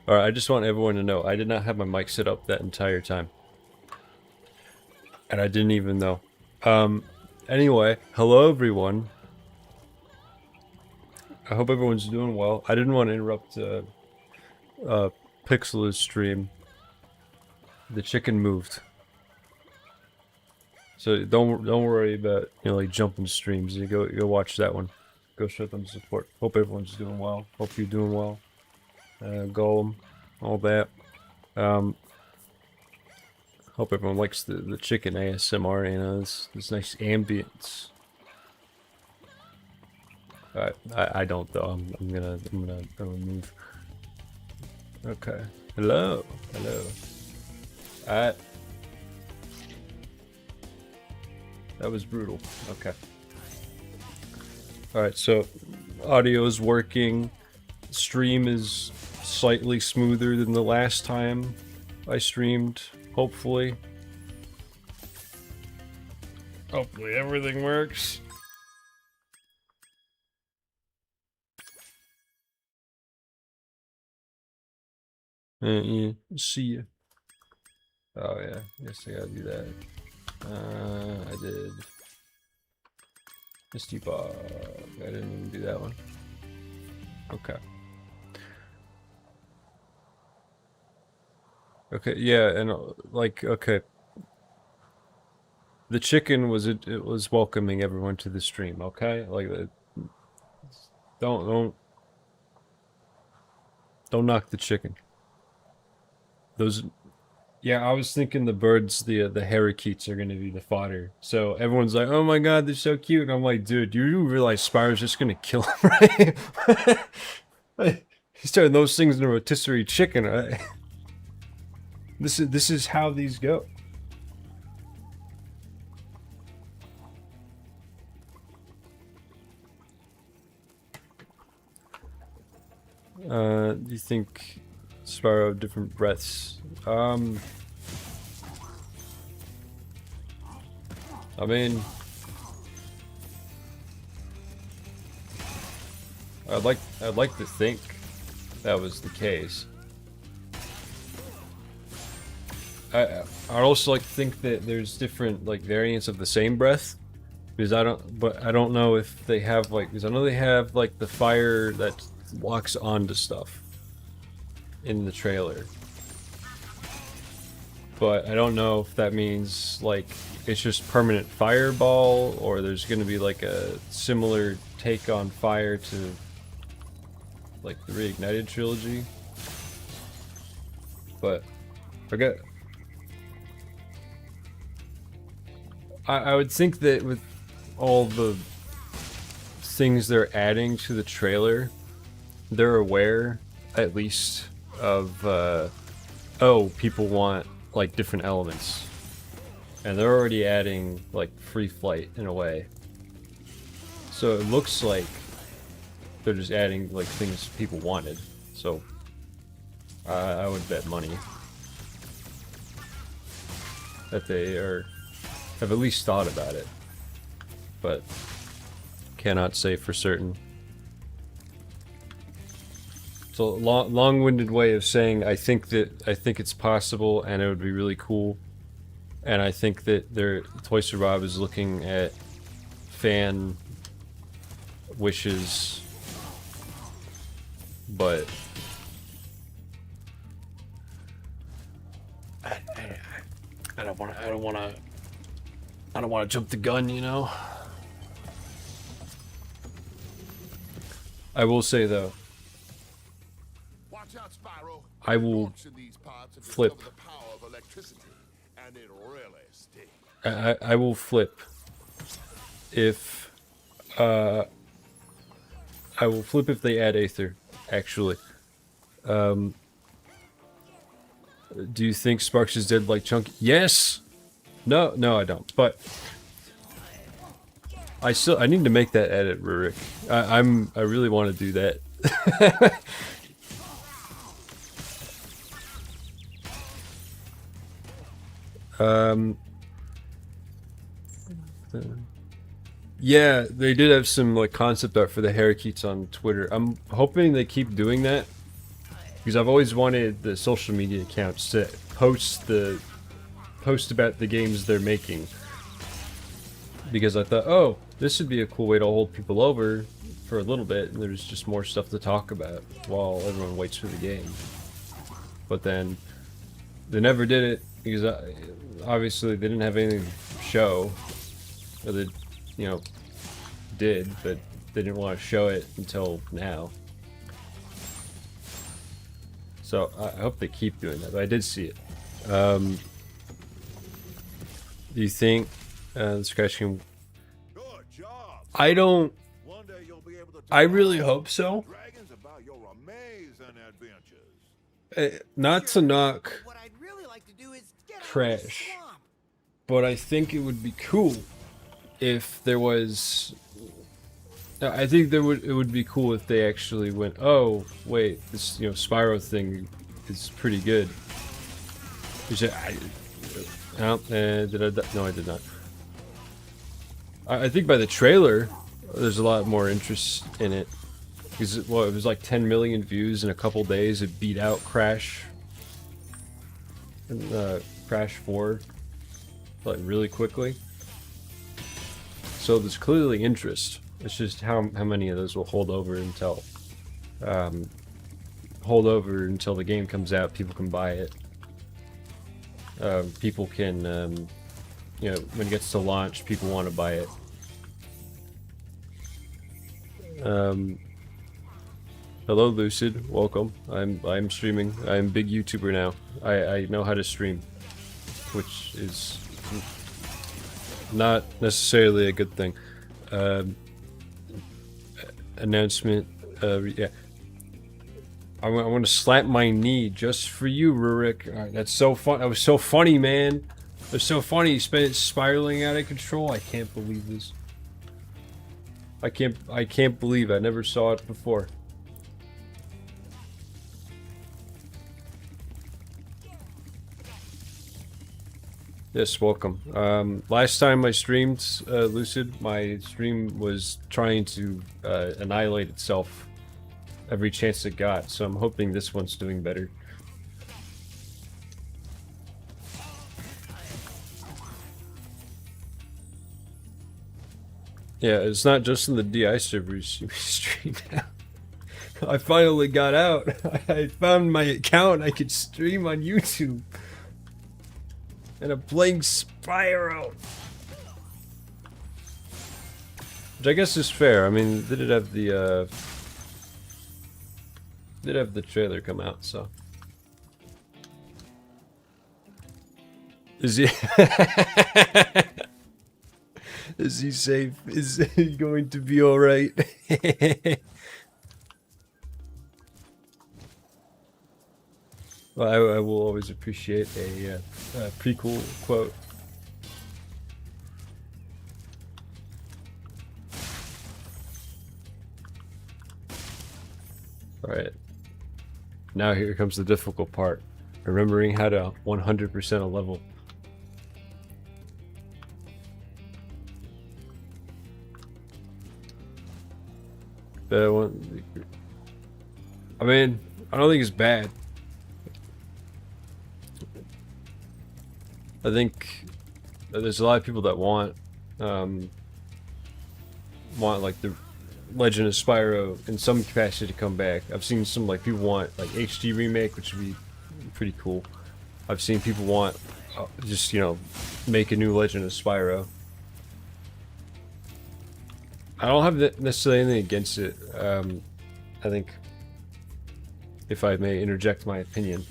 Alright, I just want everyone to know, I did not have my mic set up that entire time. And I didn't even know. Anyway, hello everyone. I hope everyone's doing well. I didn't want to interrupt, Pixela's stream. The chicken moved. So don't worry about, you know, like jumping streams. You go watch that one. Go show them support. Hope everyone's doing well. Hope you're doing well. Golem, all that. Hope everyone likes the chicken ASMR, you know, this nice ambience. I don't though. I'm gonna move. Okay. Hello. Alright. That was brutal. Okay. Alright, so audio is working. Stream is slightly smoother than the last time I streamed, hopefully. Hopefully everything works. Yeah, see ya. Oh yeah, guess I gotta do that. I did. Misty Bog. I didn't even do that one. Okay. Okay, yeah, and like, okay. The chicken was it was welcoming everyone to the stream, okay? Like, don't knock the chicken. Those, yeah, I was thinking the birds, the parakeets are gonna be the fodder. So everyone's like, "Oh my god, they're so cute." And I'm like, "Dude, you realize Spyro's just gonna kill him, right?" He's turning those things into a rotisserie chicken, right? This is how these go. Do you think Spyro have different breaths? I mean, I'd like to think that was the case. I'd also like to think that there's different like variants of the same breath, because I don't know if they have like, because I know they have like the fire that locks onto stuff in the trailer, but I don't know if that means like it's just permanent fireball, or there's gonna be like a similar take on fire to like the Reignited trilogy. But forget. I would think that with all the things they're adding to the trailer, they're aware, at least, of, oh, people want, like, different elements. And they're already adding, like, free flight, in a way. So it looks like they're just adding, like, things people wanted. So, I would bet money that they have at least thought about it. But cannot say for certain. It's a long-winded way of saying I think it's possible, and it would be really cool. And I think that Toys for Bob is looking at fan wishes, but I don't want to jump the gun, you know. I will say though, Watch out, Spyro. I will flip. I will flip if I will flip if they add Aether, actually. Do you think Sparks is dead like Chunky? Yes! No, I don't. But I need to make that edit, Rurik. I really want to do that. Yeah, they did have some like concept art for the parakeets on Twitter. I'm hoping they keep doing that. because I've always wanted the social media accounts to post about the games they're making, because I thought, oh, this would be a cool way to hold people over for a little bit, and there's just more stuff to talk about while everyone waits for the game. But then they never did it because obviously they didn't have anything to show, or they, you know, did, but they didn't want to show it until now. So I hope they keep doing that. But I did see it. Do you think this question? I don't. I really hope so. Not to knock Crash, but I think it would be cool if there was. I think it would be cool if they actually went, oh wait, this Spyro thing is pretty good. Did I? No, I did not. I think by the trailer, there's a lot more interest in it. Because it was like 10 million views in a couple days. It beat out Crash and Crash 4 like really quickly. So there's clearly interest. It's just how many of those will hold over until the game comes out. People can buy it. People can, when it gets to launch, people want to buy it. Hello Lucid, welcome. I'm streaming. I'm a big YouTuber now. I know how to stream, which is not necessarily a good thing. Announcement. Yeah. I want to slap my knee just for you, Rurik. Right, that's so fun. That was so funny, man. It was so funny. You spent it spiraling out of control. I can't believe this. I can't believe I never saw it before. Yes, welcome. Last time I streamed Lucid, my stream was trying to annihilate itself every chance it got, so I'm hoping this one's doing better. Yeah, it's not just in the DI servers you stream now. I finally got out. I found my account. I could stream on YouTube. And I'm playing Spyro. Which I guess is fair. I mean, they did have the trailer come out, so. Is he is he safe? Is he going to be alright? Well, I will always appreciate a prequel quote. Alright. Now here comes the difficult part. Remembering how to 100% a level. That one. I mean, I don't think it's bad. I think there's a lot of people that want like the Legend of Spyro in some capacity to come back. I've seen some like people want like HD remake, which would be pretty cool. I've seen people want just make a new Legend of Spyro. I don't have necessarily anything against it. I think, if I may interject my opinion,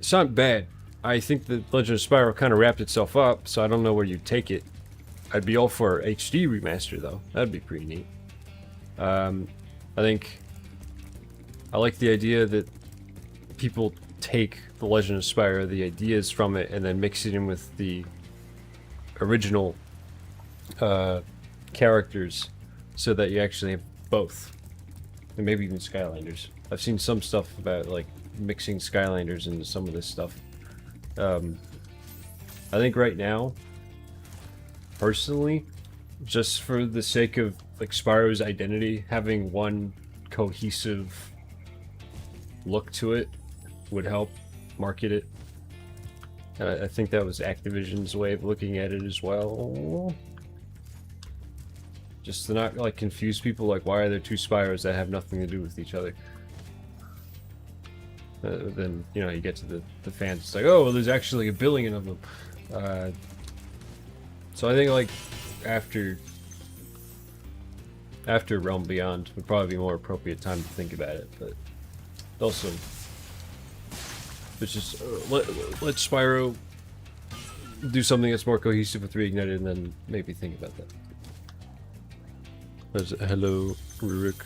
it's not bad. I think the Legend of Spyro kind of wrapped itself up, so I don't know where you'd take it. I'd be all for HD remaster though. That'd be pretty neat. I think I like the idea that people take the Legend of Spyro, the ideas from it, and then mix it in with the original characters, so that you actually have both, and maybe even Skylanders. I've seen some stuff about like mixing Skylanders into some of this stuff. I think right now, personally, just for the sake of like Spyro's identity, having one cohesive look to it would help market it. I think that was Activision's way of looking at it as well. Just to not like confuse people, like why are there two Spyros that have nothing to do with each other? Then, you know, you get to the fans, it's like, oh, well, there's actually a billion of them. So I think like after Realm Beyond would probably be a more appropriate time to think about it, but also it's just let Spyro do something that's more cohesive with Reignited, and then maybe think about that. Hello, Rurik.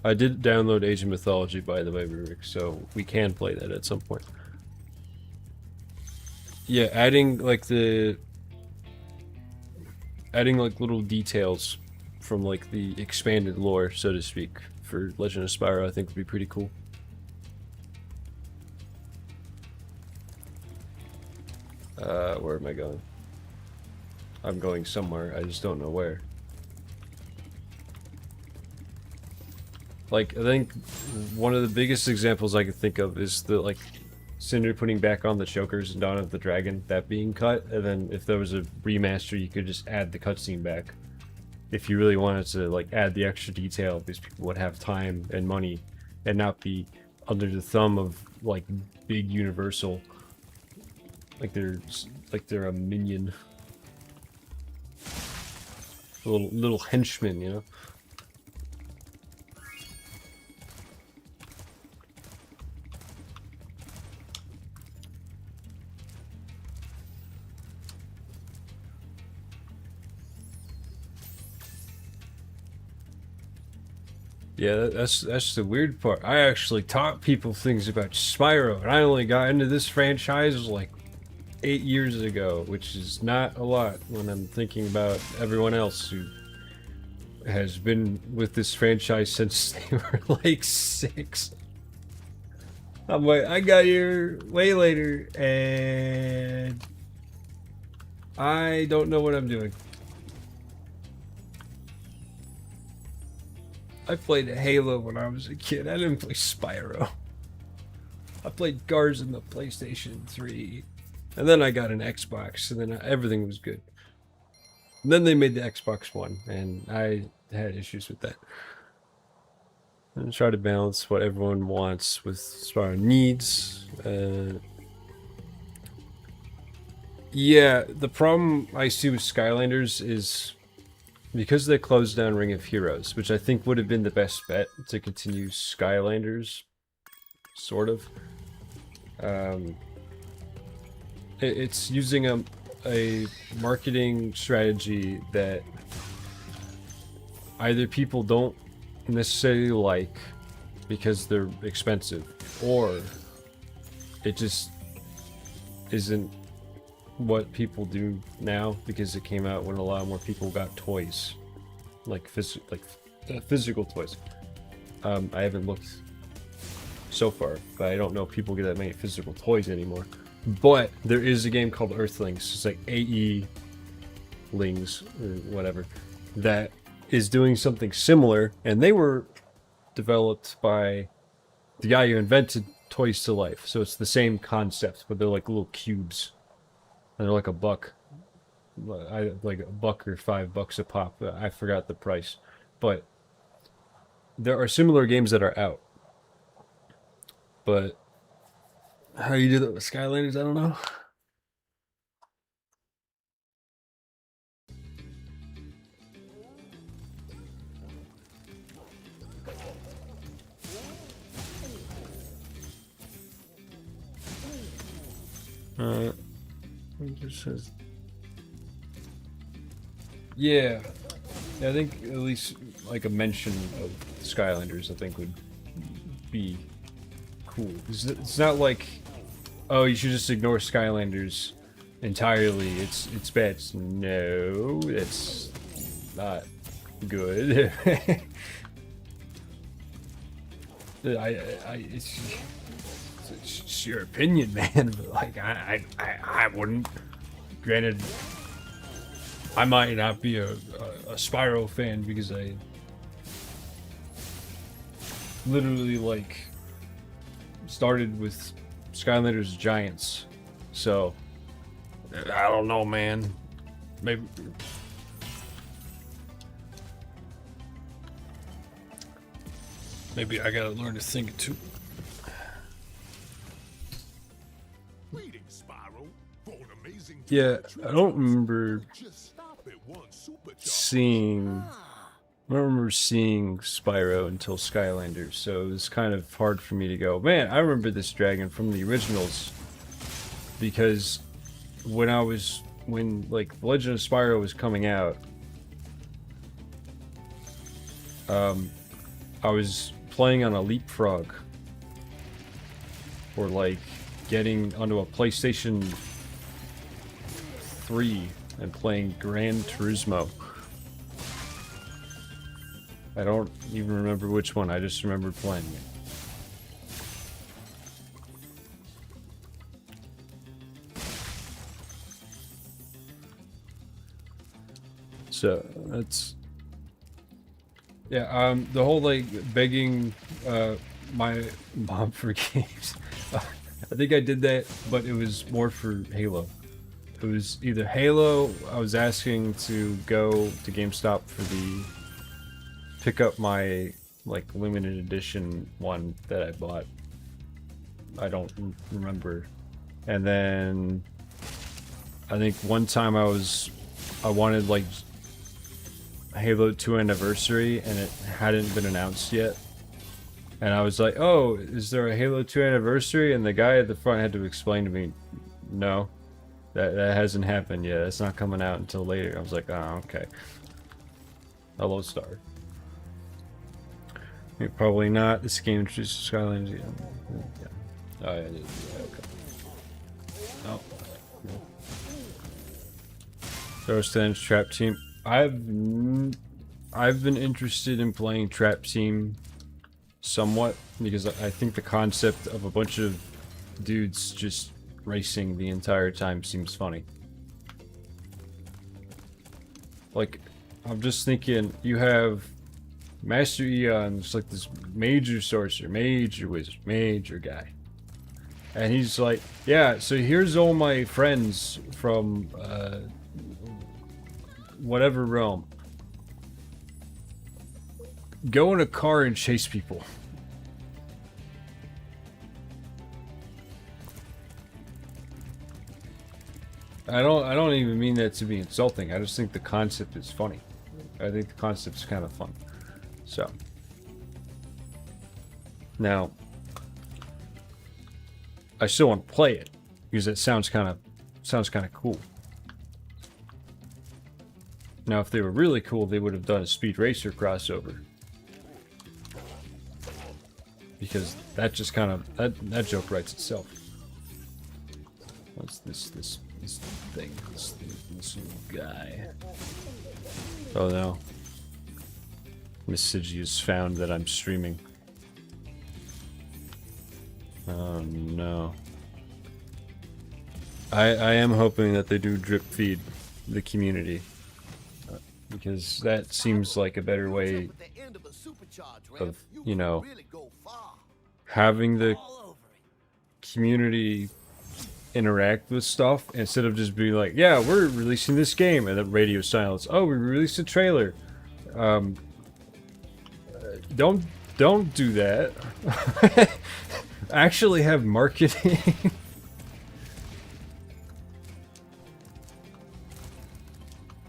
I did download Age of Mythology, by the way, Rurik, so we can play that at some point. Yeah, adding like little details from like the expanded lore, so to speak, for Legend of Spyro, I think would be pretty cool. Where am I going? I'm going somewhere, I just don't know where. Like, I think one of the biggest examples I could think of is the, like, Cinder putting back on the chokers in Dawn of the Dragon, that being cut, and then if there was a remaster, you could just add the cutscene back. If you really wanted to, like, add the extra detail, because people would have time and money, and not be under the thumb of, like, big Universal. Like they're a minion. A little henchman, you know? Yeah, that's the weird part. I actually taught people things about Spyro, and I only got into this franchise like 8 years ago, which is not a lot when I'm thinking about everyone else who has been with this franchise since they were like 6. I'm like, I got here way later, and I don't know what I'm doing. I played Halo when I was a kid. I didn't play Spyro. I played Garz in the PlayStation 3. And then I got an Xbox, and then everything was good. And then they made the Xbox One, and I had issues with that. And try to balance what everyone wants with Spyro needs. Yeah, the problem I see with Skylanders is because they closed down Ring of Heroes, which I think would have been the best bet to continue Skylanders, sort of. It's using a marketing strategy that either people don't necessarily like because they're expensive, or it just isn't what people do now because it came out when a lot more people got toys, like physical toys. I haven't looked so far, but I don't know if people get that many physical toys anymore. But there is a game called Earthlings, it's like AE Lings or whatever, that is doing something similar, and they were developed by the guy who invented Toys to Life. So it's the same concept, but they're like little cubes, and they're like $1. Like $1 or $5 a pop. I forgot the price, but there are similar games that are out. But how you do that with Skylanders, I don't know. It just says, yeah, I think at least like a mention of Skylanders, I think would be cool. It's not like, oh, you should just ignore Skylanders entirely. It's bad. No, it's not good. It's your opinion, man. But like, I wouldn't. Granted, I might not be a Spyro fan because literally like started with Skylanders Giants. So I don't know, man. Maybe I gotta learn to think too. Yeah, I don't remember seeing. I don't remember seeing Spyro until Skylanders, so it was kind of hard for me to go, man, I remember this dragon from the originals. Because when like The Legend of Spyro was coming out, I was playing on a Leapfrog, or like getting onto a PlayStation 3 and playing Gran Turismo. I don't even remember which one, I just remember playing it. So that's, yeah, the whole like begging my mom for games. I think I did that, but it was more for Halo. It was either Halo, I was asking to go to GameStop for the pick up my like limited edition one that I bought. I don't remember. And then I think one time I wanted like Halo 2 Anniversary and it hadn't been announced yet. And I was like, oh, is there a Halo 2 Anniversary? And the guy at the front had to explain to me, no, that hasn't happened yet. It's not coming out until later. I was like, oh, okay. Hello, Star. Yeah, probably not. This game introduces Skylanders. Yeah. Oh, yeah, okay. Oh. No. Throw Stan's Trap Team. I've been interested in playing Trap Team somewhat because I think the concept of a bunch of dudes just racing the entire time seems funny. Like, I'm just thinking, you have Master Eon's like this major sorcerer, major wizard, major guy. And he's like, yeah, so here's all my friends from whatever realm. Go in a car and chase people. I don't even mean that to be insulting. I just think the concept is funny. I think the concept's kind of fun. So now I still want to play it because it sounds kind of cool. Now if they were really cool, they would have done a Speed Racer crossover. Because that just kind of that joke writes itself. What's this thing? This guy. Oh no. Message has found that I'm streaming. Oh no. I am hoping that they do drip feed the community. Because that seems like a better way of, you know, having the community interact with stuff instead of just being like, yeah, we're releasing this game, and then radio silence. Oh, we released a trailer. Don't do that. Actually have marketing.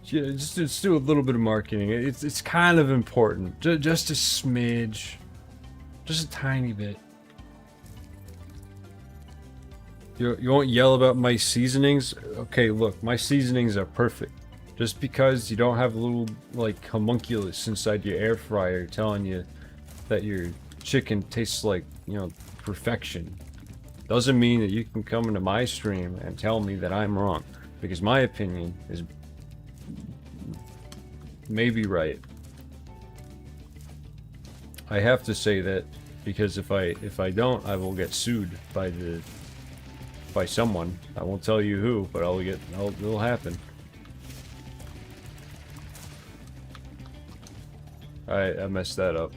Yeah, just do a little bit of marketing. It's kind of important. Just a smidge. Just a tiny bit. You won't yell about my seasonings? Okay, look, my seasonings are perfect. Just because you don't have a little, like, homunculus inside your air fryer telling you that your chicken tastes like, you know, perfection, doesn't mean that you can come into my stream and tell me that I'm wrong. Because my opinion is maybe right. I have to say that because if I don't, I will get sued by someone. I won't tell you who, but it'll happen. I messed that up.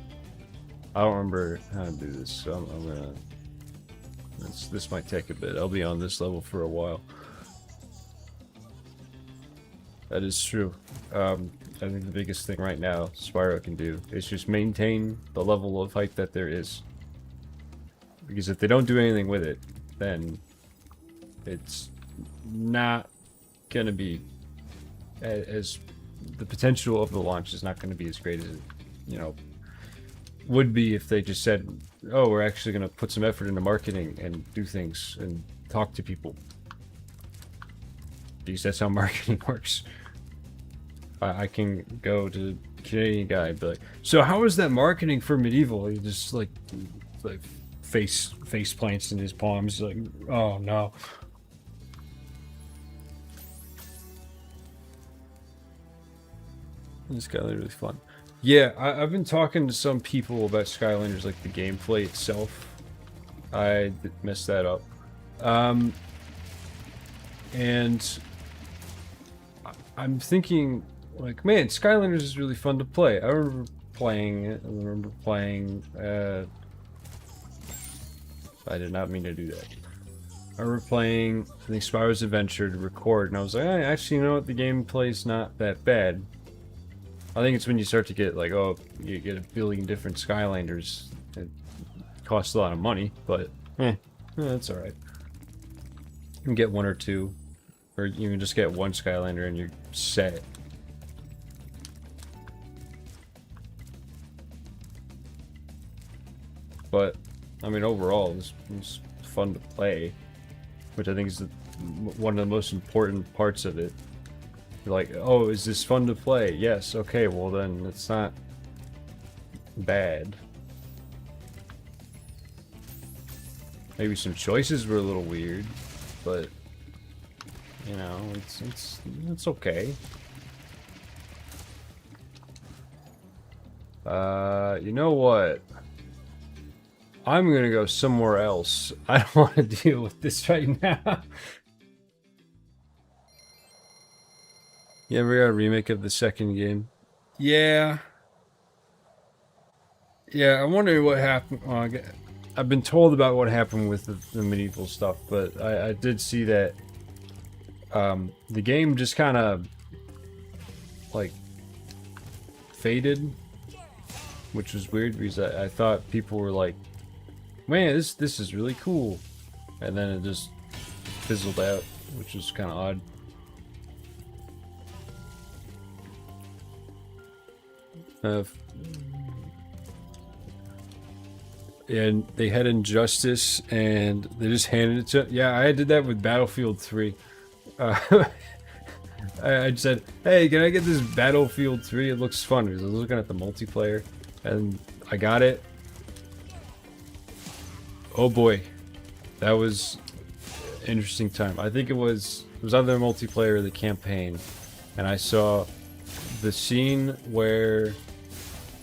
I don't remember how to do this, so I'm gonna... This might take a bit. I'll be on this level for a while. That is true. I think the biggest thing right now Spyro can do is just maintain the level of height that there is. Because if they don't do anything with it, then it's not gonna be as the potential of the launch is not gonna be as great as it, you know, would be if they just said, oh, we're actually gonna put some effort into marketing and do things and talk to people. Because that's how marketing works. I can go to the Canadian guy and be like, so how is that marketing for Medieval? He just like face plants in his palms, like, oh no. This Skylander is fun. Yeah, I've been talking to some people about Skylanders, like the gameplay itself. I messed that up. And I'm thinking, like, man, Skylanders is really fun to play. I remember playing it. I remember playing, I did not mean to do that. I remember playing, I think, Spyro's Adventure to record, and I was like, hey, actually, you know what? The gameplay's not that bad. I think it's when you start to get, like, oh, you get a billion different Skylanders. It costs a lot of money, but, that's alright. You can get one or two, or you can just get one Skylander and you're set. But, I mean, overall, it was fun to play, which I think is one of the most important parts of it. You're like, oh, is this fun to play? Yes, okay, well then it's not bad. Maybe some choices were a little weird, but you know, it's okay. You know what? I'm gonna go somewhere else. I don't want to deal with this right now. You ever got a remake of the second game? Yeah. Yeah, I wonder what happened. Well, I've been told about what happened with the medieval stuff, but I did see that the game just kind of like faded, which was weird because I thought people were like, man, this is really cool, and then it just fizzled out, which was kind of odd. And they had Injustice, and they just handed it to... Yeah, I did that with Battlefield 3. I said, hey, can I get this Battlefield 3? It looks fun. Because I was looking at the multiplayer, and I got it. Oh boy. That was an interesting time. I think it was either multiplayer or the campaign, and I saw the scene where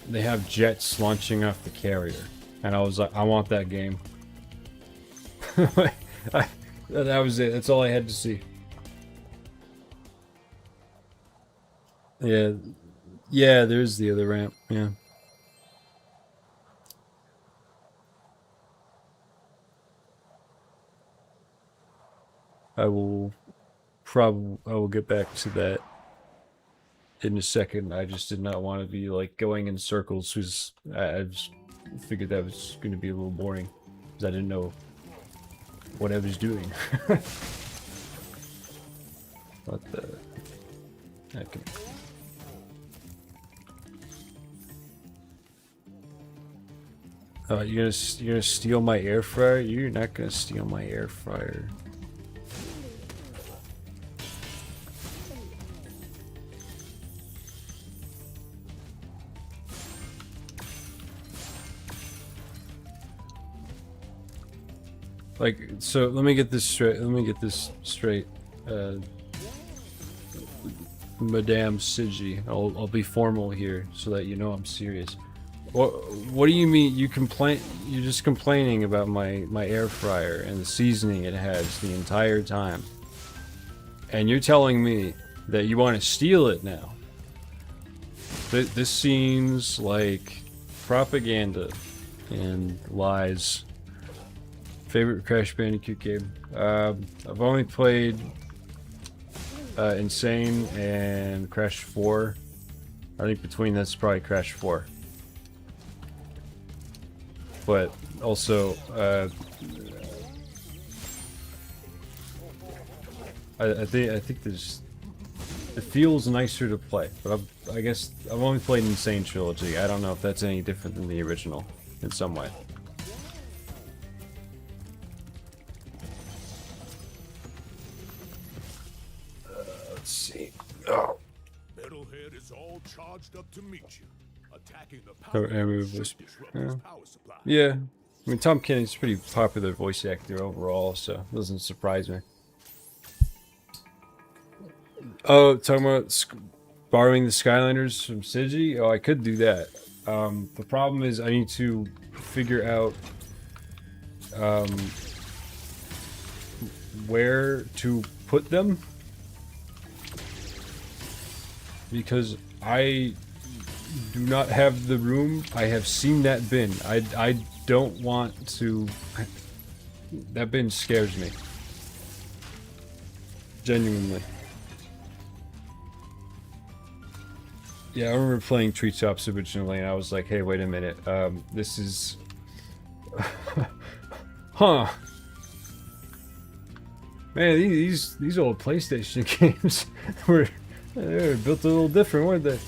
they have jets launching off the carrier, and I was like, I want that game. That was it. That's all I had to see. Yeah, yeah. There's the other ramp. Yeah. I will get back to that in a second. I just did not want to be like going in circles because I just figured that was going to be a little boring because I didn't know what I was doing. What the heck? You're gonna steal my air fryer? You're not gonna steal my air fryer. Like, so let me get this straight. Madame Sigi. I'll be formal here so that you know I'm serious. What do you mean? You're just complaining about my air fryer and the seasoning it has the entire time. And you're telling me that you want to steal it now. This seems like propaganda. and lies. Favorite Crash Bandicoot game? I've only played Insane and Crash 4. I think between that's probably Crash 4. But also, I think there's, it feels nicer to play. But I guess I've only played Insane Trilogy. I don't know if that's any different than the original in some way. Let's see. Oh. Metalhead is all charged up to meet you. Attacking the Oh, power Amber should was- disrupt yeah. his power supply. Yeah. I mean, Tom Kenny's a pretty popular voice actor overall, so it doesn't surprise me. Oh, talking about borrowing the Skylanders from Sigi? Oh, I could do that. The problem is I need to figure out where to put them, because I do not have the room. I have seen that bin. I don't want to. That bin scares me. Genuinely. Yeah, I remember playing Treetops originally, and I was like, hey, wait a minute. This is... Huh. Man, these old PlayStation games were built a little different, weren't they?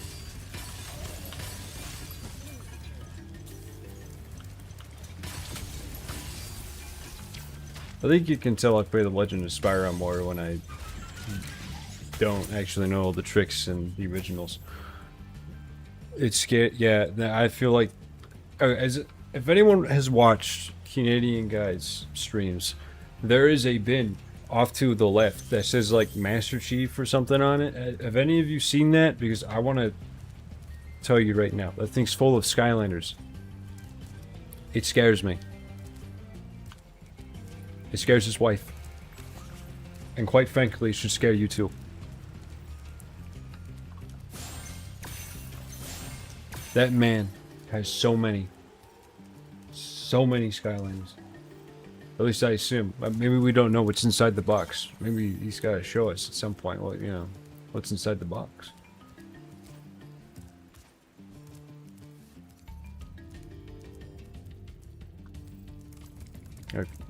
I think you can tell I play The Legend of Spyro more when I don't actually know all the tricks in the originals. It's scary. Yeah, I feel like, if anyone has watched Canadian Guys streams, there is a bin off to the left that says like Master Chief or something on it. Have any of you seen that? Because I want to tell you right now, that thing's full of Skylanders. It scares me. It scares his wife. And quite frankly, it should scare you too. That man has so many Skylanders. At least I assume. Maybe we don't know what's inside the box. Maybe he's got to show us at some point what, you know, what's inside the box.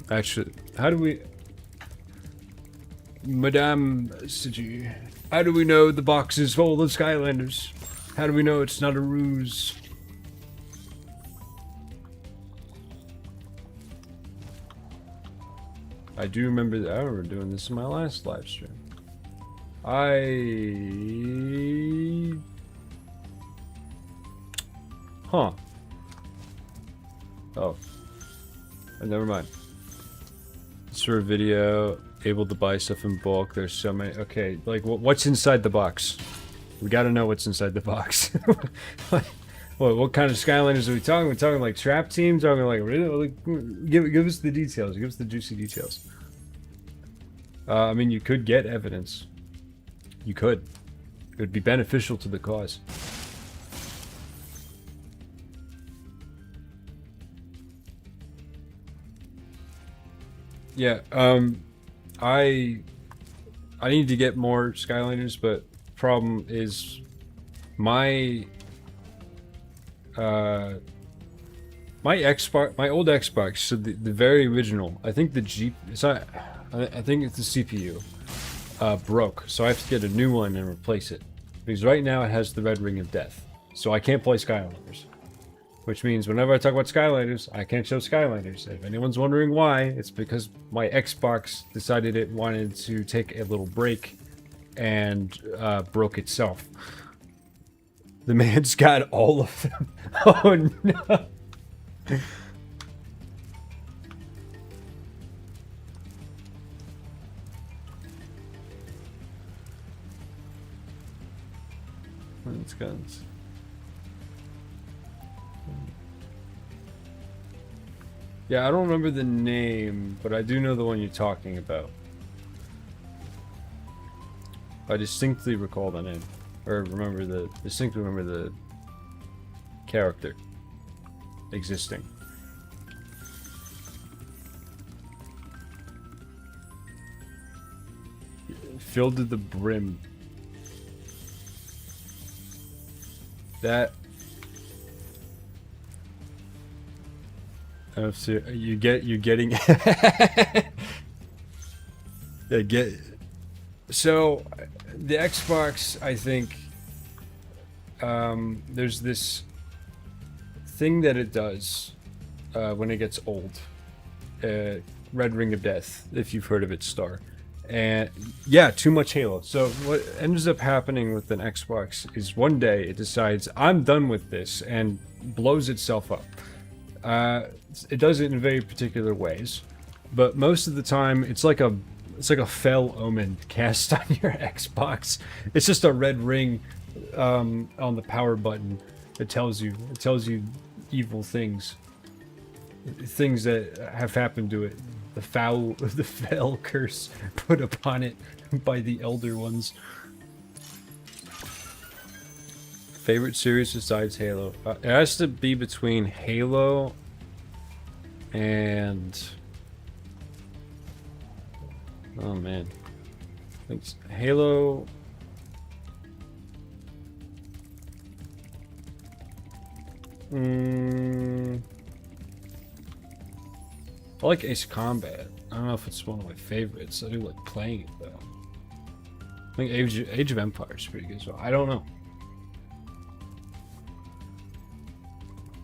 Actually, how do we... Madame Sigi, how do we know the box is full of Skylanders? How do we know it's not a ruse? I do remember that. I remember doing this in my last live stream. Huh. Oh. Never mind. It's for a video. Able to buy stuff in bulk. There's so many. Okay, like what's inside the box? We gotta know what's inside the box. What kind of Skylanders are we talking? We're talking like trap team? Talking like really? Give us the details. Give us the juicy details. I mean, you could get evidence. You could. It would be beneficial to the cause. Yeah. I need to get more Skylanders, but problem is my Xbox, my old Xbox, so the very original, I think the it's not, I think it's the CPU broke, so I have to get a new one and replace it, because right now it has the red ring of death, so I can't play Skylanders, which means whenever I talk about Skylanders, I can't show Skylanders. If anyone's wondering why, it's because my Xbox decided it wanted to take a little break and broke itself. The man's got all of them. Oh no. It's guns. Yeah, I don't remember the name, but I do know the one you're talking about. I distinctly recall the name, or distinctly remember the character existing. Filled to the brim. That... Oh, so you're getting... Yeah, so, the Xbox, I think, there's this thing that it does when it gets old. Red Ring of Death, if you've heard of it, Star. And yeah, too much Halo. So what ends up happening with an Xbox is one day it decides, I'm done with this, and blows itself up. It does it in very particular ways, but most of the time it's like a fell omen cast on your Xbox. It's just a red ring on the power button. It tells you evil things that have happened to it. The foul curse put upon it by the Elder Ones. Favorite series besides Halo? It has to be between Halo and... Oh man. Thanks. Halo... I like Ace Combat. I don't know if it's one of my favorites. I do like playing it though. I think Age of Empires is pretty good as well. I don't know.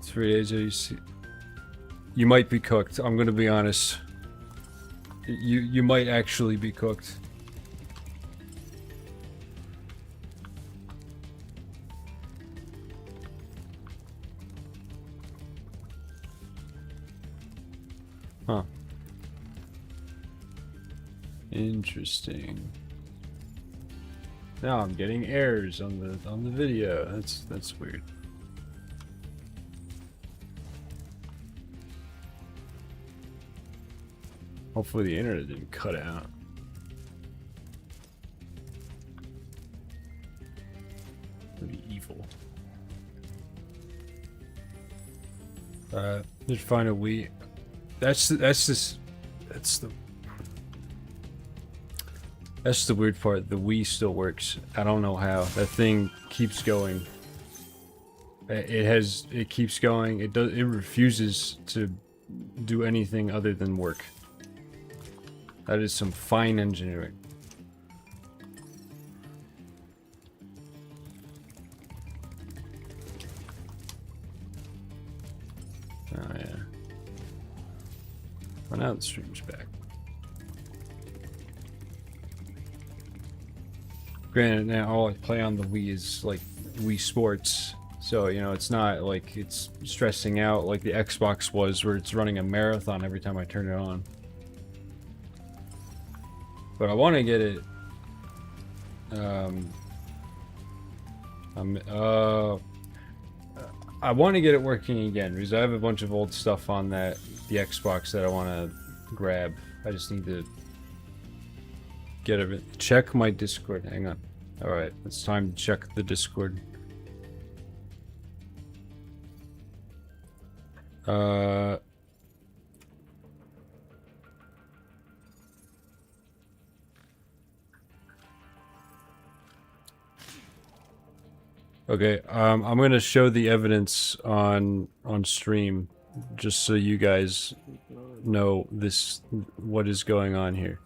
3 days you see. You might be cooked. I'm gonna be honest. You might actually be cooked. Huh. Interesting. Now I'm getting errors on the video. That's weird. Hopefully the internet didn't cut out. Pretty evil. Just find a Wii. That's the weird part. The Wii still works. I don't know how. That thing keeps going. It keeps going. It refuses to do anything other than work. That is some fine engineering. Oh yeah. Well, now the stream's back. Granted, now all I play on the Wii is like Wii Sports, so you know it's not like it's stressing out like the Xbox was, where it's running a marathon every time I turn it on. But I want to get it. I want to get it working again because I have a bunch of old stuff on the Xbox that I want to grab. I just need to get everything. Check my Discord. Hang on. All right, it's time to check the Discord. Okay, I'm gonna show the evidence on stream, just so you guys know what is going on here.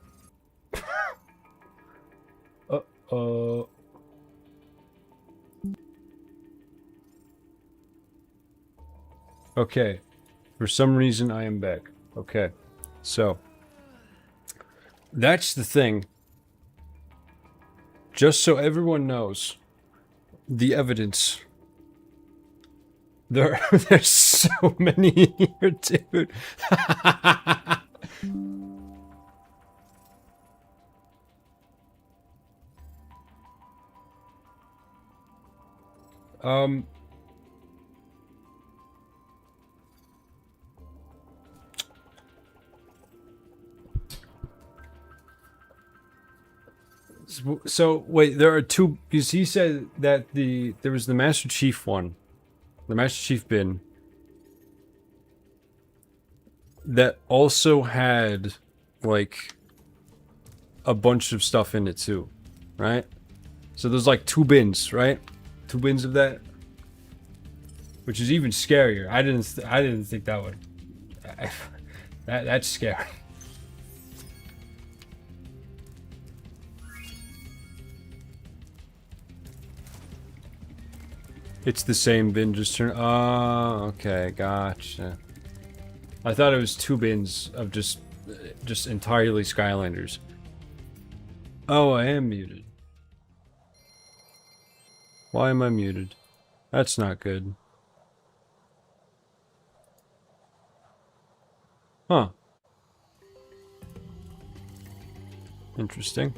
Okay, for some reason I am back. Okay, so that's the thing. Just so everyone knows. The evidence. There's so many here, dude. So wait, there are two, because he said that there was the Master Chief one, the Master Chief bin, that also had like a bunch of stuff in it too. right? So there's like 2 bins, right? 2 bins of that, which is even scarier. I didn't think that would. That's scary. It's the same bin, just turn. Oh, okay, gotcha. I thought it was 2 bins of just entirely Skylanders. Oh, I am muted. Why am I muted? That's not good. Huh. Interesting.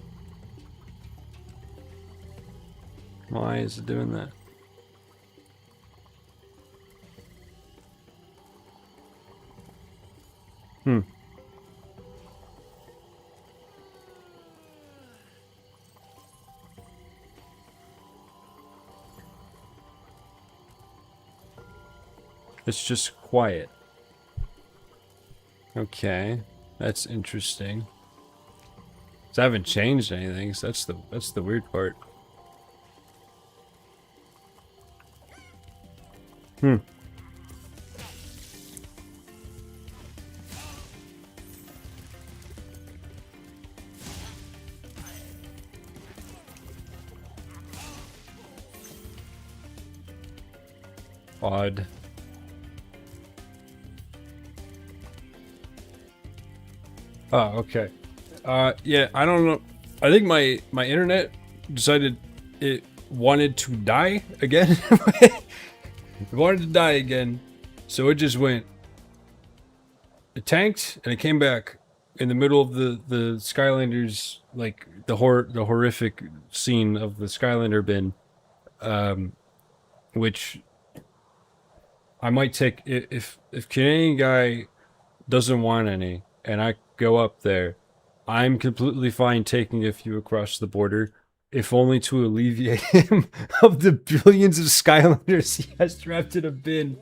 Why is it doing that? Hmm. It's just quiet. Okay, that's interesting. So I haven't changed anything, so that's the weird part. Hmm. Odd. Oh, okay. Yeah, I don't know. I think my internet decided it wanted to die again. It wanted to die again, so it just went. It tanked and it came back in the middle of the Skylanders, like the horrific scene of the Skylander bin, which I might take if Canadian guy doesn't want any, and I go up there, I'm completely fine taking a few across the border, if only to alleviate him of the billions of Skylanders he has trapped in a bin.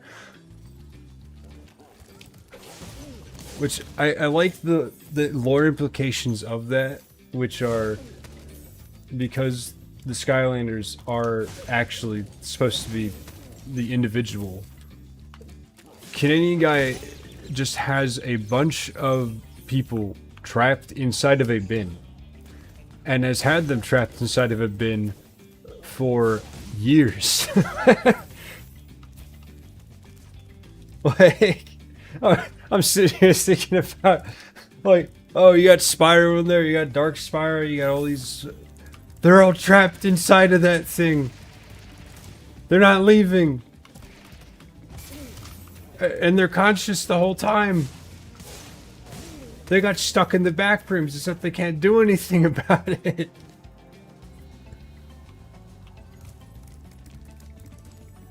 Which I like the lore implications of that, which are because the Skylanders are actually supposed to be the individual. Canadian guy just has a bunch of people trapped inside of a bin, and has had them trapped inside of a bin for years. Like, I'm sitting here thinking about, like, oh, you got Spyro in there, you got Dark Spyro, you got all these. They're all trapped inside of that thing. They're not leaving. And they're conscious the whole time. They got stuck in the back rooms, except they can't do anything about it.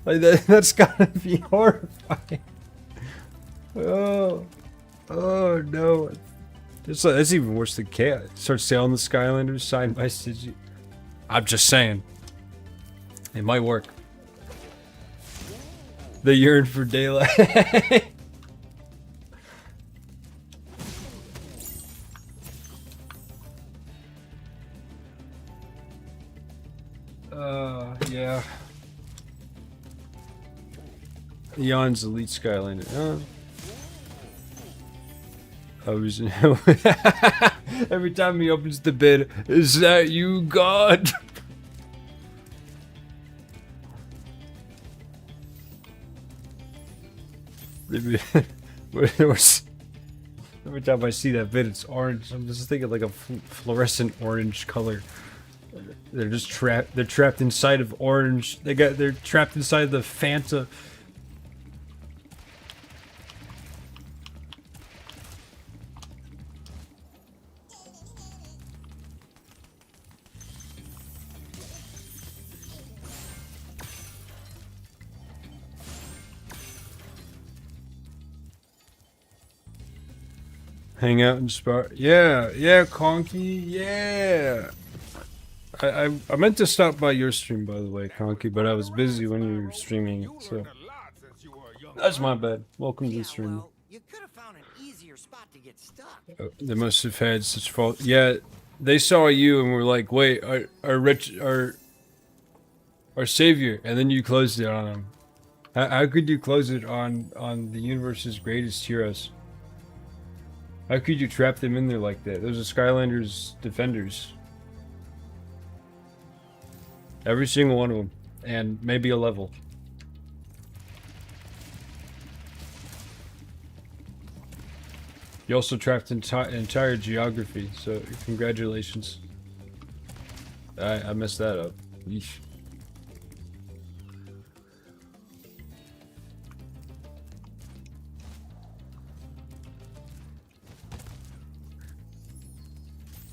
Like that's gotta be horrifying. Oh no. That's even worse than chaos. Start sailing the Skylanders side by side. I'm just saying. It might work. They yearn for daylight. Yeah. Eon's Elite Skylander. I was every time he opens the bid, is that you, God? Every time I see that bid, it's orange. I'm just thinking like a fluorescent orange color. They're just trapped. They're trapped inside of orange. They're trapped inside the Fanta. Hang out and Spyro. Yeah, Conky, yeah. I meant to stop by your stream, by the way, Conky, but I was busy when you were streaming it, so that's my bad. Welcome to the stream. Well, you could have found an easier spot to get stuck. They must have had such fault. Yeah, they saw you and were like, "Wait, our savior," and then you closed it on him. How could you close it on the universe's greatest heroes? How could you trap them in there like that? Those are Skylanders defenders. Every single one of them, and maybe a level. You also trapped entire geography, so congratulations. I messed that up. Yeesh.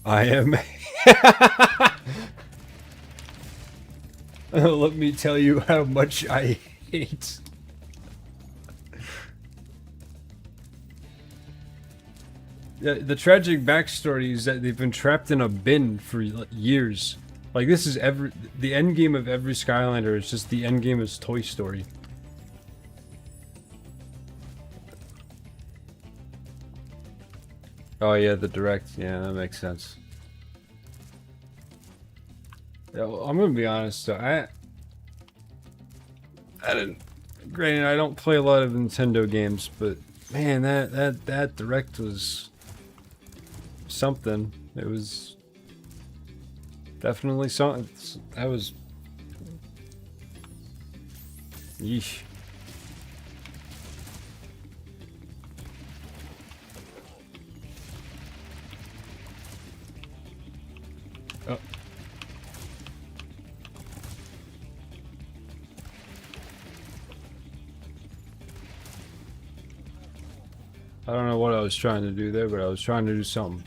I am. Let me tell you how much I hate. The tragic backstory is that they've been trapped in a bin for years. Like, this is the end game of every Skylander is just the end game is Toy Story. Oh yeah, the direct. Yeah, that makes sense. Yeah, well, I'm gonna be honest though. I didn't. Granted, I don't play a lot of Nintendo games, but man, that direct was something. It was definitely something. That was. Yeesh. Oh. I don't know what I was trying to do there, but I was trying to do something.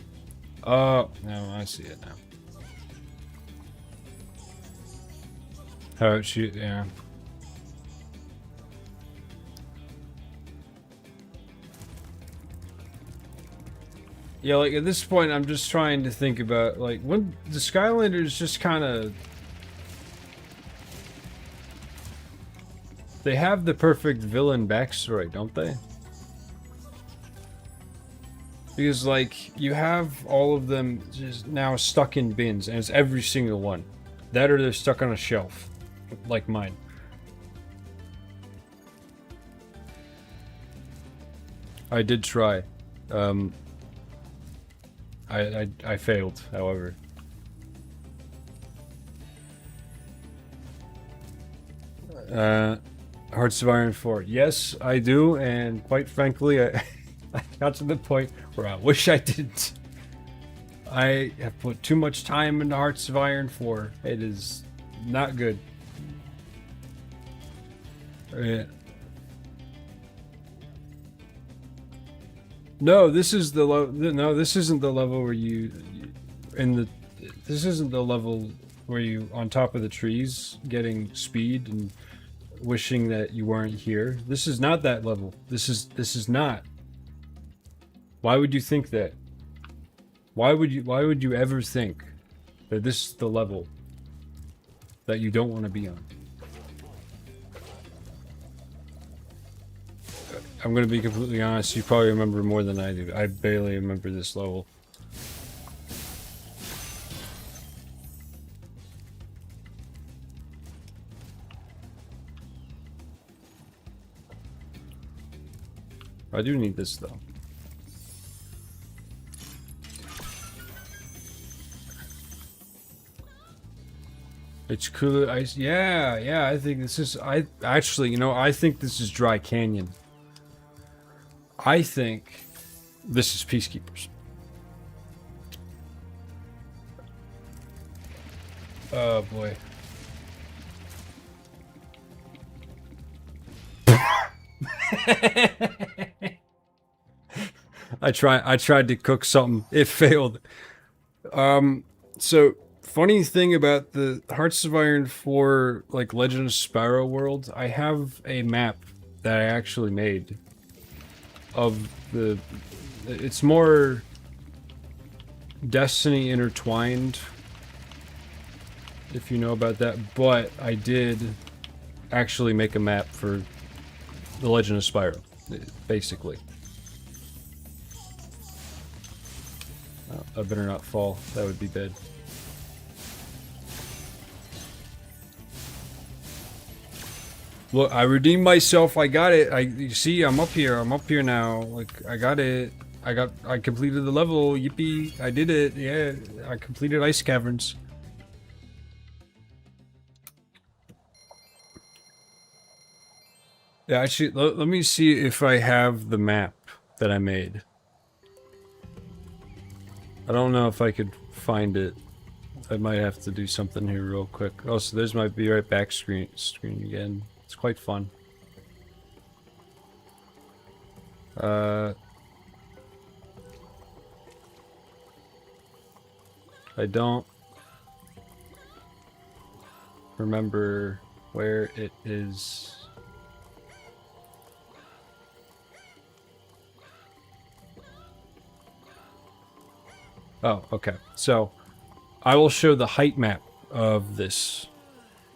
Oh, no, I see it now. Oh, shoot, yeah. Yeah, like, at this point, I'm just trying to think about, like, when the Skylanders just kind of... They have the perfect villain backstory, don't they? Because, like, you have all of them just now stuck in bins, and it's every single one. That or they're stuck on a shelf, like mine. I did try. I failed, however. Hearts of Iron 4. Yes, I do, and quite frankly, I got to the point where I wish I didn't. I have put too much time into Hearts of Iron 4. It is not good. No, this is the no, this isn't the level where this isn't the level where you on top of the trees getting speed and wishing that you weren't here. This is not that level. This is not. Why would you think that? Why would you ever think that this is the level that you don't want to be on? I'm gonna be completely honest, you probably remember more than I do. I barely remember this level. I do need this though. It's cool. Yeah, I think this is, I think this is Dry Canyon. I think this is Peacekeepers. Oh boy. I tried to cook something. It failed. So funny thing about the Hearts of Iron 4 like Legend of Spyro world, I have a map that I actually made of the, it's more Destiny intertwined, if you know about that, but I did actually make a map for the Legend of Spyro, basically. Oh. I better not fall. That would be bad. Look, I redeemed myself. I got it. You see, I'm up here. I'm up here now. Like, I got it. I completed the level. Yippee. I did it. Yeah, I completed Ice Caverns. Yeah, actually, let me see if I have the map that I made. I don't know if I could find it. I might have to do something here real quick. Oh, so there's my Be Right Back screen again. It's quite fun. I don't remember where it is. Oh, okay. So I will show the height map of this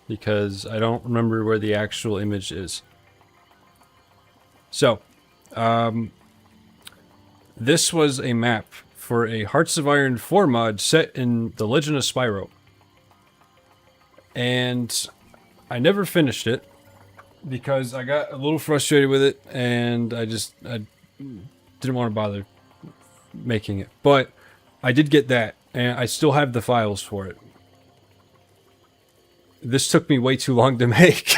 because I don't remember where the actual image is. So, this was a map for a Hearts of Iron 4 mod set in The Legend of Spyro. And I never finished it because I got a little frustrated with it and I didn't want to bother making it. But I did get that, and I still have the files for it. This took me way too long to make.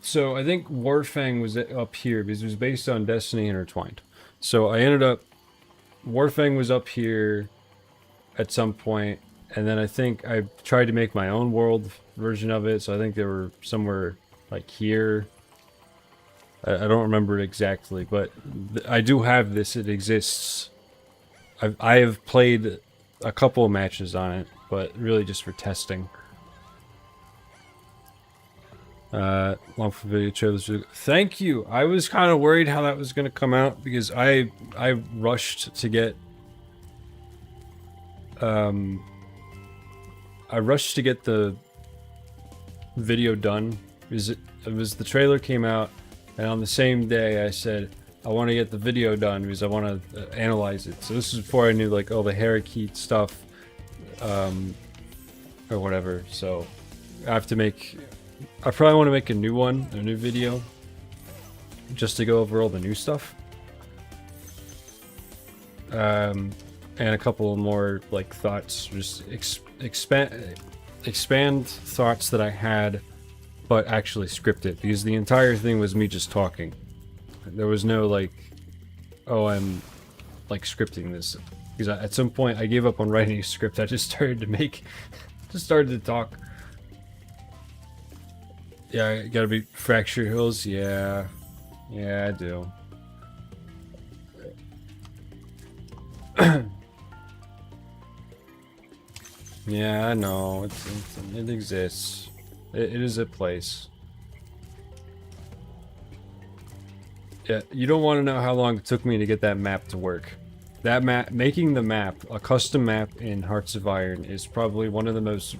So I think Warfang was up here because it was based on Destiny Intertwined. So I ended up... Warfang was up here at some point, and then I think I tried to make my own world version of it, so I think they were somewhere like here. I don't remember it exactly, but I do have this. It exists. I have played a couple of matches on it, but really just for testing. Long for video trailers. Thank you. I was kind of worried how that was going to come out because I rushed to get I rushed to get the video done because it was the trailer came out, and on the same day I said I want to get the video done because I want to analyze it. So this is before I knew like all the Harikit stuff or whatever. So I have to make... I probably want to make a new video, just to go over all the new stuff. And a couple more, like, thoughts, just expand thoughts that I had, but actually scripted, because the entire thing was me just talking. There was no, like, oh, I'm, like, scripting this. Because at some point, I gave up on writing a script, I just started to talk. Yeah, I gotta be Fractured Hills. Yeah, I do. Yeah, I know. It exists. It is a place. Yeah, you don't want to know how long it took me to get that map to work. That map, making the map, a custom map in Hearts of Iron, is probably one of the most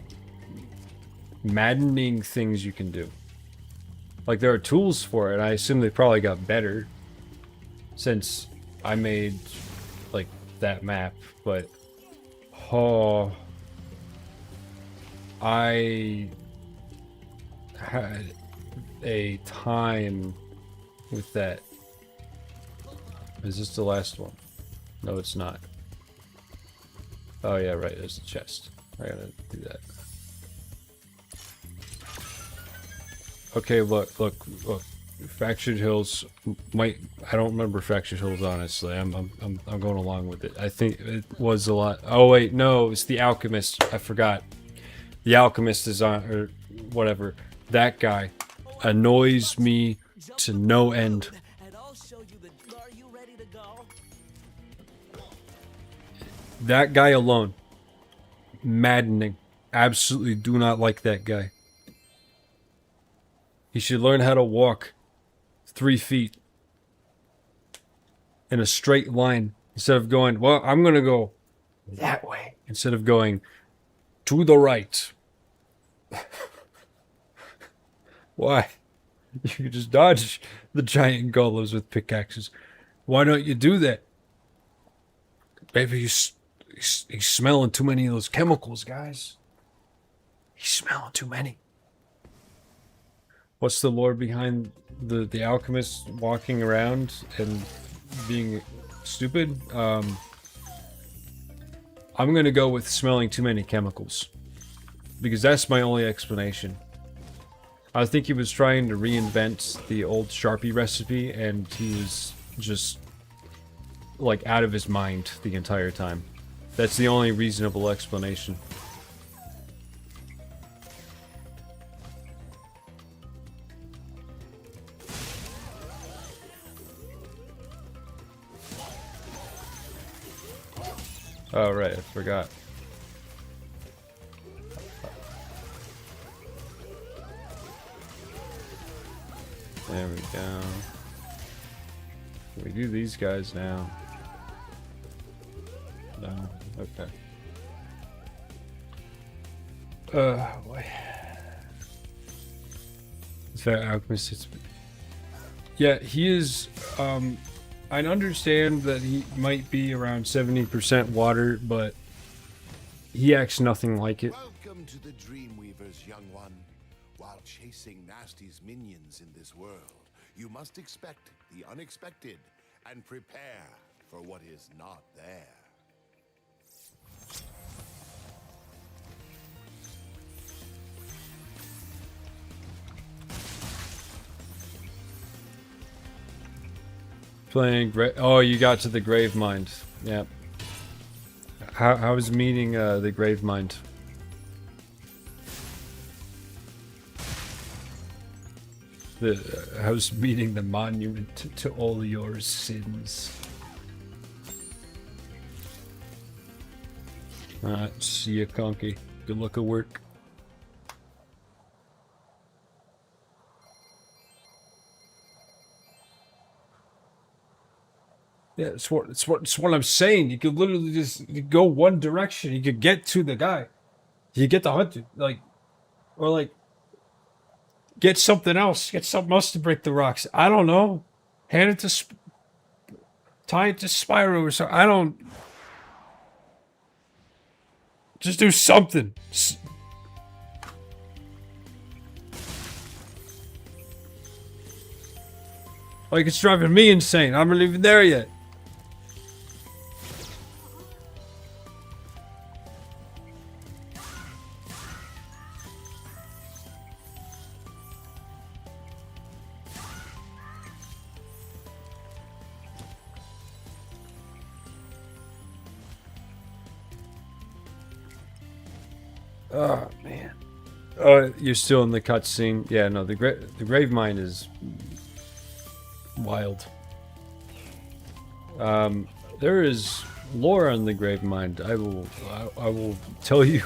maddening things you can do. Like, there are tools for it. I assume they probably got better since I made, like, that map, but... Oh... I had a time with that. Is this the last one? No, it's not. Oh yeah, right, there's the chest. I gotta do that. Okay, look. Fractured Hills might... I don't remember Fractured Hills, honestly. I'm going along with it. I think it was a lot... Oh wait, no, it's the Alchemist. I forgot. The Alchemist is on... or whatever. That guy annoys me to no end. That guy alone. Maddening. Absolutely do not like that guy. He should learn how to walk 3 feet in a straight line instead of going, well, I'm going to go that way instead of going to the right. Why? You could just dodge the giant golems with pickaxes. Why don't you do that? Maybe he's smelling too many of those chemicals, guys. He's smelling too many. What's the lore behind the alchemist walking around and being stupid? I'm gonna go with smelling too many chemicals. Because that's my only explanation. I think he was trying to reinvent the old Sharpie recipe, and he was just, like, out of his mind the entire time. That's the only reasonable explanation. Oh, right, I forgot. There we go. Can we do these guys now? No? Okay. Boy. Is that alchemist? Yeah, he is, I understand that he might be around 70% water, but he acts nothing like it. Welcome to the Dreamweavers, young one. While chasing Nasty's minions in this world, you must expect the unexpected and prepare for what is not there. Playing oh, you got to the grave mind. Yeah. How was meeting the grave mind? How's meeting the monument to all your sins? Alright, see ya, Conky. Good luck at work. Yeah, it's what I'm saying. You could literally just go one direction. You could get to the guy. You get the hunter, or get something else. Get something else to break the rocks. I don't know. Hand it to, tie it to Spyro or something. I don't. Just do something. Like, it's driving me insane. I'm not even there yet. Oh, man. Oh, you're still in the cutscene. Yeah, no, the grave mine is wild. There is lore on the grave mine. I will tell you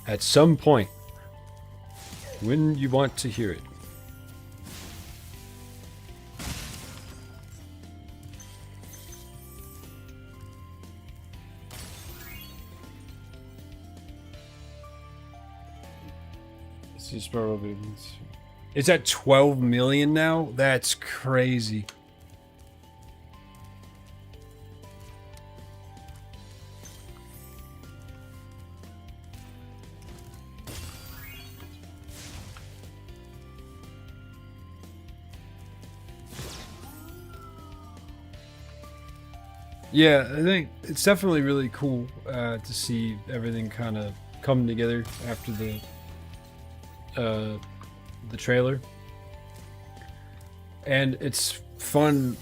at some point when you want to hear it. It's at 12 million now? That's crazy. Yeah, I think it's definitely really cool to see everything kind of come together after the trailer, and it's fun.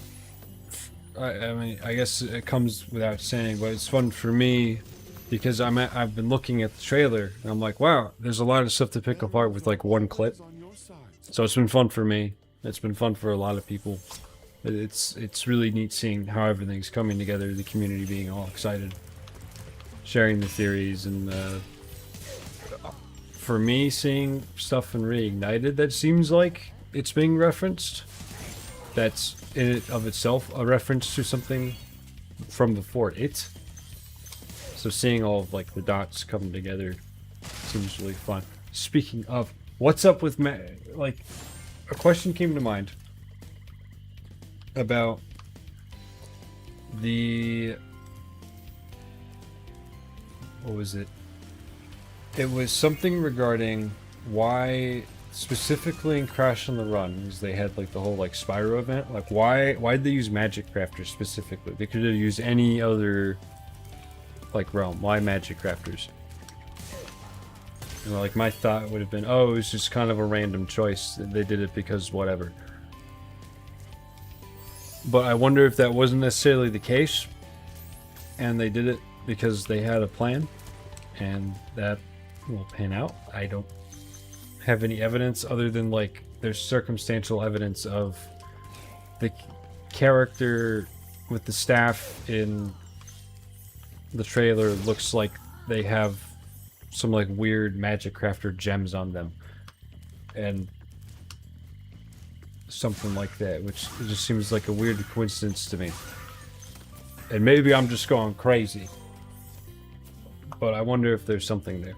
I mean, I guess it comes without saying, but it's fun for me because I've been looking at the trailer and I'm like, wow, there's a lot of stuff to pick apart with like one clip. So it's been fun for me. It's been fun for a lot of people. It's really neat seeing how everything's coming together. The community being all excited, sharing the theories, and for me, seeing stuff in Reignited that seems like it's being referenced, that's in it of itself a reference to something from before it. So seeing all of like the dots come together seems really fun. Speaking of, what's up with like, a question came to mind about What was it? It was something regarding why specifically in Crash on the Run, because they had like the whole like Spyro event. Like why did they use Magic Crafters specifically? They could have used any other like realm. Why Magic Crafters? You know, like my thought would have been, oh, it was just kind of a random choice. They did it because whatever. But I wonder if that wasn't necessarily the case, and they did it because they had a plan, and that will pan out. I don't have any evidence other than like there's circumstantial evidence of the character with the staff in the trailer looks like they have some like weird magic crafter gems on them and something like that, which just seems like a weird coincidence to me. And maybe I'm just going crazy, but I wonder if there's something there.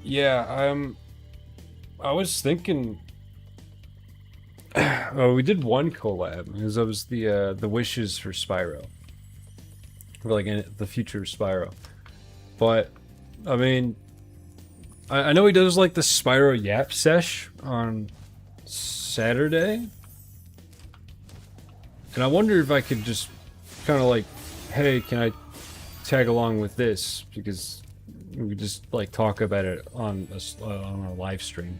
Yeah, I was thinking. Oh, we did one collab because that was the wishes for Spyro, for like the future of Spyro. But I mean, I know he does like the Spyro Yap sesh on Saturday, and I wonder if I could just kind of like, hey, can I tag along with this, because we could just like talk about it on a live stream.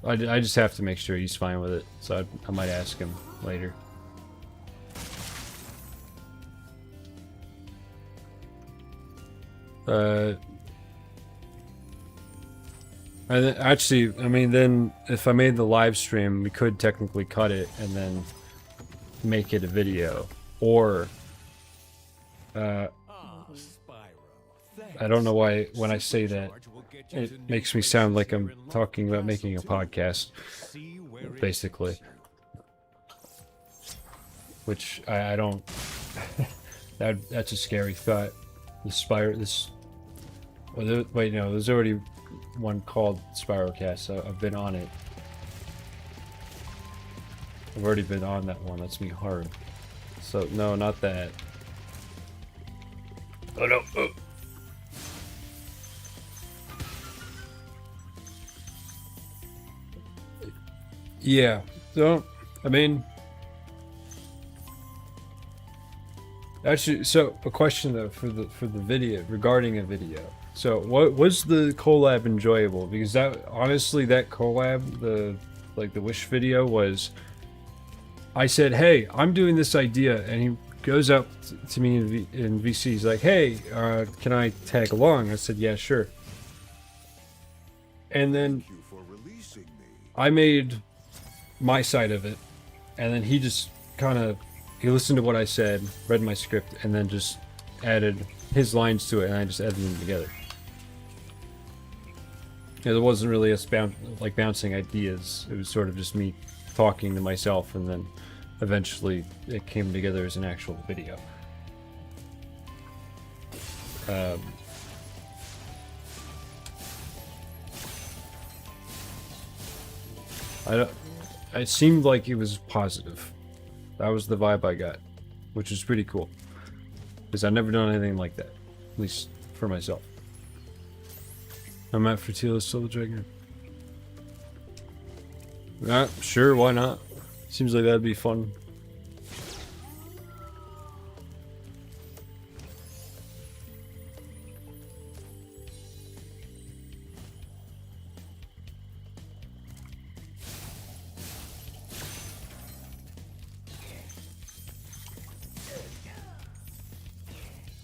I just have to make sure he's fine with it, so I might ask him later. And then, actually, I mean, then if I made the live stream, we could technically cut it and then make it a video, or I don't know why when I say that it makes me sound like I'm talking about making a podcast, basically, which I don't. That's a scary thought. The Spyro, wait, no, there's already one called Spyrocast, so I've been on it. I've already been on that one. That's me hard. So no, not that. Oh no. Oh. Yeah. So I mean, actually, so a question though for the video, regarding a video. So what was the collab enjoyable? Because that, honestly, that collab, the wish video was, I said, hey, I'm doing this idea, and he goes up to me in VC. He's like, hey, can I tag along? I said, yeah, sure. And then I made my side of it, and then he just kind of, he listened to what I said, read my script, and then just added his lines to it, and I just edited them together. Yeah, there wasn't really us bouncing ideas. It was sort of just me talking to myself, and then eventually it came together as an actual video. It seemed like it was positive. That was the vibe I got, which is pretty cool, because I've never done anything like that, at least for myself. I'm at Fertila's Soul Dragon. Yeah, sure, why not? Seems like that'd be fun.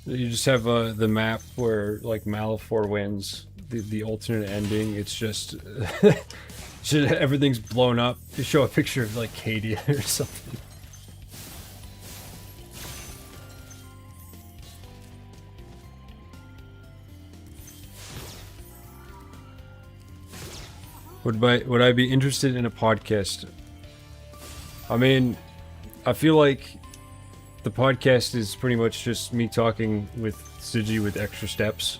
You just have the map where like Malefor wins, the alternate ending. It's just everything's blown up. They show a picture of like Cadia or something. Would I be interested in a podcast? I mean, I feel like the podcast is pretty much just me talking with Sigi with extra steps,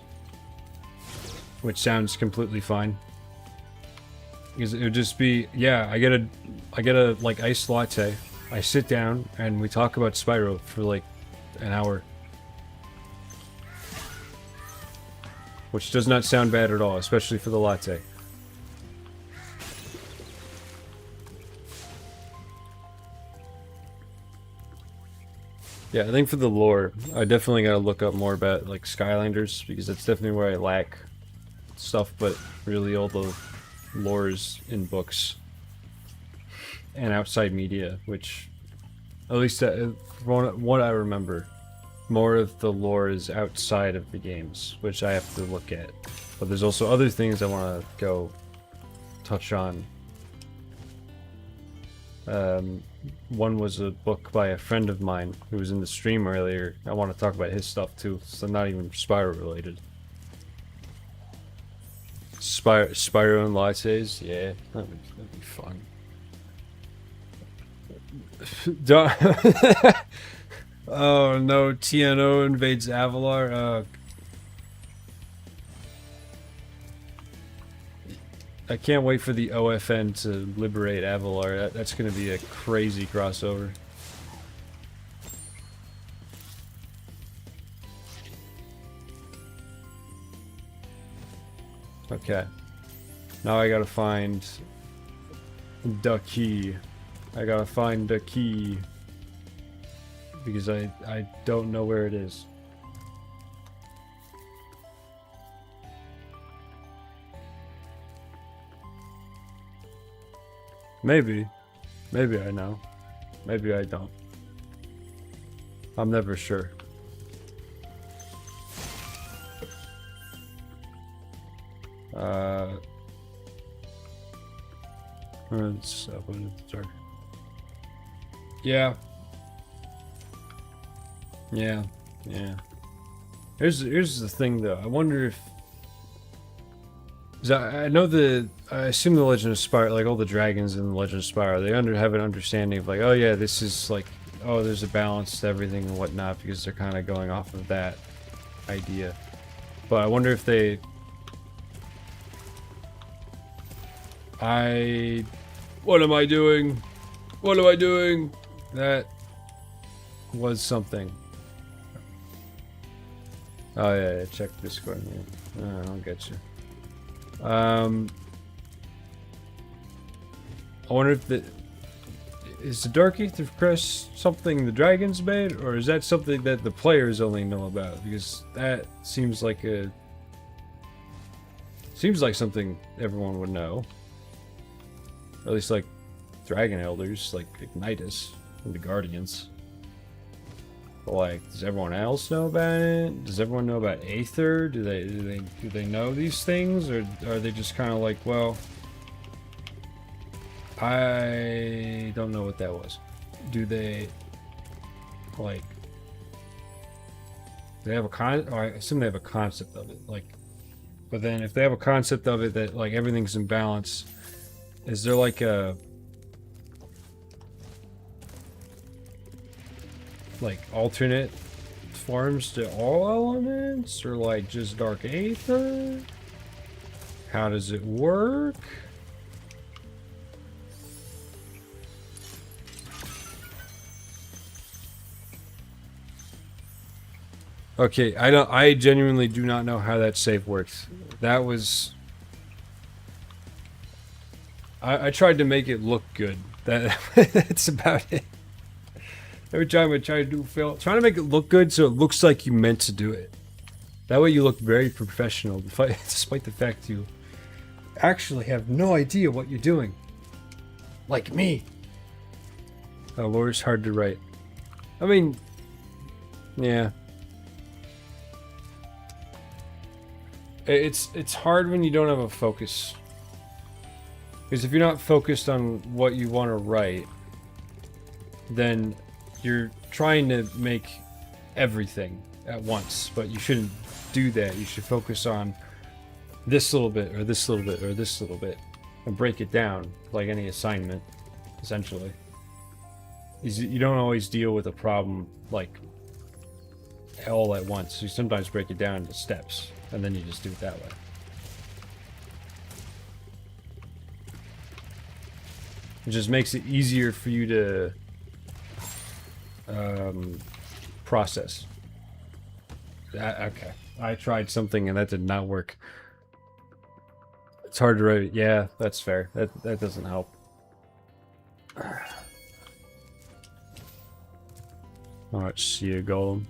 which sounds completely fine. Because it would just be, yeah, I get a like iced latte. I sit down and we talk about Spyro for like an hour. Which does not sound bad at all, especially for the latte. Yeah, I think for the lore, I definitely gotta look up more about like Skylanders, because that's definitely where I lack stuff, but really all the lores in books and outside media, which, at least from what I remember, more of the lore is outside of the games, which I have to look at. But there's also other things I want to go touch on. One was a book by a friend of mine who was in the stream earlier. I want to talk about his stuff too, so not even Spyro related. Spyro and lattes, yeah, that'd be fun. Oh no, TNO invades Avalar. I can't wait for the OFN to liberate Avalar. That's gonna be a crazy crossover. Okay. Now I gotta find the key. I gotta find the key. Because I don't know where it is. Maybe. Maybe I know. Maybe I don't. I'm never sure. Let's open the door. Yeah. Yeah. Here's the thing though. I wonder if... I know I assume the Legend of Spyro, like all the dragons in the Legend of Spyro, they have an understanding of like, oh yeah, this is like, oh, there's a balance to everything and whatnot, because they're kind of going off of that idea. But I wonder if they... What am I doing? What am I doing? That was something. Oh yeah, check Discord. Yeah. I'll get you. I wonder if is the Dark Aether Crest something the dragons made, or is that something that the players only know about? Because that seems like something everyone would know. Or at least like dragon elders, like Ignitus and the Guardians. But like, does everyone else know about it? Does everyone know about Aether? Do they know these things, or are they just kind of like, well, I don't know what that was. Do they like? Do they have I assume they have a concept of it, like. But then, if they have a concept of it that like everything's in balance, is there like a alternate forms to all elements, or like just Dark Aether? How does it work? Okay, I genuinely do not know how that save works. That was... I tried to make it look good. That's about it. Every time I try to do trying to make it look good so it looks like you meant to do it. That way you look very professional, despite the fact you actually have no idea what you're doing. Like me. Lore's hard to write. I mean, yeah. It's hard when you don't have a focus. Because if you're not focused on what you want to write, then you're trying to make everything at once, but you shouldn't do that. You should focus on this little bit, or this little bit, or this little bit, and break it down like any assignment, essentially. You don't always deal with a problem like all at once. You sometimes break it down into steps, and then you just do it that way. It just makes it easier for you to process. Okay. I tried something and that did not work. It's hard to write. Yeah, that's fair. That doesn't help. Alright, see you, Golem.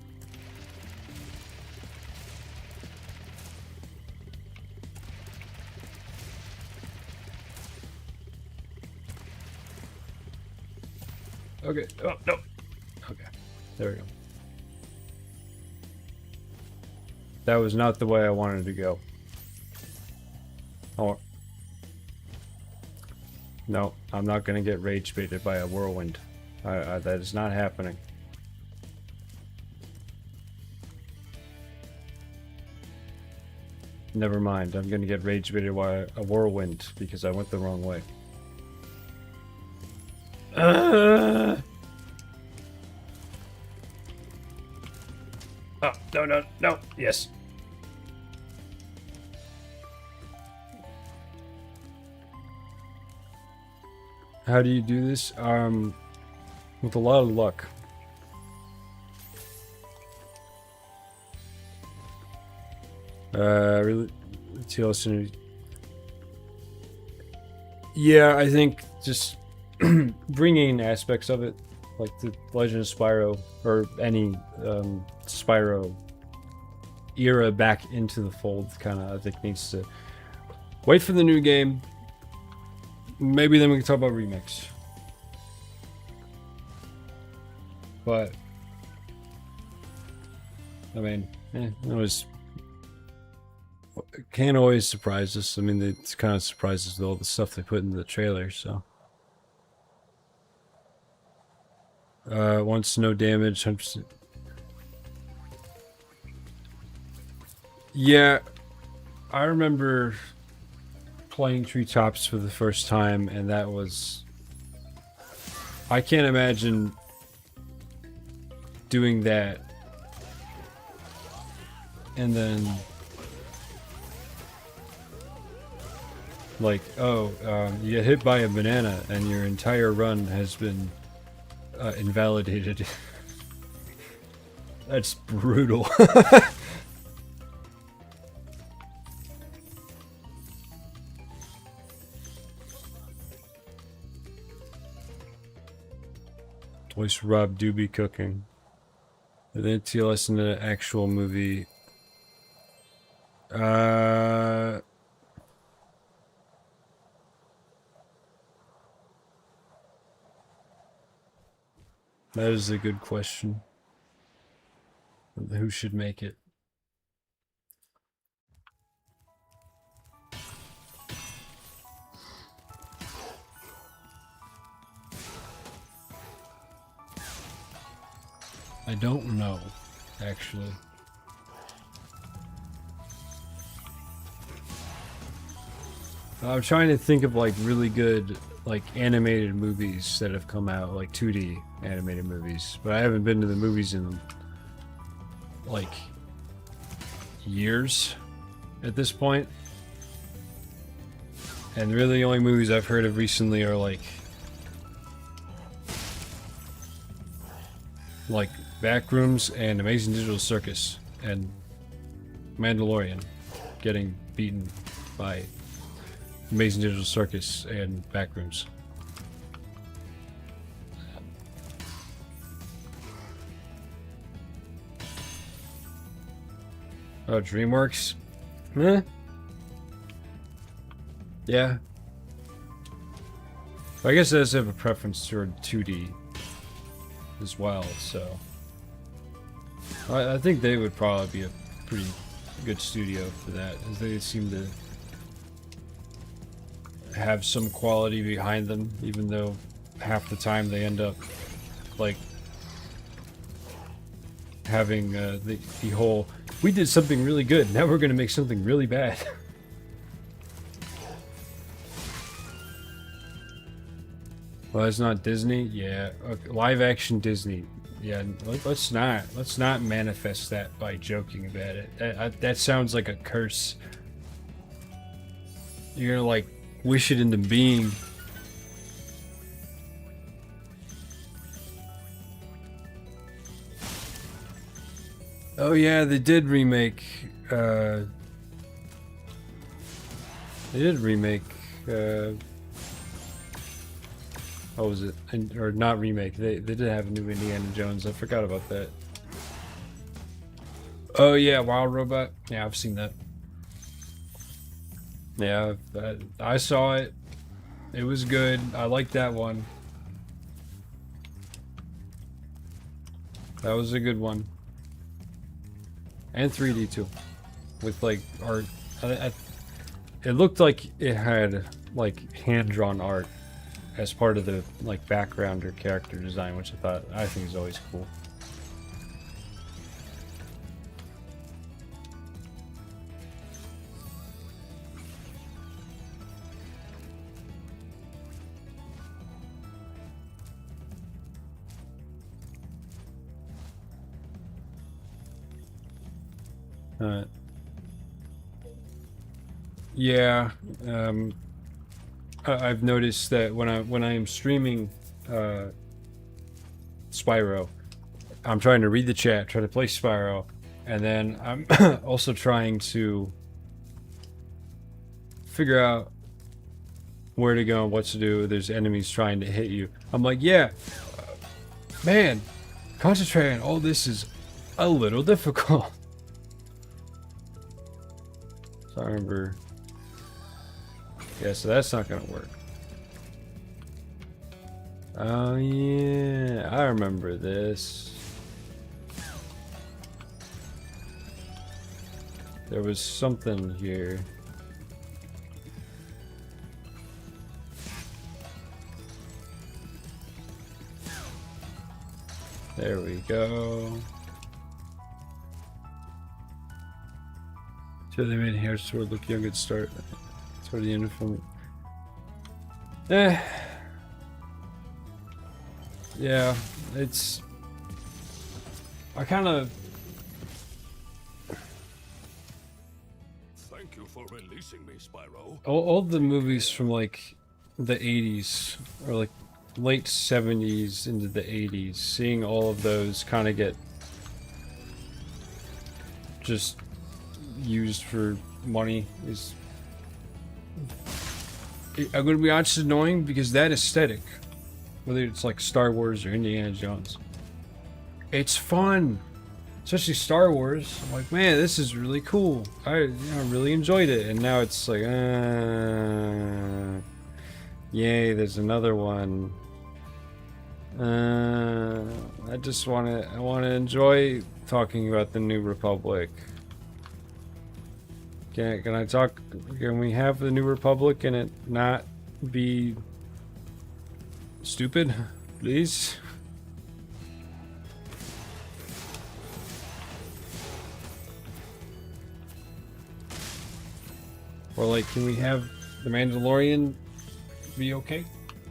Okay. Oh, no. Okay. There we go. That was not the way I wanted to go. Oh. No, I'm not gonna get rage baited by a whirlwind. That is not happening. Never mind, I'm gonna get rage baited by a whirlwind because I went the wrong way. Oh, no, no, no, yes. How do you do this? With a lot of luck. Really? Yeah, I think just bringing aspects of it, like the Legend of Spyro, or any Spyro era back into the fold, kind of, I think needs to wait for the new game. Maybe then we can talk about remix. But I mean, it was can't always surprise us. I mean, it kind of surprises with all the stuff they put in the trailer. So, once no damage, 100%. Yeah, I remember playing Treetops for the first time, and that was... I can't imagine doing that and then like, oh, you get hit by a banana and your entire run has been invalidated. That's brutal. Voice Rob Doobie cooking. And then TLS in an actual movie. That is a good question. Who should make it? I don't know, actually. I'm trying to think of like really good like animated movies that have come out, like 2D animated movies, but I haven't been to the movies in like years at this point. And really the only movies I've heard of recently are like Backrooms and Amazing Digital Circus and Mandalorian getting beaten by Amazing Digital Circus and Backrooms. Oh, DreamWorks? Meh. Yeah. I guess I just have a preference toward 2D as well, so I think they would probably be a pretty good studio for that, as they seem to have some quality behind them, even though half the time they end up like having the whole, we did something really good, now we're gonna make something really bad. Well, it's not Disney. Yeah, okay. Live action Disney. Yeah, let's not manifest that by joking about it. That sounds like a curse. You're gonna like wish it into being. Oh yeah, they did remake. They did remake. What was it? Or not remake. They did have a new Indiana Jones. I forgot about that. Oh yeah, Wild Robot. Yeah, I've seen that. Yeah, I saw it. It was good. I liked that one. That was a good one. And 3D too, with like art. It looked like it had like hand-drawn art as part of the like background or character design, which I think is always cool. Uh, yeah, I've noticed that when I am streaming Spyro, I'm trying to read the chat, try to play Spyro, and then I'm also trying to figure out where to go and what to do. There's enemies trying to hit you. I'm like, yeah, man, concentrating on all this is a little difficult. So I remember. Yeah, so that's not gonna work. Oh yeah, I remember this. There was something here. There we go. So they made Hair Sword look young at start. Toward the end of the film. Yeah, it's. I kind of. Thank you for releasing me, Spyro. All the movies from like the 80s or like late 70s into the 80s, seeing all of those kind of get just used for money is. I'm gonna be honest, it's annoying because that aesthetic, whether it's like Star Wars or Indiana Jones, it's fun. Especially Star Wars. I'm like, man, this is really cool. I really enjoyed it. And now it's like, yay, there's another one. I just want to enjoy talking about the New Republic. Can I talk? Can we have the New Republic and it not be stupid, please? Or like, can we have the Mandalorian be okay?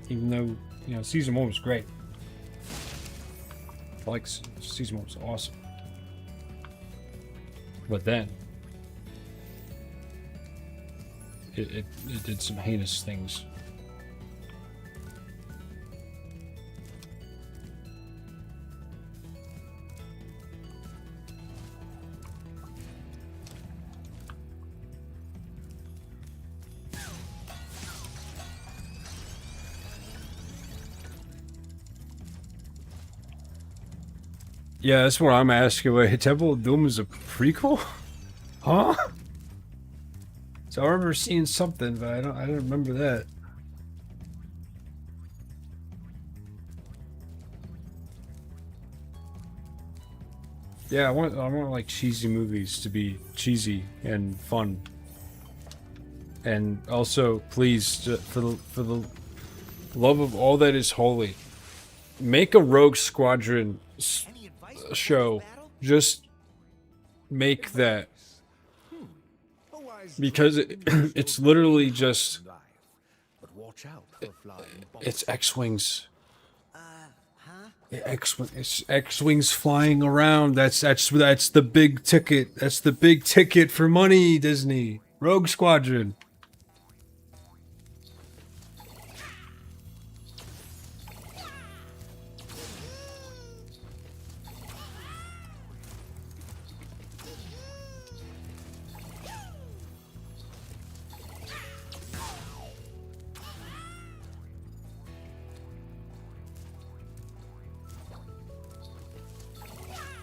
Even though, you know, season 1 was great. I like season 1 was awesome. But then it did some heinous things. Yeah, that's what I'm asking. Wait, Temple of Doom is a prequel? Huh? So I remember seeing something, but I don't remember that. Yeah, I want like cheesy movies to be cheesy and fun. And also, please, for the love of all that is holy, make a Rogue Squadron show. Just make that, because it's literally just it's X-wings. It's X-wings flying around. That's the big ticket. That's the big ticket for money, Disney. Rogue Squadron.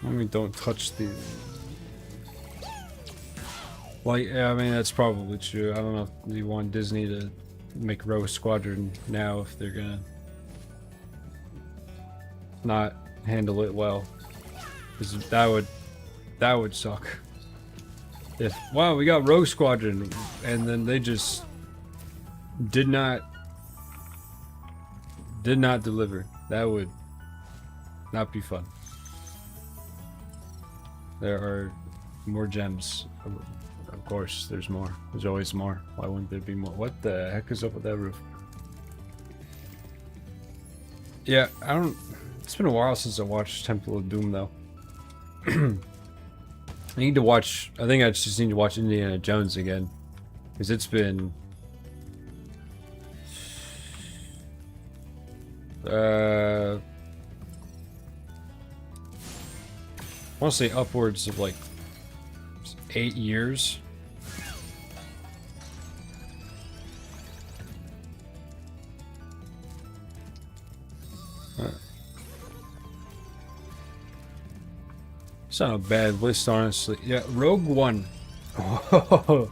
I mean, don't touch the... Like, yeah, I mean, that's probably true. I don't know if you want Disney to make Rogue Squadron now if they're gonna not handle it well. Because that would suck. If, wow, we got Rogue Squadron, and then they just did not deliver. That would not be fun. There are more gems. Of course, there's more. There's always more. Why wouldn't there be more? What the heck is up with that roof? Yeah, I don't... It's been a while since I watched Temple of Doom, though. I need to watch... I think I just need to watch Indiana Jones again. Because it's been... I want to say upwards of like 8 years. It's not a bad list, honestly. Yeah, Rogue One. Oh,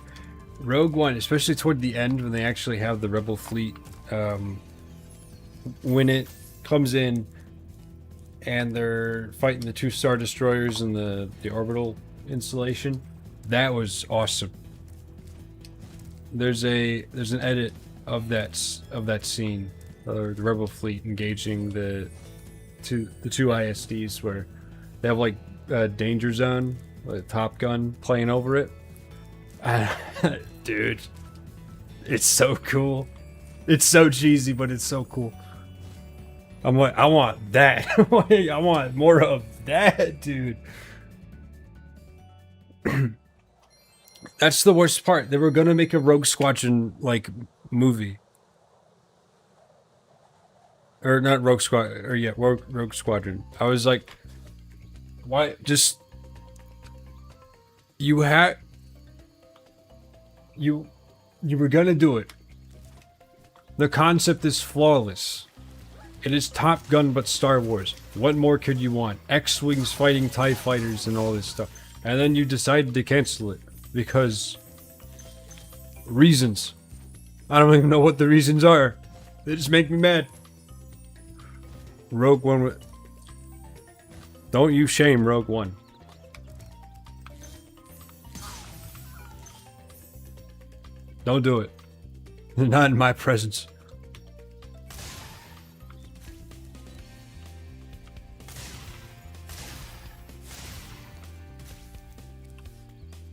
Rogue One, especially toward the end when they actually have the Rebel fleet. When it comes in and they're fighting the 2 Star Destroyers in the orbital installation, that was awesome. There's an edit of that scene, or the Rebel fleet engaging the two ISDs where they have like Danger Zone, like Top Gun playing over it. Dude, it's so cool. It's so cheesy, but it's so cool. I'm like, I want that. I want more of that, dude. That's the worst part. They were gonna make a Rogue Squadron like movie, or not Rogue Squadron, or yeah, Rogue Squadron. I was like, why? Just you were gonna do it. The concept is flawless. It is Top Gun but Star Wars. What more could you want? X-Wings fighting TIE fighters and all this stuff. And then you decided to cancel it. Because... reasons. I don't even know what the reasons are. They just make me mad. Rogue One... Don't you shame Rogue One. Don't do it. Not in my presence.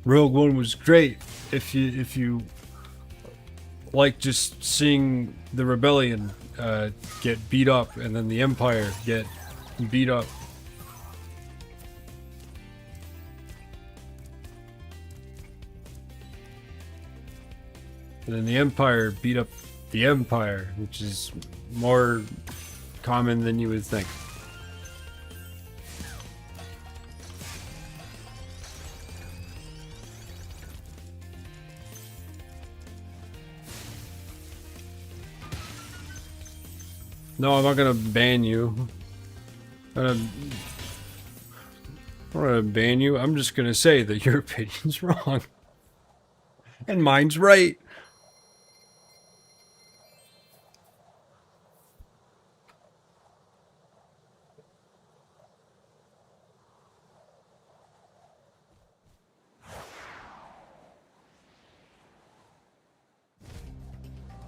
Rogue One was great if you like just seeing the rebellion get beat up and then the Empire get beat up. And then the Empire beat up the Empire, which is more common than you would think. No, I'm not gonna ban you. I'm not gonna ban you. I'm just gonna say that your opinion's wrong. And mine's right.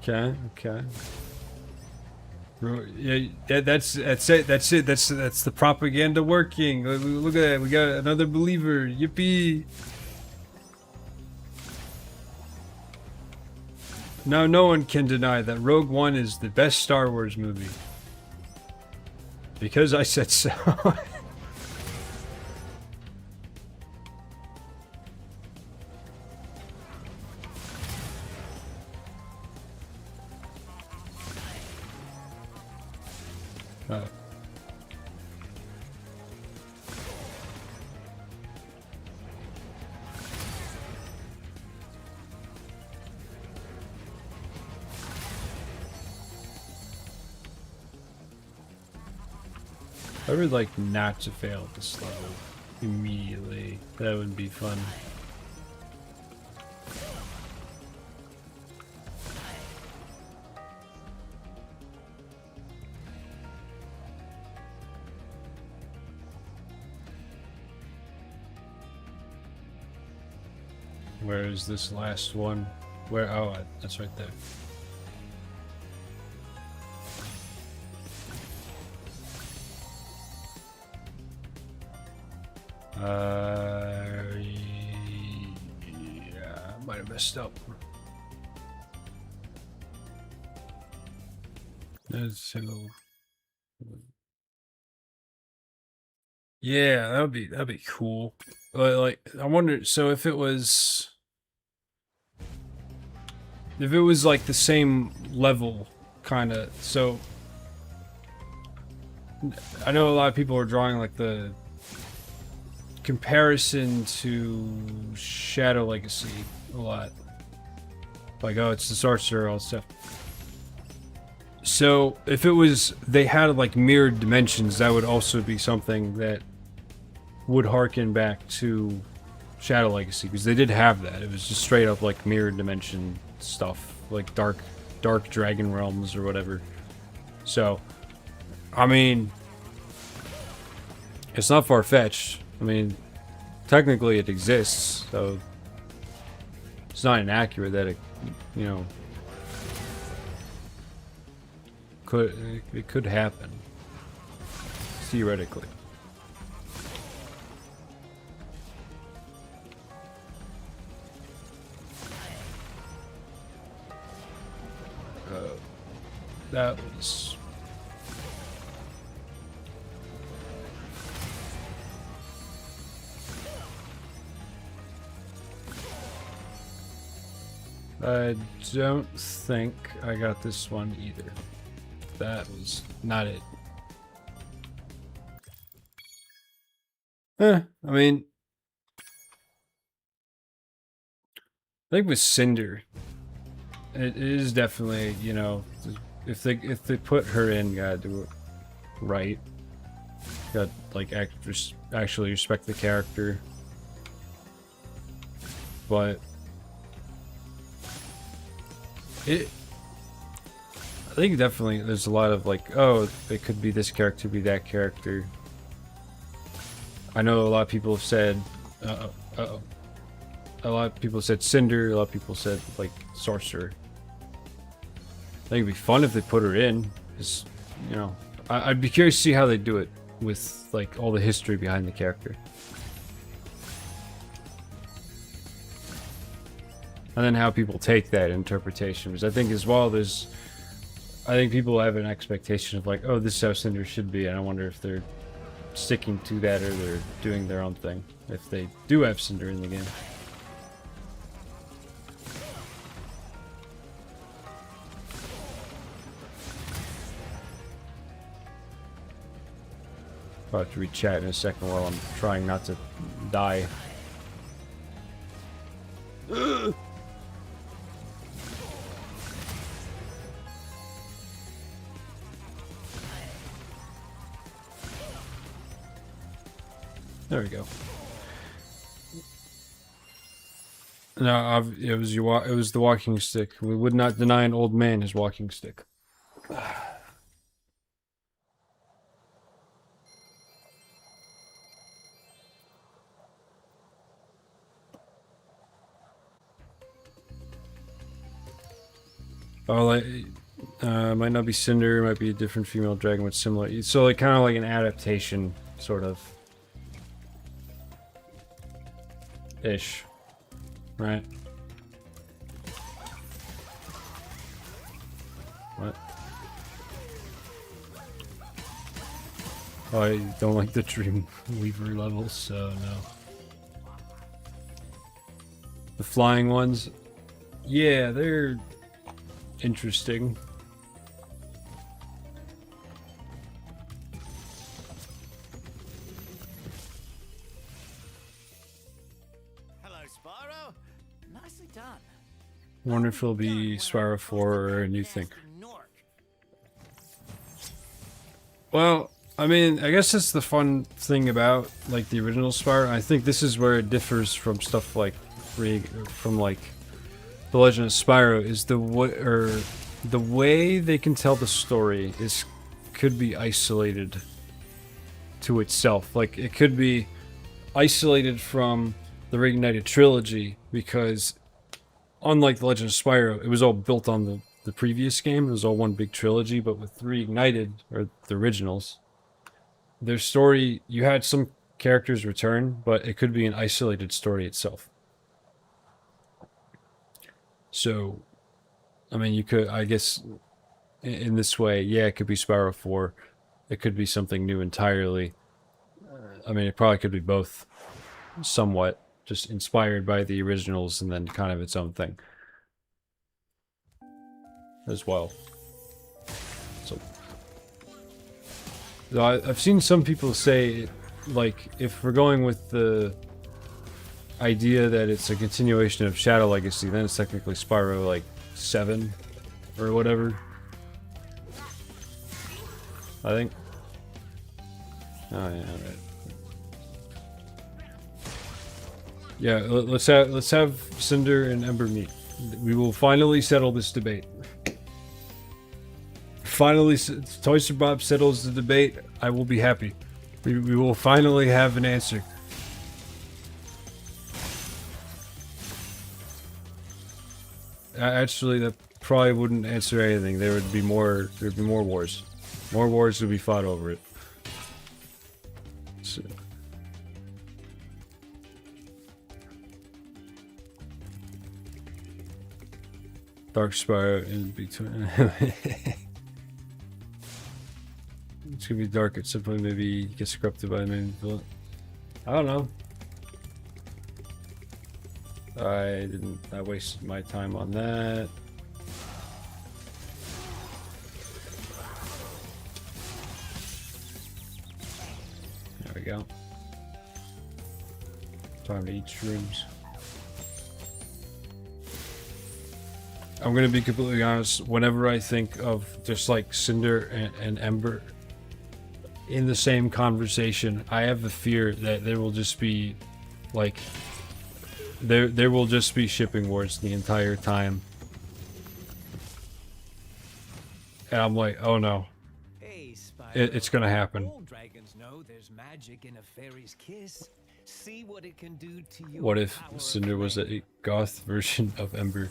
Okay, okay. Yeah, that's it. That's the propaganda working. Look at that. We got another believer. Yippee! Now no one can deny that Rogue One is the best Star Wars movie. Because I said so. I would like not to fail at this level. immediately. That would be fun. Where is this last one? Where? Oh, that's right there. Yeah, I might have messed up. So, yeah, that'd be cool. But like, I wonder. So if it was like the same level, kind of. So I know a lot of people are drawing like the comparison to Shadow Legacy a lot. Like, oh, it's the sorcerer, all that stuff. So if it was, they had like mirrored dimensions, that would also be something that would harken back to Shadow Legacy, because they did have that. It was just straight up like mirrored dimension stuff, like dark dragon realms or whatever. So, I mean, it's not far-fetched. I mean, technically it exists, so it's not inaccurate that it, you know, it could happen, theoretically. That was... I don't think I got this one either. That was not it. I mean, I think with Cinder, it is definitely, you know, if they put her in, gotta do it right. Got like actually respect the character. But I think definitely there's a lot of like, oh, it could be this character, be that character. I know a lot of people have said, a lot of people said Cinder, a lot of people said like Sorcerer. I think it'd be fun if they put her in, because, you know, I'd be curious to see how they do it with like all the history behind the character. And then how people take that interpretation, because I think as well I think people have an expectation of like, oh, this is how Cinder should be, and I wonder if they're sticking to that or they're doing their own thing, if they do have Cinder in the game. I'll have to read chat in a second while I'm trying not to die. There we go. No, it was the walking stick. We would not deny an old man his walking stick. Oh, like, might not be Cinder, might be a different female dragon with similar. So, like, kind of like an adaptation, sort of. Ish. Right? What? Oh, I don't like the Dreamweaver levels, so no. The flying ones? Yeah, they're interesting. Hello, Spyro. Nicely done. Wonder if it'll be Spyro 4 or a new thing. Well, I mean, I guess that's the fun thing about like the original Spyro. I think this is where it differs from stuff like from like The Legend of Spyro is the way they can tell the story could be isolated to itself. Like it could be isolated from the Reignited trilogy because unlike The Legend of Spyro, it was all built on the previous game. It was all one big trilogy, but with Reignited, or the originals, their story, you had some characters return, but it could be an isolated story itself. So, I mean, you could, I guess, in this way, yeah, it could be Spyro 4. It could be something new entirely. I mean, it probably could be both, somewhat, just inspired by the originals and then kind of its own thing as well. So, I've seen some people say, like, if we're going with the idea that it's a continuation of Shadow Legacy, then it's technically Spyro, like, 7 or whatever. I think. Oh yeah, right. Yeah, let's have Cinder and Ember meet. We will finally settle this debate. Finally, Toys for Bob settles the debate. I will be happy. We will finally have an answer. Actually, that probably wouldn't answer anything. There'd be more wars. More wars would be fought over it. So. Dark Spyro in between. It's gonna be dark at some point. Maybe he gets corrupted by the main villain. I don't know. I wasted my time on that. There we go. Time to eat shrooms. I'm gonna be completely honest, whenever I think of just like Cinder and Ember in the same conversation, I have the fear that there will just be like there will just be shipping wars the entire time. And I'm like, oh no. Hey, Spyro. It's gonna happen. All dragons know there's magic in a fairy's kiss. See what it can do to you. What if Cinder was a goth version of Ember?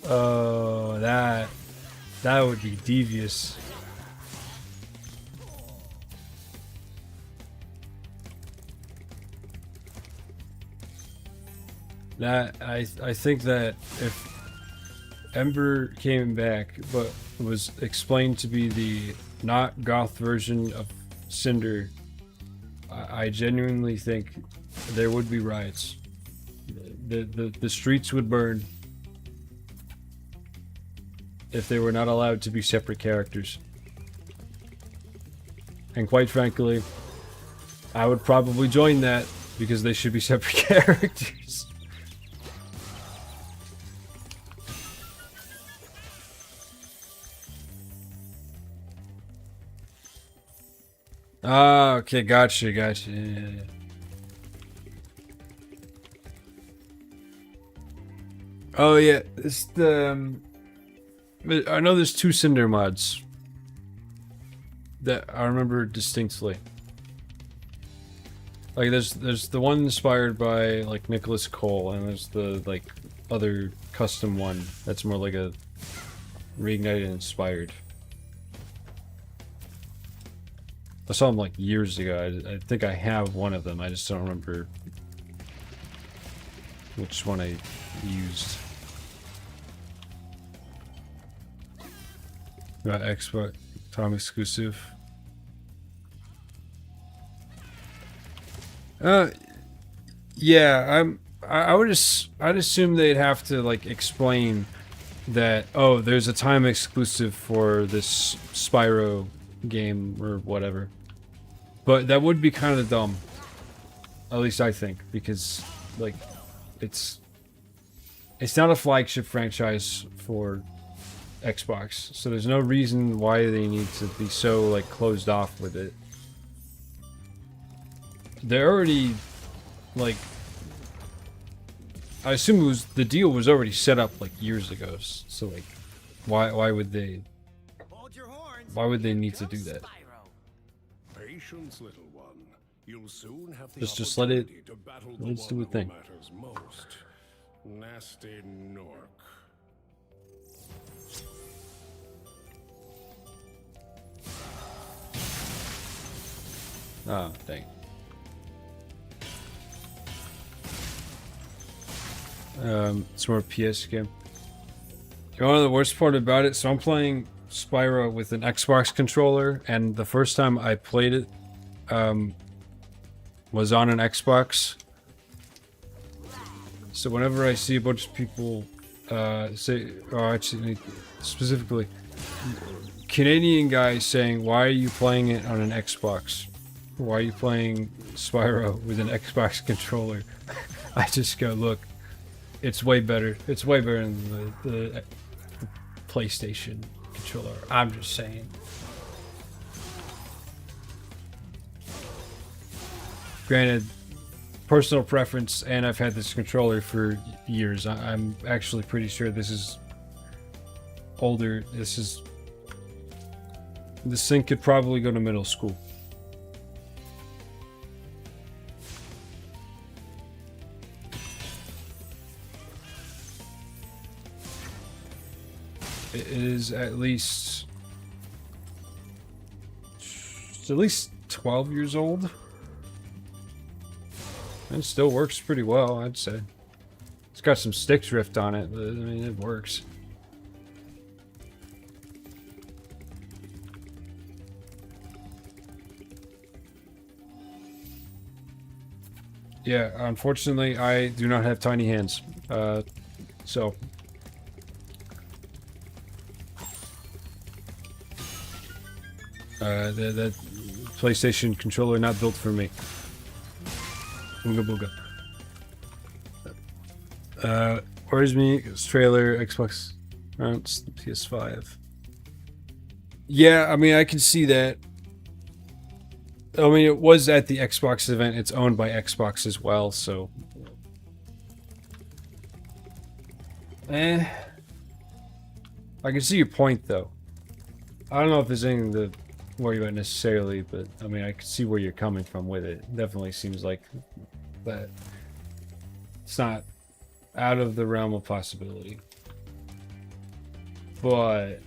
Oh, that would be devious. That I think that if Ember came back but was explained to be the not goth version of Cinder, I genuinely think there would be riots. The streets would burn if they were not allowed to be separate characters. And quite frankly, I would probably join that because they should be separate characters. Ah, okay, gotcha. Yeah. Oh yeah, it's the. I know there's 2 Cinder mods that I remember distinctly. Like there's the one inspired by like Nicholas Cole, and there's the like other custom one that's more like a Reignited inspired. I saw them like years ago. I think I have one of them. I just don't remember which one I used. Xbox Tom exclusive. Yeah, I'd assume they'd have to like explain that, oh, there's a time exclusive for this Spyro game or whatever. But that would be kind of dumb. At least I think, because like it's not a flagship franchise for Xbox, so there's no reason why they need to be so like closed off with it. They're already like, I assume it was, the deal was already set up like years ago. So like, why would they? Why would they need to do that? Patience, little one. You'll soon have the Just let it. opportunity to battle the Let's do a one who thing. matters most. Nasty Nork. Oh, dang. It's more PS game. You know the worst part about it? So I'm playing Spyro with an Xbox controller, and the first time I played it, was on an Xbox. So whenever I see a bunch of people, say, oh, actually, specifically, Canadian guys saying, "Why are you playing it on an Xbox? Why are you playing Spyro with an Xbox controller?" I just go, look, it's way better. It's way better than the PlayStation controller. I'm just saying. Granted, personal preference, and I've had this controller for years. I'm actually pretty sure this is older. This thing could probably go to middle school. It is at least, it's at least 12 years old. And it still works pretty well, I'd say. It's got some stick drift on it, but I mean, it works. Yeah, unfortunately, I do not have tiny hands. So... that PlayStation controller not built for me. Ooga booga. Where's me? It's trailer, Xbox, it's the PS5. Yeah, I mean, I can see that. I mean, it was at the Xbox event. It's owned by Xbox as well, so... I can see your point, though. I don't know if there's anything to worry about necessarily, but I mean, I can see where you're coming from with it. It definitely seems like that it's not out of the realm of possibility. But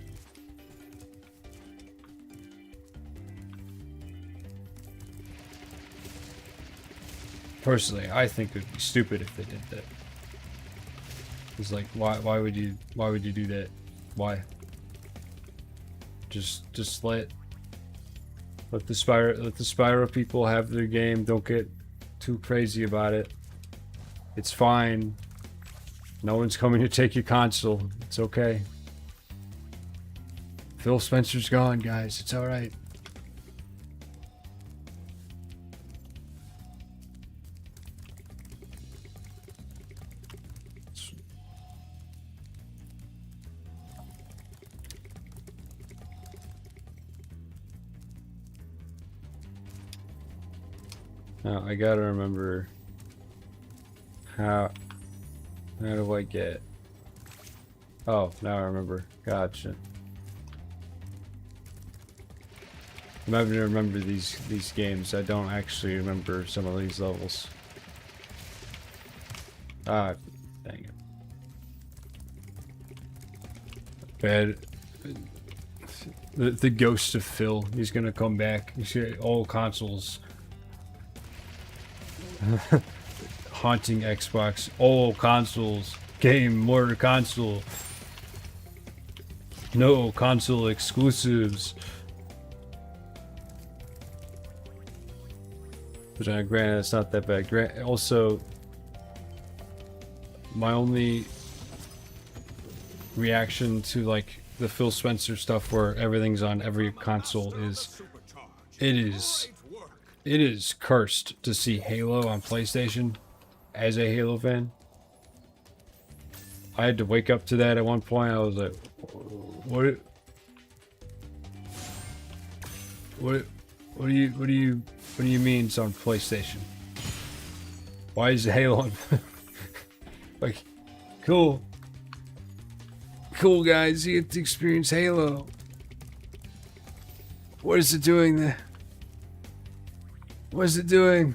personally, I think it would be stupid if they did that. It's like, why would you do that? Why? Just let the Spyro people have their game. Don't get too crazy about it. It's fine. No one's coming to take your console. It's okay. Phil Spencer's gone, guys. It's all right. Now I gotta remember how do I get? Oh, now I remember. Gotcha. I'm having to remember these games. I don't actually remember some of these levels. Ah, dang it. Bad. The ghost of Phil. He's gonna come back. You see all consoles. Haunting Xbox. All consoles. Game more console. No console exclusives. But granted, it's not that bad. Also, my only reaction to like the Phil Spencer stuff where everything's on every console is it is cursed to see Halo on PlayStation as a Halo fan. I had to wake up to that at one point. I was like, What? What do you mean it's on PlayStation? Why is Halo on? Like, cool, guys, you get to experience Halo. What is it doing there? What is it doing?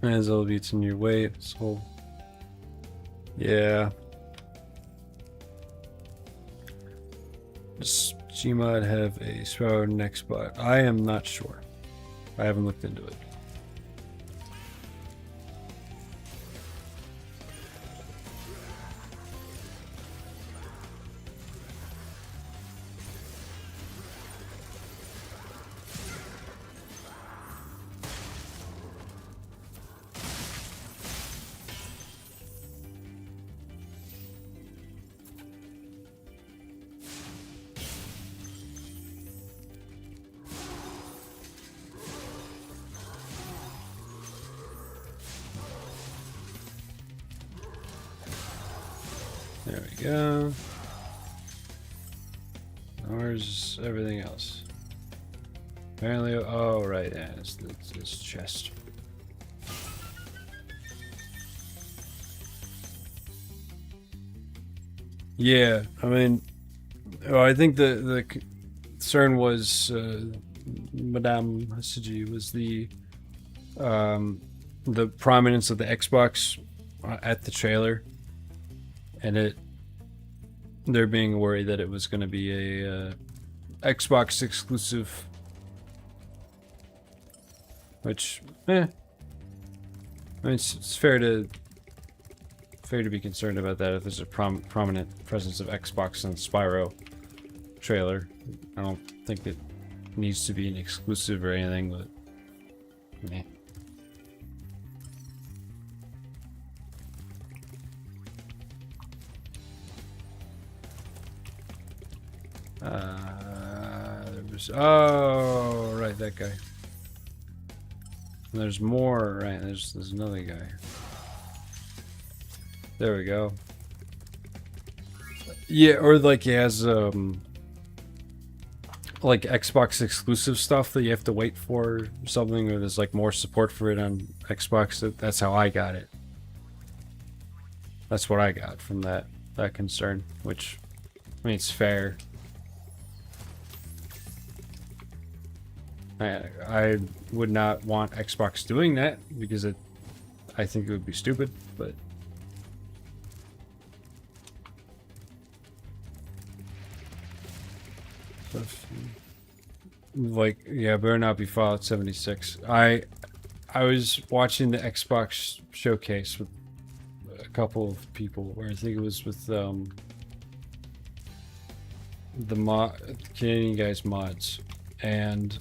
As elevates in your weight, so yeah. Does Gmod have a Spyro next bot? I am not sure. I haven't looked into it. There we go. Where's everything else? Apparently, oh right, yeah, it's this chest. Yeah, I mean, I think the concern was Madame Hasiji was the prominence of the Xbox at the trailer. And they're being worried that it was going to be a Xbox exclusive, which, I mean, it's fair to be concerned about that if there's a prominent presence of Xbox in the Spyro trailer. I don't think it needs to be an exclusive or anything, but meh. There was, oh, right, that guy. And there's more, right? There's another guy. There we go. Yeah, or like he has like Xbox exclusive stuff that you have to wait for or something, or there's like more support for it on Xbox. That's how I got it. That's what I got from that concern, which, I mean, it's fair. I would not want Xbox doing that because I think it would be stupid, but like, yeah, better not be Fallout 76. I was watching the Xbox showcase with a couple of people, where I think it was with the Canadian guys mods, and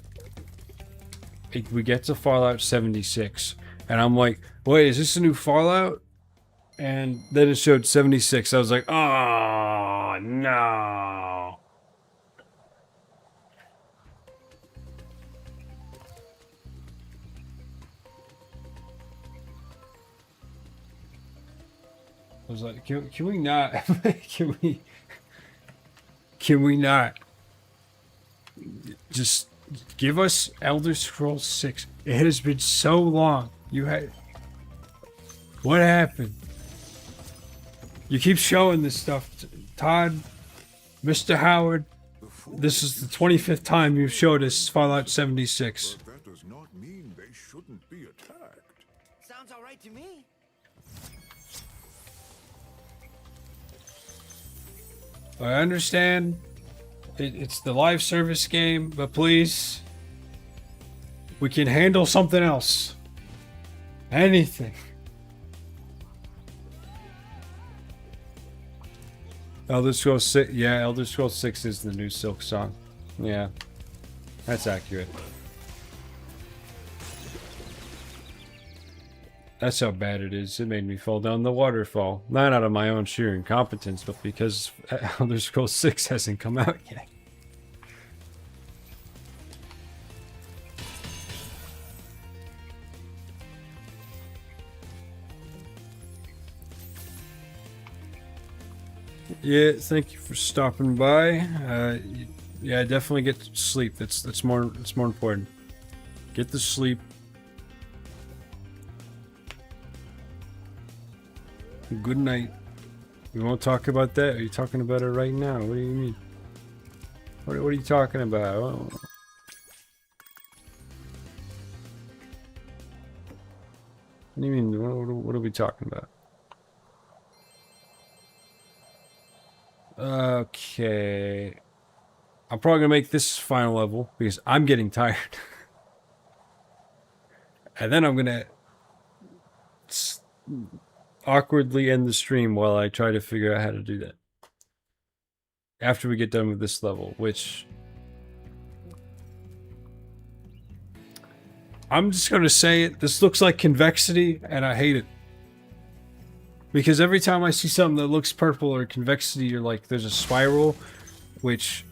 we get to Fallout 76, and I'm like, wait, is this a new Fallout? And then it showed 76. I was like, oh, no. I was like, can we not? Can we not just give us Elder Scrolls 6? It has been so long. What happened? You keep showing this stuff, Todd, Mr. Howard. This is the 25th time you've showed us Fallout 76. But that does not mean they shouldn't be attacked. Sounds all right to me. I understand it's the live service game, but please, we can handle something else. Anything. Elder Scrolls 6, yeah, Elder Scrolls 6 is the new Silk Song. Yeah, that's accurate. That's how bad it is. It made me fall down the waterfall. Not out of my own sheer incompetence, but because Elder Scrolls 6 hasn't come out yet. Yeah, thank you for stopping by. Yeah, definitely get sleep. That's more important. Get the sleep. Good night. We won't talk about that. Are you talking about it right now? What do you mean? What are you talking about? What do you mean? What are we talking about? Okay. I'm probably gonna make this final level because I'm getting tired. And then I'm gonna awkwardly end the stream while I try to figure out how to do that. After we get done with this level, which I'm just gonna say it. This looks like convexity, and I hate it. Because every time I see something that looks purple or convexity, or like there's a spiral, which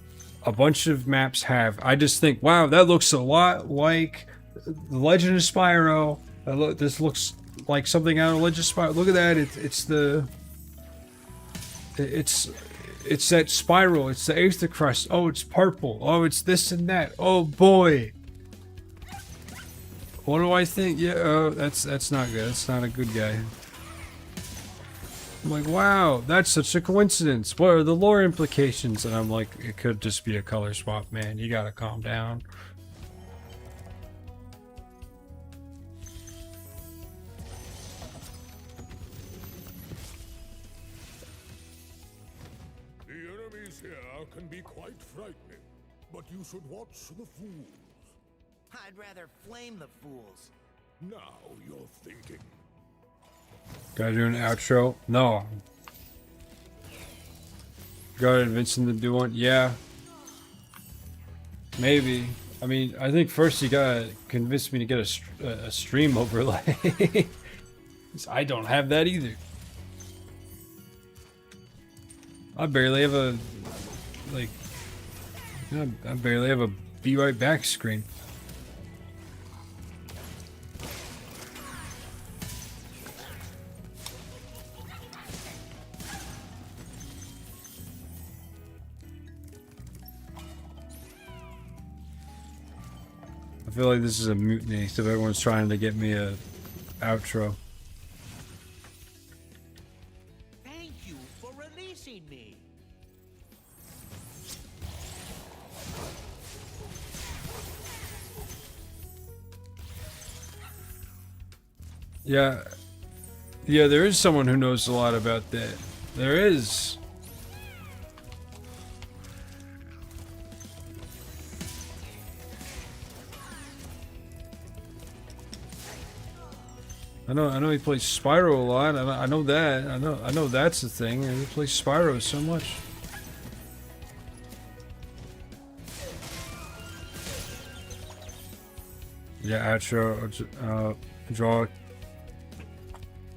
a bunch of maps have, I just think, wow, that looks a lot like The Legend of Spyro. This looks like something out of Legend of Spyro. Look at that. It's that spiral. It's the Aether Crust. Oh, it's purple. Oh, it's this and that. Oh boy. What do I think? Yeah, that's not good. That's not a good guy. I'm like, wow, that's such a coincidence. What are the lore implications? And I'm like, it could just be a color swap, man. You gotta calm down. The enemies here can be quite frightening, but you should watch the fools. I'd rather flame the fools. Now you're thinking. Gotta do an outro? No. Gotta convince him to do one? Yeah. Maybe. I mean, I think first you gotta convince me to get a stream overlay. 'Cause I don't have that either. I barely have a, like, I barely have a be right back screen. I feel like this is a mutiny, so everyone's trying to get me a outro. Thank you for releasing me. Yeah, there is someone who knows a lot about that. There is. I know he plays Spyro a lot. I know that. I know that's the thing. He plays Spyro so much. Yeah, outro. Draw.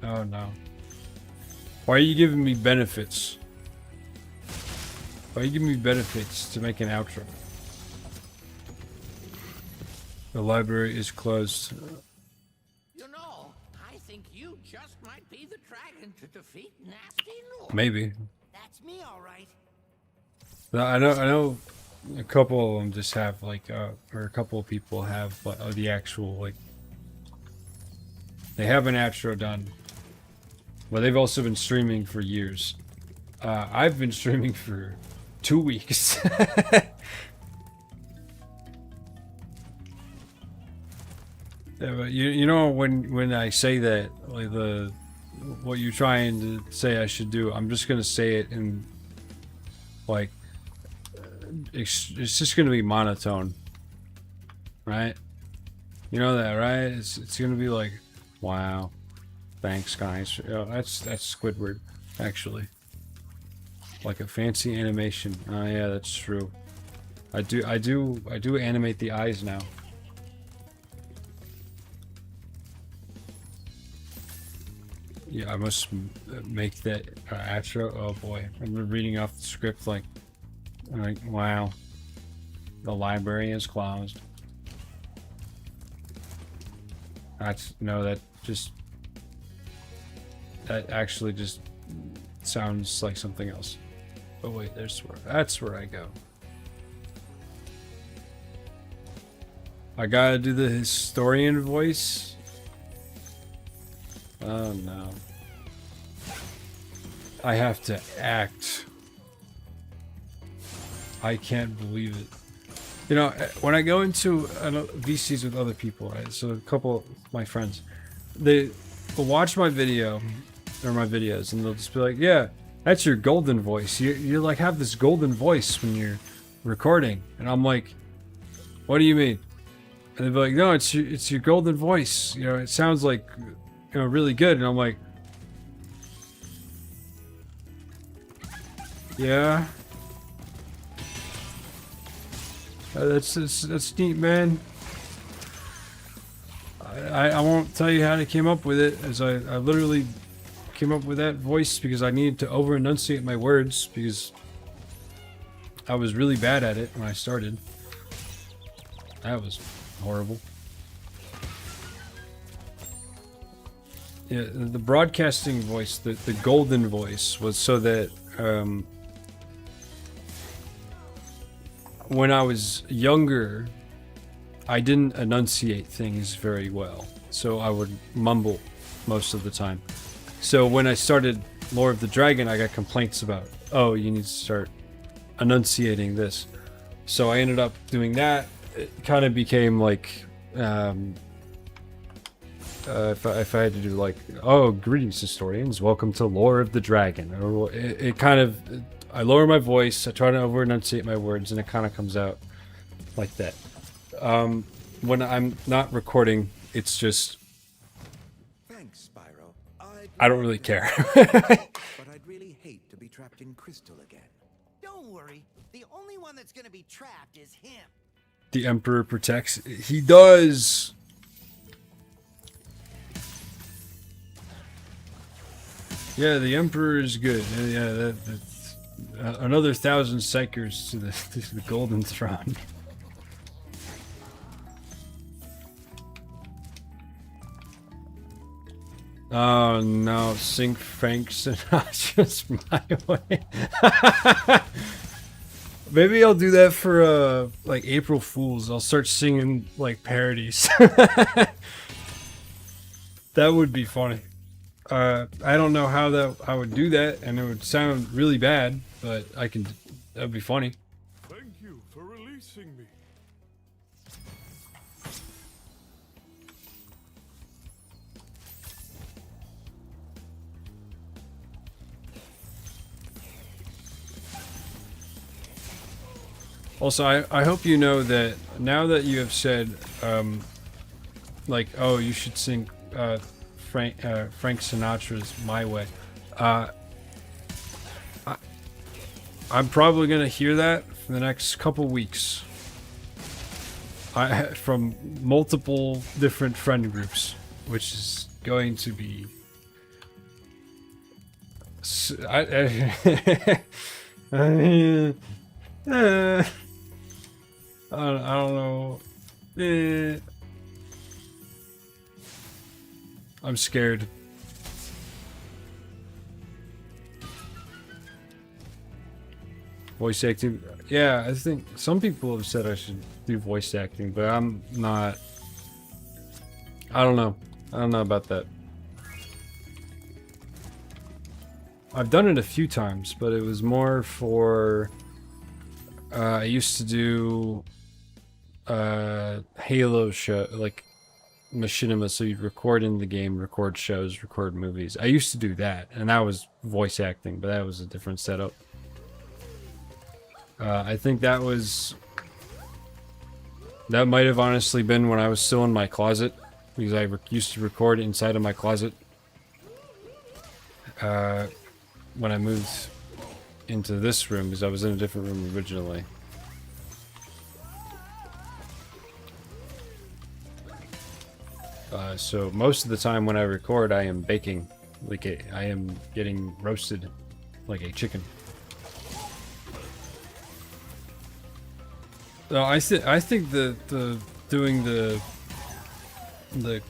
Oh no. Why are you giving me benefits? Why are you giving me benefits to make an outro? The library is closed. You know, I think you just might be the dragon to defeat Nasty Lord. Maybe. That's me, all right. I know a couple of them just have like or a couple of people have the actual like they have an outro done, but they've also been streaming for years. I've been streaming for 2 weeks. Yeah, but you know when I say that, like what you're trying to say I should do, I'm just gonna say it in like it's just gonna be monotone, right? You know that, right? It's gonna be like, wow, thanks guys. That's Squidward, actually. Like a fancy animation. Oh yeah, that's true. I do animate the eyes now. Yeah, I must make that outro. Oh boy, I've been reading off the script like, wow, the library is closed. That actually just sounds like something else. Oh wait, that's where I go. I gotta do the historian voice. Oh no. I have to act. I can't believe it. You know, when I go into VCs with other people, right? So a couple of my friends, they will watch my video or my videos, and they'll just be like, "Yeah, that's your golden voice. You like have this golden voice when you're recording." And I'm like, "What do you mean?" And they'll be like, "No, it's your golden voice. You know, it sounds like, you know, really good." And I'm like, "Yeah, that's neat, man. I won't tell you how I came up with it, as I literally came up with that voice because I needed to over enunciate my words because I was really bad at it when I started. That was horrible." Yeah, the broadcasting voice, the golden voice, was so that when I was younger, I didn't enunciate things very well, so I would mumble most of the time. So when I started Lore of the Dragon, I got complaints about, "Oh, you need to start enunciating this." So I ended up doing that. It kind of became like, if I had to do like, "Oh, greetings historians, welcome to Lore of the Dragon," or it kind of, I lower my voice, I try to over enunciate my words, and it kind of comes out like that. When I'm not recording, it's just, Thanks, Spyro. I don't really care. But I'd really hate to be trapped in crystal again. Don't worry. The only one that's gonna be trapped is him. The Emperor protects. He does. Yeah, the Emperor is good. Yeah, that's another 1,000 psychers to the Golden Throne. Oh no, sing Frank Sinatra's My Way. Maybe I'll do that for like April Fools. I'll start singing like parodies. That would be funny. I don't know how I would do that, and it would sound really bad, but I can. That'd be funny. Thank you for releasing me. Also, I hope you know that now that you have said, like, oh, you should sing Frank Sinatra's My Way. I'm probably gonna hear that for the next couple weeks. From multiple different friend groups, which is going to be. I mean, I don't know. I'm scared. Voice acting. Yeah, I think some people have said I should do voice acting, but I'm not. I don't know. I don't know about that. I've done it a few times, but it was more for. I used to do Halo show, like machinima, so you'd record in the game, record shows, record movies. I used to do that, and that was voice acting, but that was a different setup. I think that might have honestly been when I was still in my closet, because I used to record inside of my closet. When I moved into this room, because I was in a different room originally. So most of the time when I record, I am baking, I am getting roasted like a chicken. No, I think the doing the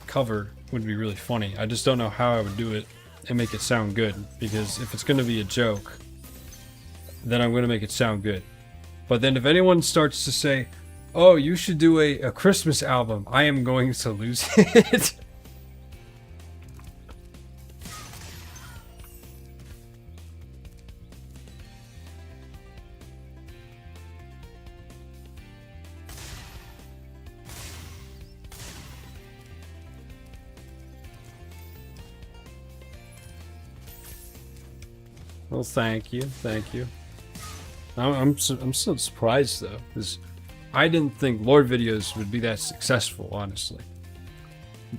cover would be really funny. I just don't know how I would do it and make it sound good, because if it's going to be a joke, then I'm going to make it sound good. But then if anyone starts to say, oh, you should do a Christmas album, I am going to lose it. Well, thank you, thank you. I'm so surprised though, because I didn't think lore videos would be that successful, honestly.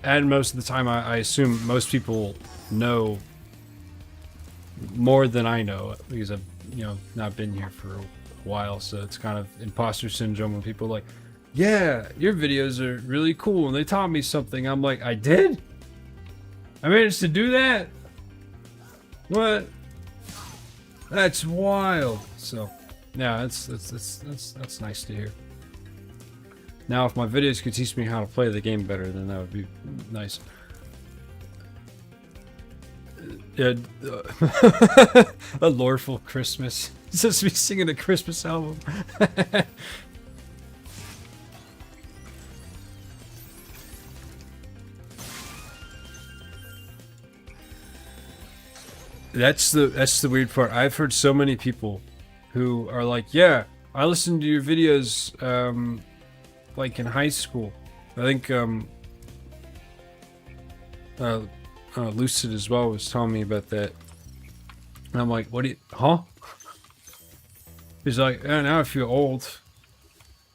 And most of the time, I assume most people know more than I know, because I've not been here for a while. So it's kind of imposter syndrome when people are like, yeah, your videos are really cool and they taught me something. I'm like, I did? I managed to do that? What? That's wild. So, yeah, that's nice to hear. Now, if my videos could teach me how to play the game better, then that would be nice. Yeah, a loreful Christmas. It's just me singing a Christmas album. That's the weird part. I've heard so many people who are like, yeah, I listened to your videos like in high school. I think Lucid as well was telling me about that. And I'm like, what do you, huh? He's like, yeah, now I feel old.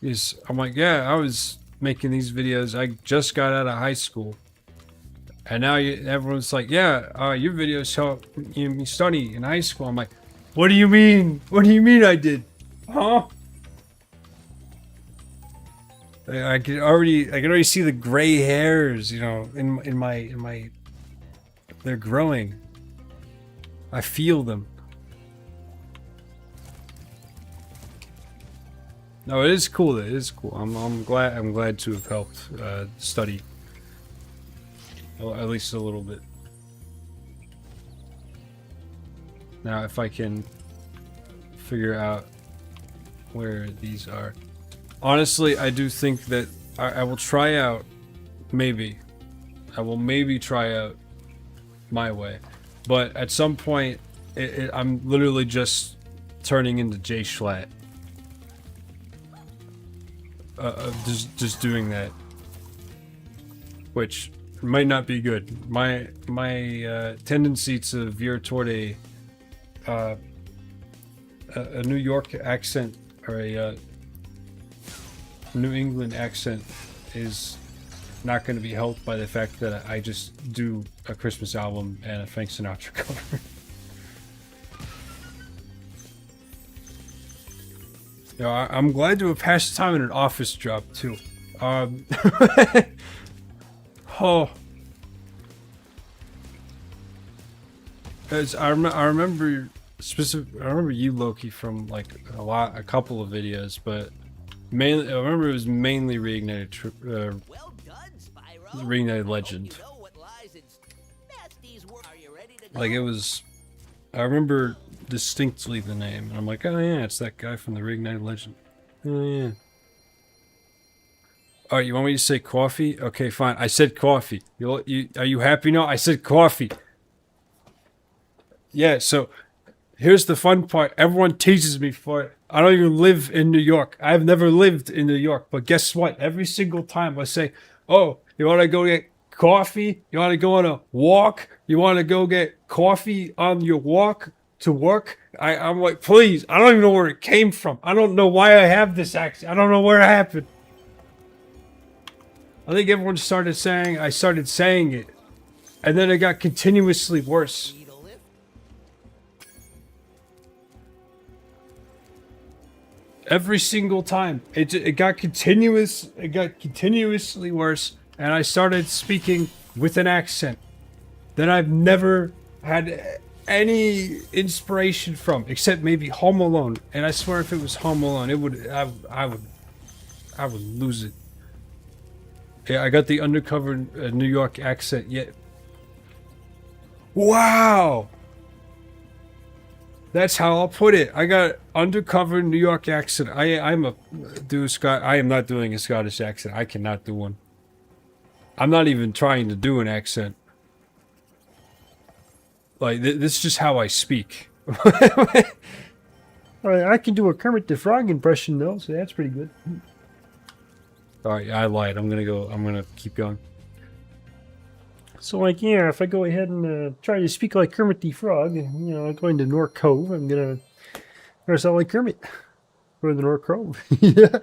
I'm like, yeah, I was making these videos. I just got out of high school. And now everyone's like, yeah, your videos helped me study in high school. I'm like, what do you mean? What do you mean I did? Huh? I can already see the gray hairs, in my they're growing. I feel them. No, it is cool. It is cool. I'm glad to have helped study. Well, at least a little bit. Now, if I can figure out where these are. Honestly, I do think that I will try out, maybe. I will maybe try out my way. But at some point, I'm literally just turning into J Schlatt. Just doing that. Which might not be good. My tendency to veer toward a New York accent or a New England accent is not going to be helped by the fact that I just do a Christmas album and a Frank Sinatra cover. I'm glad to have passed time in an office job too. Oh, I remember you, Loki, from like a couple of videos, but mainly I remember it was mainly Reignited, Well done, Spyro. Reignited Legend. You know what lies in Nasty's world. Are you ready to go? Like it was, I remember distinctly the name, and I'm like, oh yeah, it's that guy from the Reignited Legend. Oh yeah. Alright, you want me to say coffee? Okay, fine. I said coffee. Are you happy now? I said coffee. Yeah, so here's the fun part. Everyone teases me for it. I don't even live in New York. I've never lived in New York. But guess what? Every single time I say, oh, you want to go get coffee? You want to go on a walk? You want to go get coffee on your walk to work? I'm like, please. I don't even know where it came from. I don't know why I have this accent. I don't know where it happened. I think everyone started saying I started saying it, and then it got continuously worse. Need a lift? Every single time, it got continuous. It got continuously worse, and I started speaking with an accent that I've never had any inspiration from, except maybe Home Alone. And I swear, if it was Home Alone, I would lose it. Yeah, I got the undercover New York accent yet. Wow! That's how I'll put it. I got undercover New York accent. I am not doing a Scottish accent. I cannot do one. I'm not even trying to do an accent. Like this is just how I speak. I can do a Kermit the Frog impression though, so that's pretty good. All right, I lied. I'm gonna keep going. So, like, yeah, if I go ahead and try to speak like Kermit the Frog, going to North Cove, I'm gonna sound like Kermit. Go to the North Cove. Yeah.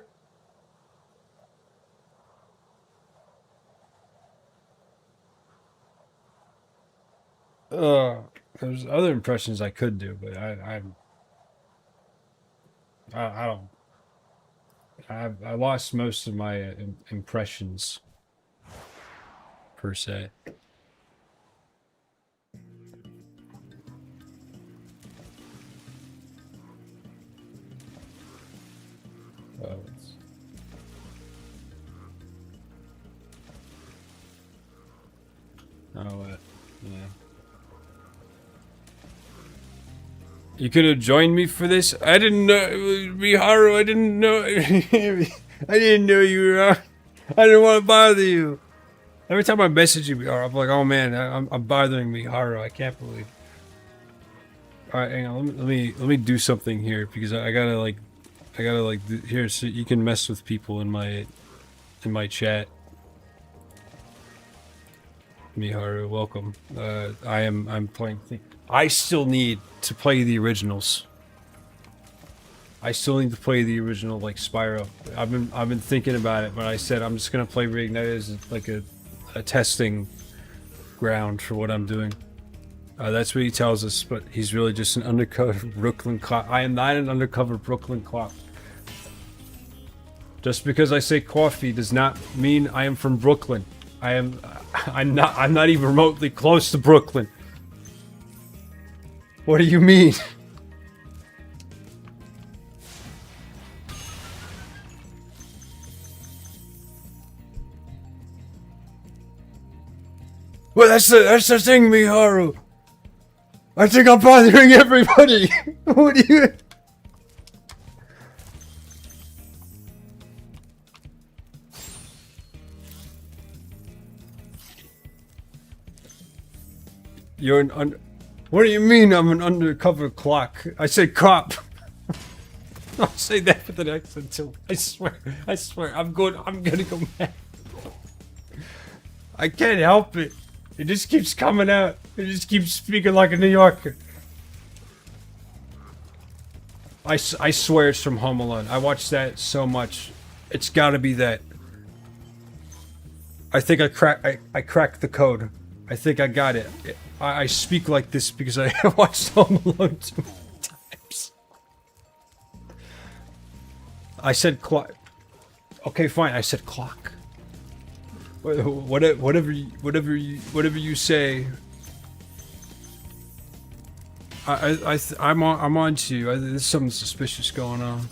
There's other impressions I could do, but I don't. I lost most of my impressions, per se. Yeah. You could have joined me for this. I didn't know it was Miharu. I didn't know. I didn't know you were on. I didn't want to bother you. Every time I message you, Miharu, I'm like, oh man, I'm bothering Miharu. I can't believe. All right, hang on. Let me do something here because I gotta here so you can mess with people in my chat. Miharu, welcome. I'm playing. I still need to play the originals. I still need to play the original like Spyro. I've been thinking about it, but I said I'm just gonna play Reignited as like a testing ground for what I'm doing. That's what he tells us, but he's really just an undercover Brooklyn cop. I am not an undercover Brooklyn cop. Just because I say coffee does not mean I am from Brooklyn. I'm not even remotely close to Brooklyn. What do you mean? Well, that's the thing, Miharu. I think I'm bothering everybody. What do you? You're an What do you mean I'm an undercover clock? I said cop. I'll say that for the next one too. I swear. I'm gonna go mad. I can't help it. It just keeps coming out. It just keeps speaking like a New Yorker. I swear it's from Home Alone. I watched that so much. It's gotta be that. I think I cracked the code. I think I got it. I speak like this because I watched Home Alone too many times. I said clock. Okay, fine. I said clock. Whatever you say. I'm on to you. There's something suspicious going on.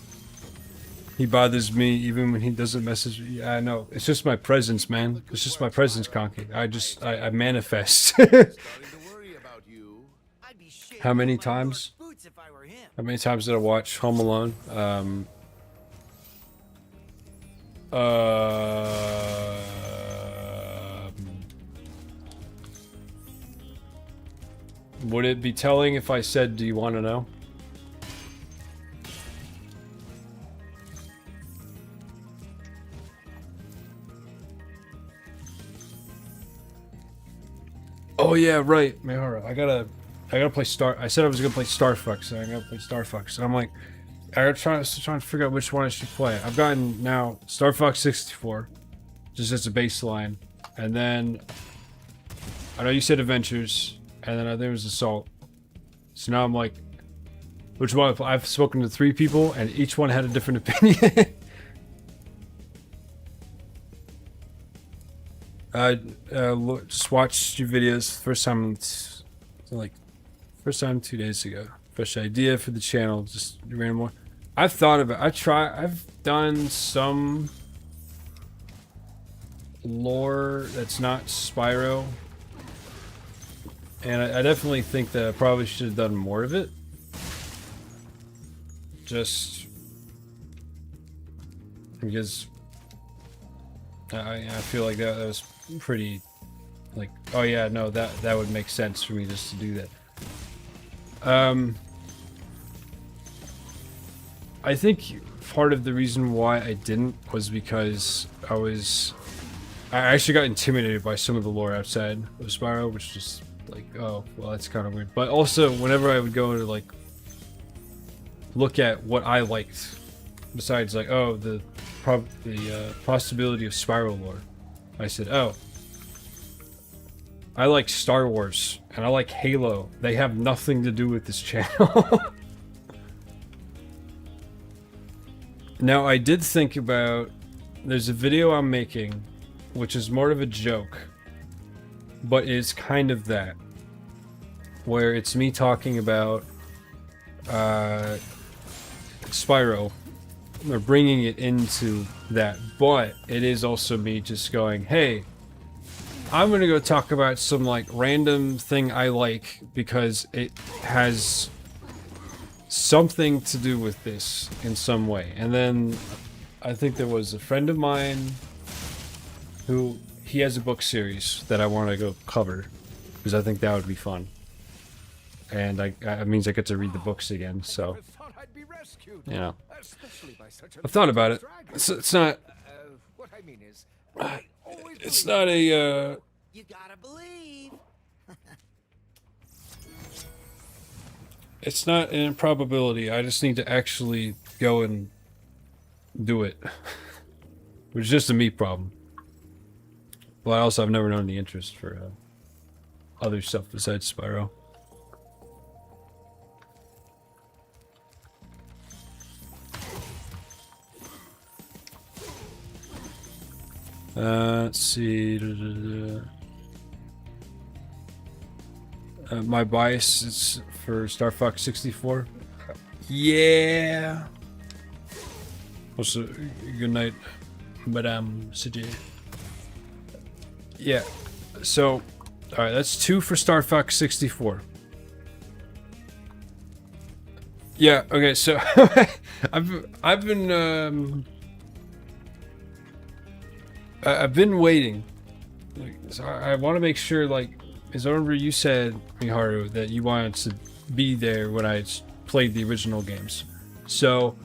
He bothers me even when he doesn't message me. Yeah, I know. It's just my presence, man. It's just my presence, Conky. I manifest. How many times? How many times did I watch Home Alone? Would it be telling if I said, do you want to know? Oh yeah, right, Mayhara. I gotta play I said I was gonna play Star Fox, so I gotta play Star Fox. And I'm like, I gotta try to figure out which one I should play. I've gotten now Star Fox 64, just as a baseline, and then I know you said Adventures, and then I think it was Assault. So now I'm like, which one? I've spoken to 3 people, and each one had a different opinion. Just watched your videos first time, first time 2 days ago. Fresh idea for the channel, just random one. I've thought of it. I've done some lore that's not Spyro, and I definitely think that I probably should have done more of it. just because I feel like that was pretty, like, oh yeah, no, that would make sense for me just to do that. I think part of the reason why I didn't was because I actually got intimidated by some of the lore outside of Spyro, which is like, oh, well, that's kind of weird. But also, whenever I would go to, like, look at what I liked, besides, like, oh, the possibility of Spyro lore, I said, oh, I like Star Wars, and I like Halo. They have nothing to do with this channel. Now, I did think about, there's a video I'm making, which is more of a joke, but is kind of that, where it's me talking about Spyro, or bringing it into that, but it is also me just going, hey, I'm gonna go talk about some, like, random thing I like because it has something to do with this in some way. And then I think there was a friend of mine who, he has a book series that I want to go cover because I think that would be fun. And it means I get to read the books again, so, you know. I've thought about it. It's not... What I mean is, It's not a, you gotta believe. it's not an improbability. I just need to actually go and do it. Which is just a me problem. But also, I've never known the interest for other stuff besides Spyro. Let's see. My bias is for Star Fox 64. Yeah. Also, good night, Madame CJ. Yeah. So, alright, that's 2 for Star Fox 64. Yeah, okay, so I've been waiting. Like, so I want to make sure, like, as I remember you said, Miharu, that you wanted to be there when I played the original games. So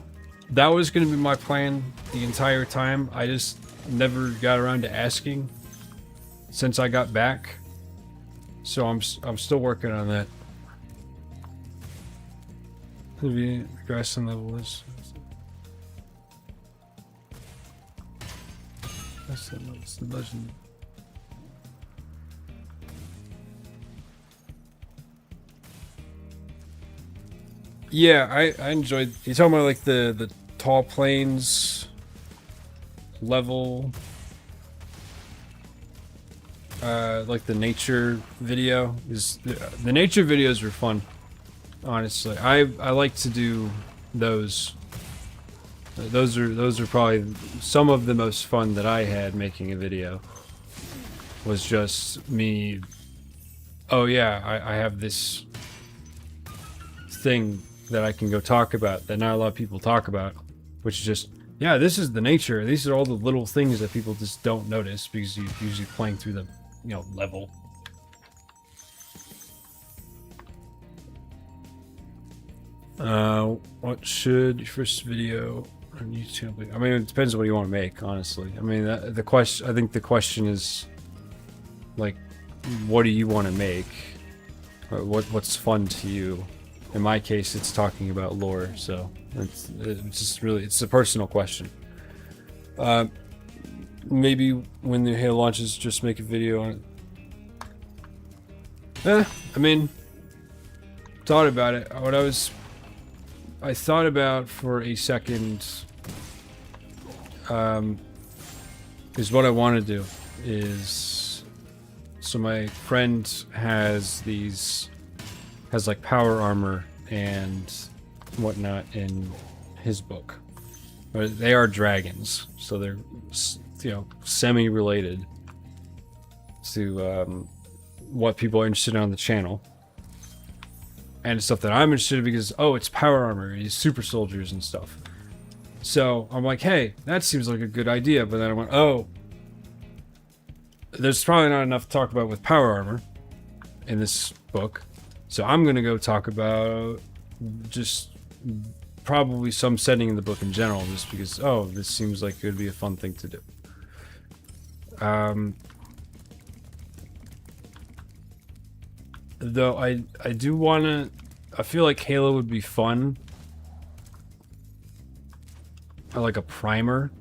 that was going to be my plan the entire time. I just never got around to asking since I got back. So I'm still working on that. The grassland level is. That's the legend. Yeah, I enjoyed. You talking about like the tall plains level, like the nature video is the nature videos were fun. Honestly, I like to do those. Those are probably some of the most fun that I had making a video. Was just me. Oh yeah, I have this thing that I can go talk about that not a lot of people talk about, which is just, yeah, this is the nature. These are all the little things that people just don't notice because you're usually playing through the, level. What should your first video on YouTube be? I mean, it depends on what you want to make, honestly. I mean, I think the question is, like, what do you want to make? Or what's fun to you? In my case, it's talking about lore, so it's just really, it's a personal question. Maybe when the Halo launches, just make a video on it. I mean, thought about it. I thought about for a second, is what I want to do is, so my friend has like power armor and whatnot in his book. But they are dragons, so they're, semi-related to what people are interested in on the channel. and stuff that I'm interested in because, oh, it's power armor, he's super soldiers and stuff. So I'm like, hey, that seems like a good idea. But then I went, oh, there's probably not enough to talk about with power armor in this book. So I'm going to go talk about just probably some setting in the book in general, just because, oh, this seems like it would be a fun thing to do. Though I do want to, I feel like Halo would be fun, or like a primer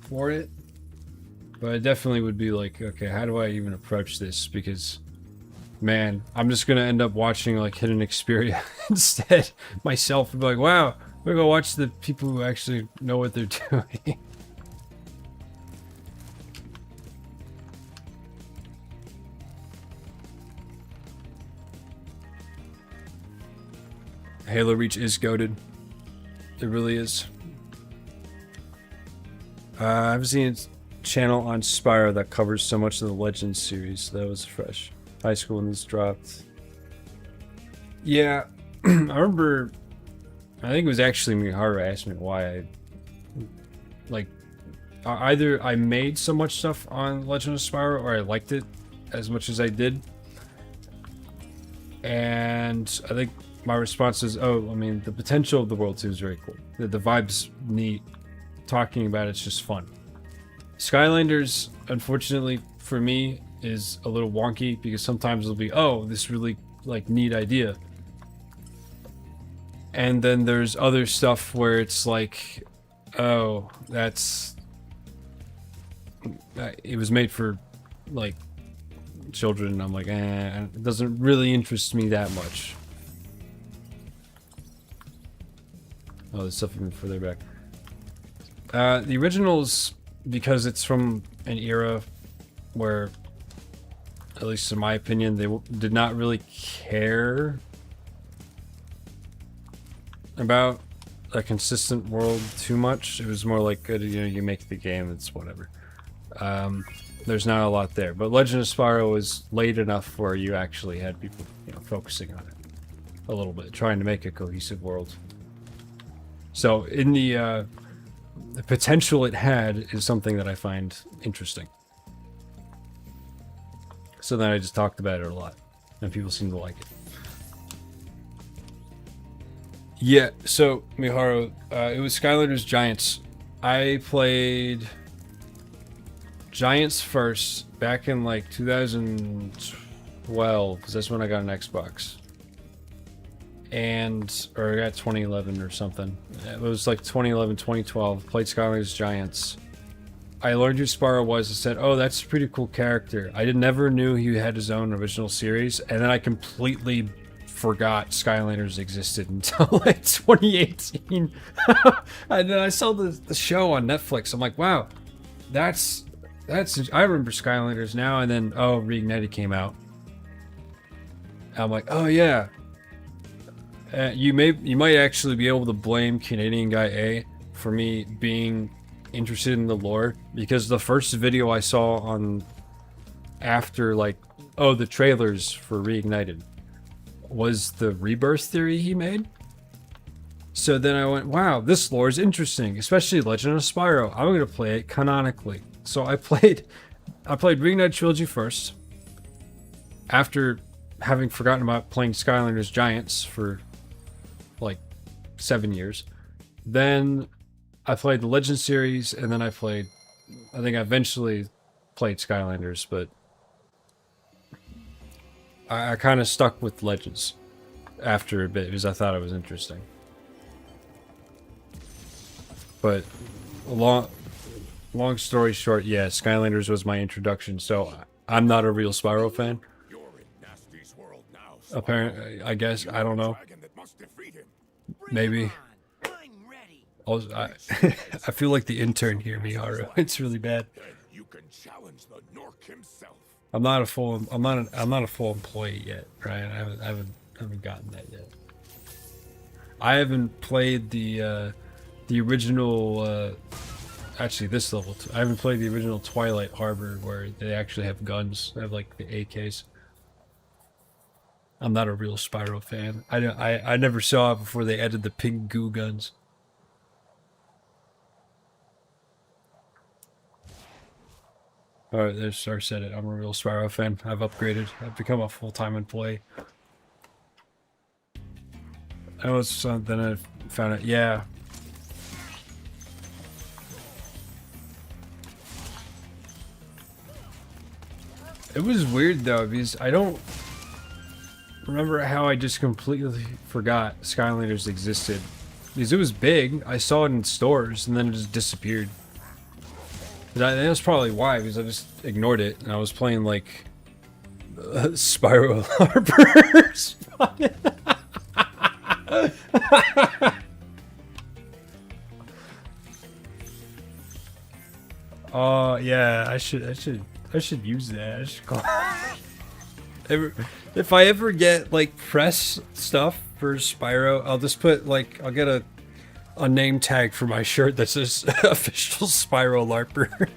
for it, but it definitely would be like, okay, how do I even approach this? Because, man, I'm just gonna end up watching like Hidden Xperia instead myself and be like, wow, I'm gonna go watch the people who actually know what they're doing. Halo Reach is goated. It really is. I've seen a channel on Spyro that covers so much of the Legends series. That was fresh. High school when this dropped. Yeah, I remember. I think it was actually Miharu asked me why I like. Either I made so much stuff on Legend of Spyro, or I liked it as much as I did. And I think my response is, oh, I mean, the potential of the world seems very cool. The vibe's neat. Talking about it's just fun. Skylanders, unfortunately for me, is a little wonky because sometimes it'll be, oh, this really like neat idea, and then there's other stuff where it's like, oh, that's it was made for like children, and I'm like, it doesn't really interest me that much. Oh, there's stuff even further back. The originals, because it's from an era where, at least in my opinion, they did not really care about a consistent world too much. It was more like, you know, you make the game, it's whatever. There's not a lot there. But Legend of Spyro was late enough where you actually had people, you know, focusing on it a little bit, trying to make a cohesive world. So in the potential it had is something that I find interesting. So then I just talked about it a lot, and people seem to like it. Yeah, so Miharu, it was Skylanders Giants. I played Giants first back in like 2012, because that's when I got an Xbox. Or I got 2011 or something. It was like 2011, 2012. Played Skylanders Giants. I learned who Spyro was and said, oh, that's a pretty cool character. I never knew he had his own original series, and then I completely forgot Skylanders existed until like 2018. And then I saw the show on Netflix. I'm like, wow, that's I remember Skylanders now. And then, oh, Reignited came out. I'm like, oh yeah. You might actually be able to blame Canadian Guy A for me being interested in the lore, because the first video I saw on after like, oh, the trailers for Reignited was the rebirth theory he made. So then I went, wow, this lore is interesting, especially Legend of Spyro. I'm gonna play it canonically. So I played Reignited Trilogy first, after having forgotten about playing Skylanders Giants for like 7 years. Then I played the Legend series, and then I think I eventually played Skylanders, but I kind of stuck with Legends after a bit because I thought it was interesting. But long story short, yeah, Skylanders was my introduction, so I'm not a real Spyro fan. Apparently, I guess, I don't know. Maybe. Also, I feel like the intern here, Miharu. It's really bad. You can challenge the Nork himself. I'm not a full employee yet, right? I haven't gotten that yet. I haven't played the original. Actually, this level. I haven't played the original Twilight Harbor, where they actually have guns. They have like the AKs. I'm not a real Spyro fan. I never saw it before they added the pink goo guns. Alright, there's Star said it. I'm a real Spyro fan. I've upgraded. I've become a full-time employee. I was then I found it. Yeah. It was weird though, because I don't remember how I just completely forgot Skylanders existed. Because it was big, I saw it in stores, and then it just disappeared. That's probably why, because I just ignored it, and I was playing like Spyro Harpers. Oh yeah, I should use that. I should call. If I ever get like press stuff for Spyro, I'll just put like I'll get a name tag for my shirt that says official Spyro LARPer.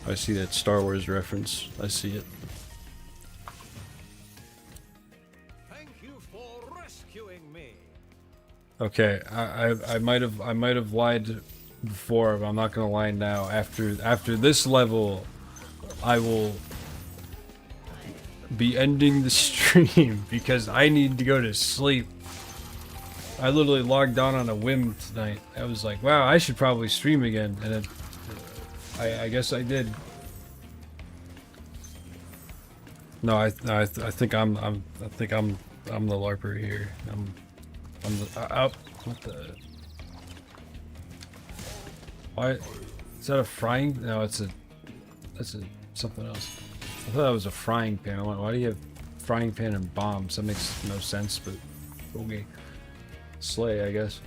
I see that Star Wars reference. I see it. Thank you for rescuing me. Okay, I might have lied before, but I'm not gonna lie now. After this level, I will be ending the stream because I need to go to sleep. I literally logged on a whim tonight. I was like, wow, I should probably stream again, and it, I guess I did. No, I think I'm the LARPer here. I'm the what the? Why? Is that a frying? No, that's a something else. I thought that was a frying pan. Why do you have frying pan and bombs? That makes no sense, but okay. Slay, I guess.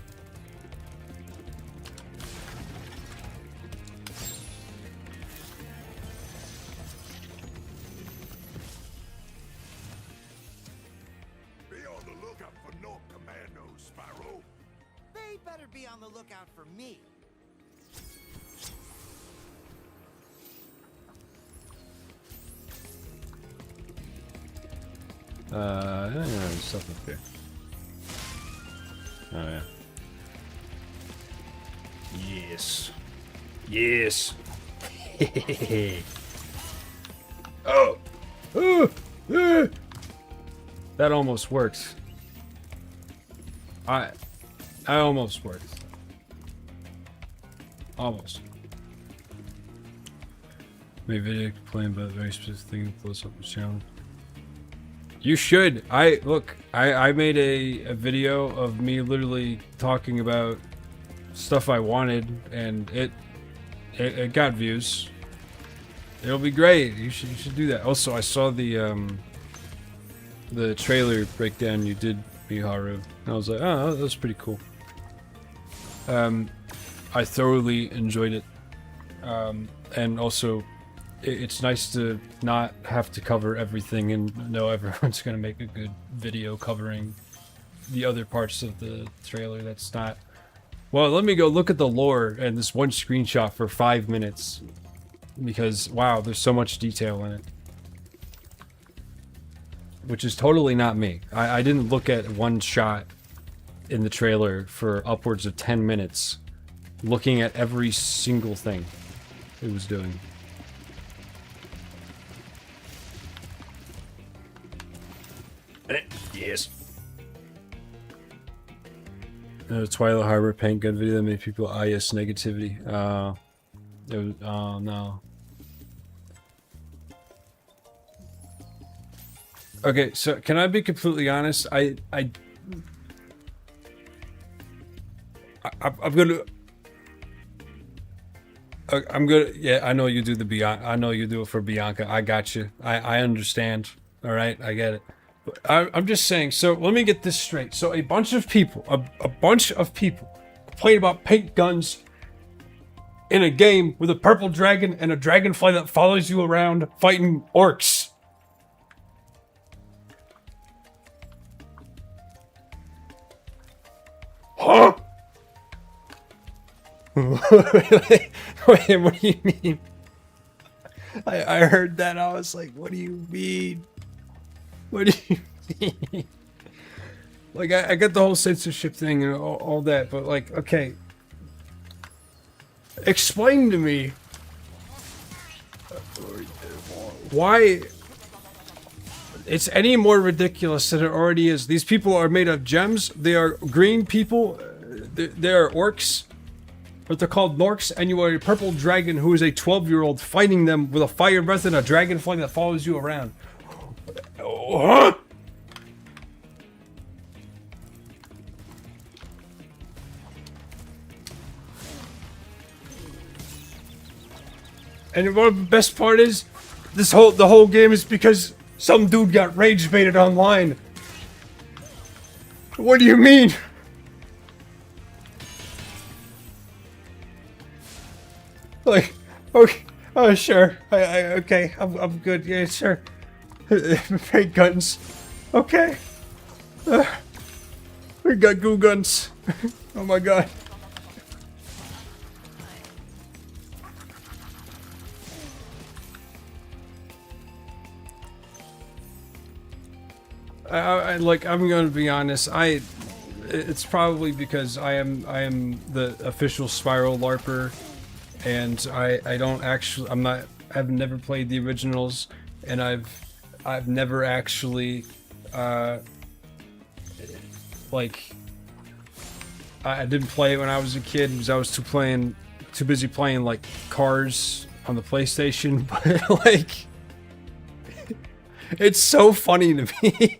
Be on the lookout for no commandos, Spyro. They better be on the lookout for me. I don't know, there's stuff up here. Oh yeah. Yes. Yes. Oh. That almost worked. I almost worked. Almost. Made video playing about a very specific thing close up the challenge. You should. I made a video of me literally talking about stuff I wanted, and it got views. It'll be great. You should do that. Also, I saw the trailer breakdown you did, Miharu, and I was like, oh, that was pretty cool. I thoroughly enjoyed it, and also. It's nice to not have to cover everything and know everyone's gonna make a good video covering the other parts of the trailer that's not... Well, let me go look at the lore and this one screenshot for 5 minutes. Because, wow, there's so much detail in it. Which is totally not me. I didn't look at one shot in the trailer for upwards of 10 minutes, looking at every single thing it was doing. Yes. Twilight Harbor paint gun video that made people yes negativity. It was, oh no. Okay, so can I be completely honest? I'm gonna. Yeah, I know you do the Bianca. I know you do it for Bianca. I got you. I understand. All right, I get it. I'm just saying, so let me get this straight. So a bunch of people complain about paint guns in a game with a purple dragon and a dragonfly that follows you around fighting orcs. Huh? Wait, what do you mean? I heard that. I was like, what do you mean? What do you mean? Like, I got the whole censorship thing and all that, but like, okay. Explain to me why it's any more ridiculous than it already is. These people are made of gems. They are green people. They are orcs. But they're called Norks, and you are a purple dragon who is a 12-year-old fighting them with a fire breath and a dragonfly that follows you around. Huh? And what the best part is, the whole game is because some dude got rage baited online. What do you mean? Like, okay, oh sure, okay, I'm good. Yeah, sure. Paint guns, okay. We got goo guns. Oh my god. Like, I'm gonna be honest. It's probably because I am the official Spyro LARPer. And I don't actually, I've never played the originals, and I've never actually, like, I didn't play it when I was a kid because I was too busy playing like Cars on the PlayStation. But like, it's so funny to me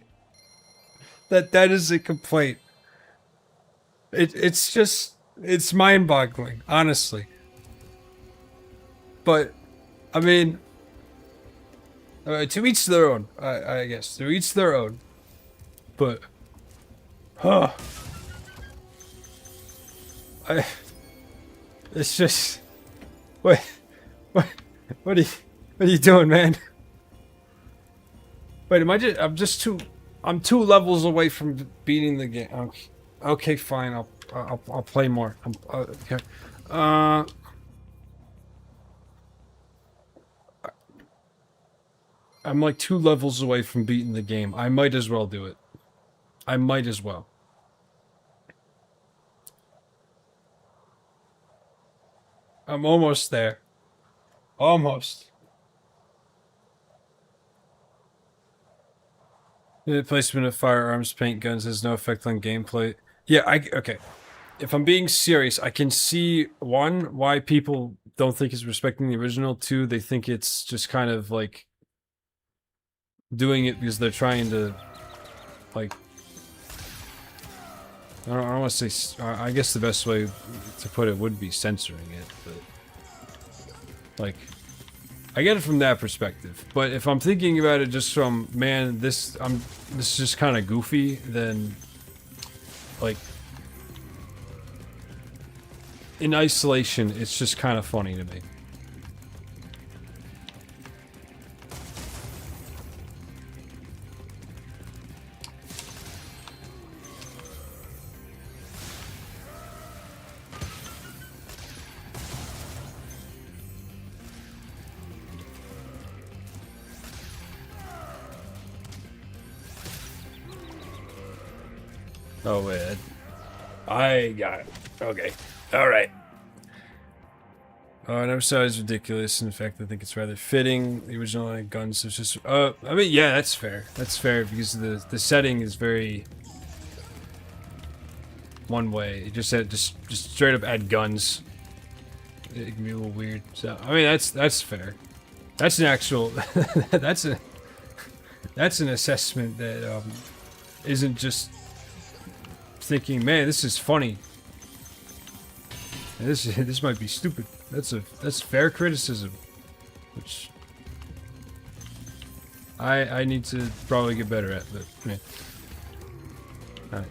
that is a complaint. It's mind-boggling, honestly. But, I mean, to each their own, I guess. To each their own. But, it's just, what are you doing, man? Wait, I'm 2 levels away from beating the game. Okay, fine, I'll play more. Okay. I'm like 2 levels away from beating the game. I might as well do it. I might as well. I'm almost there. Almost. The placement of firearms, paint guns has no effect on gameplay. Yeah, okay. If I'm being serious, I can see, 1, why people don't think it's respecting the original. 2, they think it's just kind of like doing it because they're trying to, like, I don't want to say, I guess the best way to put it would be censoring it, but, like, I get it from that perspective. But if I'm thinking about it just from, man, this is just kind of goofy, then, like, in isolation, it's just kind of funny to me. Oh, wait. I got it. Okay. Alright. I never saw it as ridiculous. In fact, I think it's rather fitting. The original guns is just... I mean, yeah, that's fair. That's fair because the setting is very... one way. It just said just straight up add guns. It can be a little weird. So, I mean, that's fair. That's an actual... that's an assessment that isn't just... thinking, man, this is funny. And this might be stupid. That's fair criticism, which I need to probably get better at. But man, all right.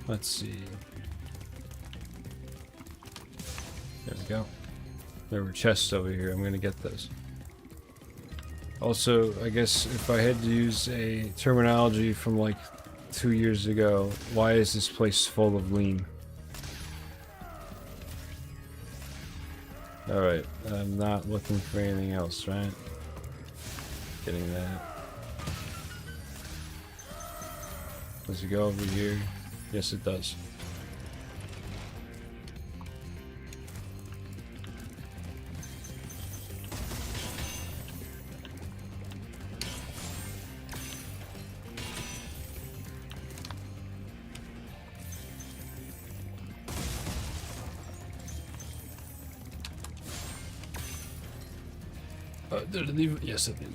Let's see. There we go. There were chests over here. I'm gonna get those. Also, I guess if I had to use a terminology from like 2 years ago, why is this place full of lean? Alright, I'm not looking for anything else, right? Getting that. Does it go over here? Yes, it does. Did it leave? Yes, it did.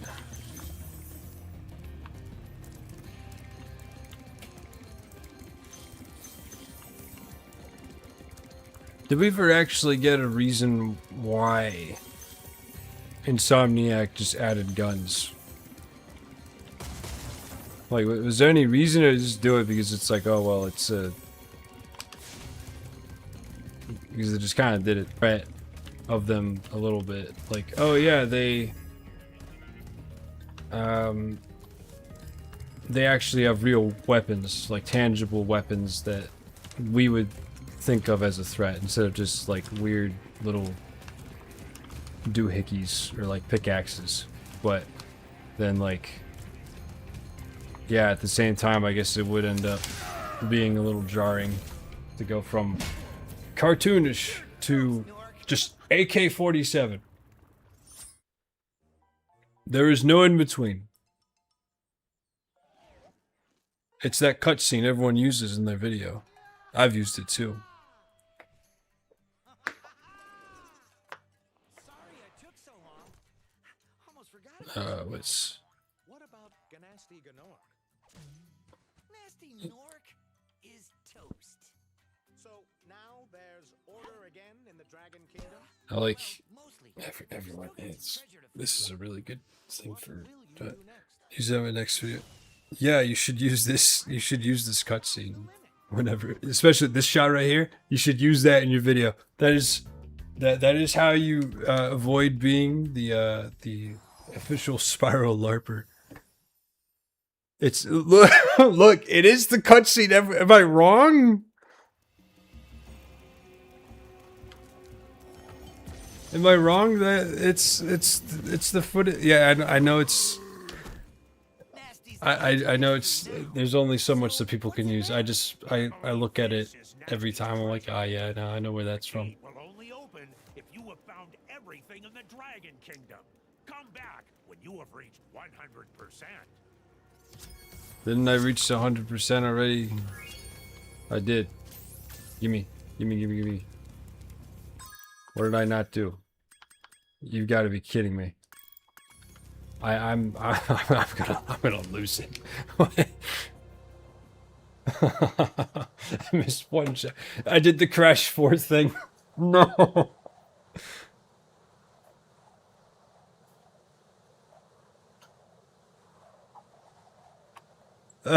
Did we ever actually get a reason why Insomniac just added guns? Like, was there any reason to just do it because it's like, oh well, it's because they just kind of did it right of them a little bit, like, oh yeah, they actually have real weapons, like tangible weapons that we would think of as a threat instead of just like weird little doohickeys or like pickaxes. But then, like, yeah, at the same time, I guess it would end up being a little jarring to go from cartoonish to just AK-47. There is no in between. It's that cutscene everyone uses in their video. I've used it too. Sorry I took so long. Almost forgot. What's... What about Ganasty Ganork? Nasty Nork is toast. So now there's order again in the Dragon Kingdom? I like Mostly. everyone. It's... This is a really good thing What for... will you do next? Use that in my next video. Yeah, you should use this. You should use this cutscene whenever, especially this shot right here. You should use that in your video. That is how you avoid being the official Spyro LARPer. It's look, look. It is the cutscene. Am I wrong? Am I wrong that it's the footage? Yeah, I know it's. I know it's, there's only so much that people can use. I look at it every time. I'm like, ah, yeah, no, I know where that's from. Will only open if you have found everything in the Dragon Kingdom. Come back when you have reached 100%. Didn't I reach 100% already? I did. Gimme. What did I not do? You've got to be kidding me. I'm gonna lose it. I missed one shot. I did the crash 4 thing. No. I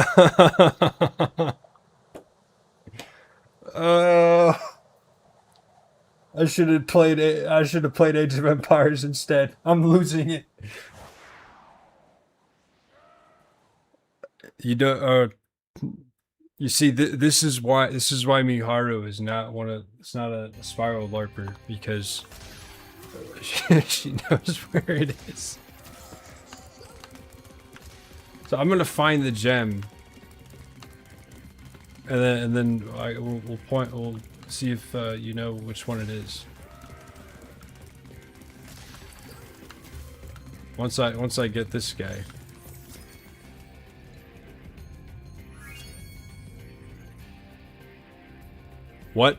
should have played it. I should have played Age of Empires instead. I'm losing it. You don't. You see, this is why Miharu is not it's not a Spyro LARPer, because she knows where it is. So I'm gonna find the gem, and then we'll see if you know which one it is. Once I get this guy. What?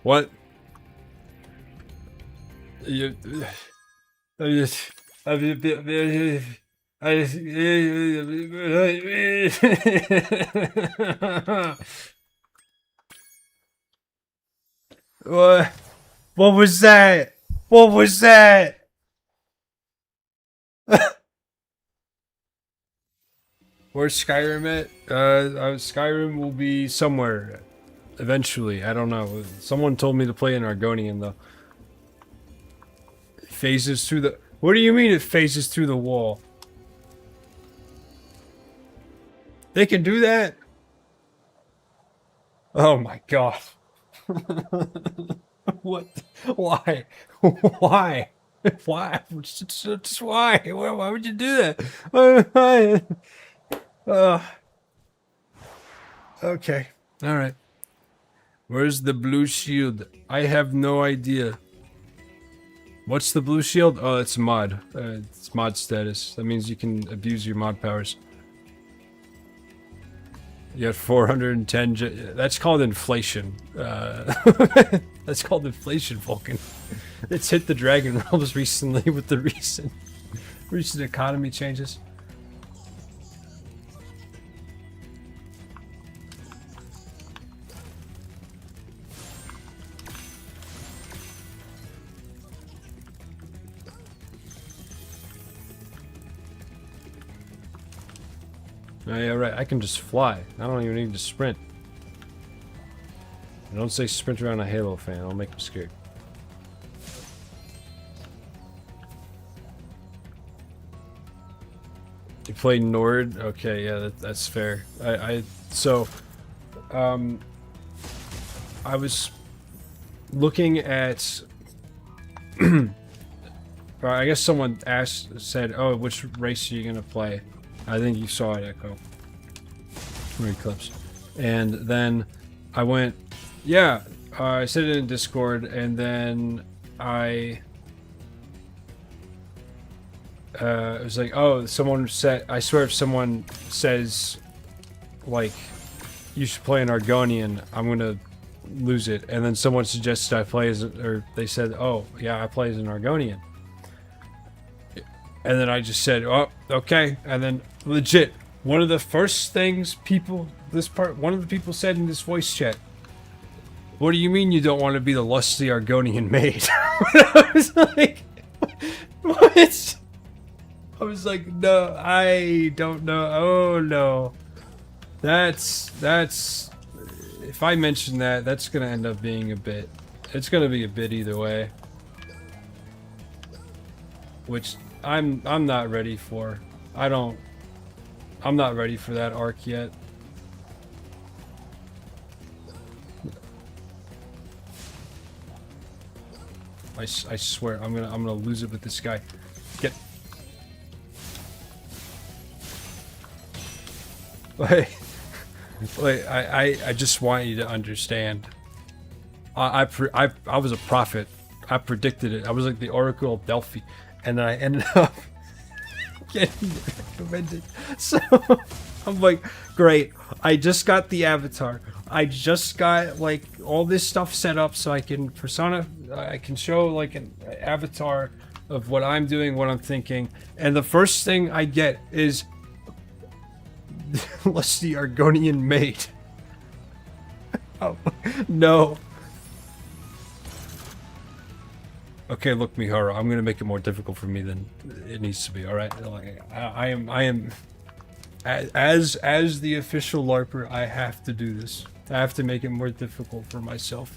What? You... What was that? What was that? Where's Skyrim at? Skyrim will be somewhere eventually. I don't know. Someone told me to play in Argonian though. It phases through the. What do you mean it phases through the wall? They can do that? Oh my god. What? Why? Why? Why? Just why? Why would you do that? Why? Okay. All right. Where's the blue shield? I have no idea. What's the blue shield? Oh, it's mod. It's mod status. That means you can abuse your mod powers. You have 410. That's called inflation. That's called inflation, Vulcan. It's hit the Dragon Realms recently with the recent economy changes. Oh, yeah, right. I can just fly. I don't even need to sprint. Don't say sprint around a Halo fan. I'll make him scared. You play Nord? Okay, yeah, that's fair. I was looking at. I guess someone said, "Oh, which race are you gonna play?" I think you saw it, Echo. Read clips. And then I went, yeah, I said it in Discord, and then it was like, oh, someone said, I swear if someone says, like, you should play an Argonian, I'm gonna lose it. And then someone suggested I play as, or they said, oh, yeah, I play as an Argonian. And then I just said, oh, okay. And then, legit, one of the first things one of the people said in this voice chat, what do you mean you don't want to be the lusty Argonian maid? I was like, what? I was like, no, I don't know. Oh, no. That's, if I mention that, that's going to end up being a bit. It's going to be a bit either way. Which I'm not ready for. I'm not ready for that arc yet. I swear I'm gonna lose it with this guy. Get. Wait, I just want you to understand. I was a prophet. I predicted it. I was like the Oracle of Delphi, and then I ended up getting recommended. So I'm like, great. I just got the avatar. I just got like all this stuff set up so I can I can show like an avatar of what I'm doing, what I'm thinking, and the first thing I get is lusty Argonian maid. Oh no. Okay, look, Mihara, I'm gonna make it more difficult for me than it needs to be. All right, like, I am, as the official LARPer, I have to do this. I have to make it more difficult for myself.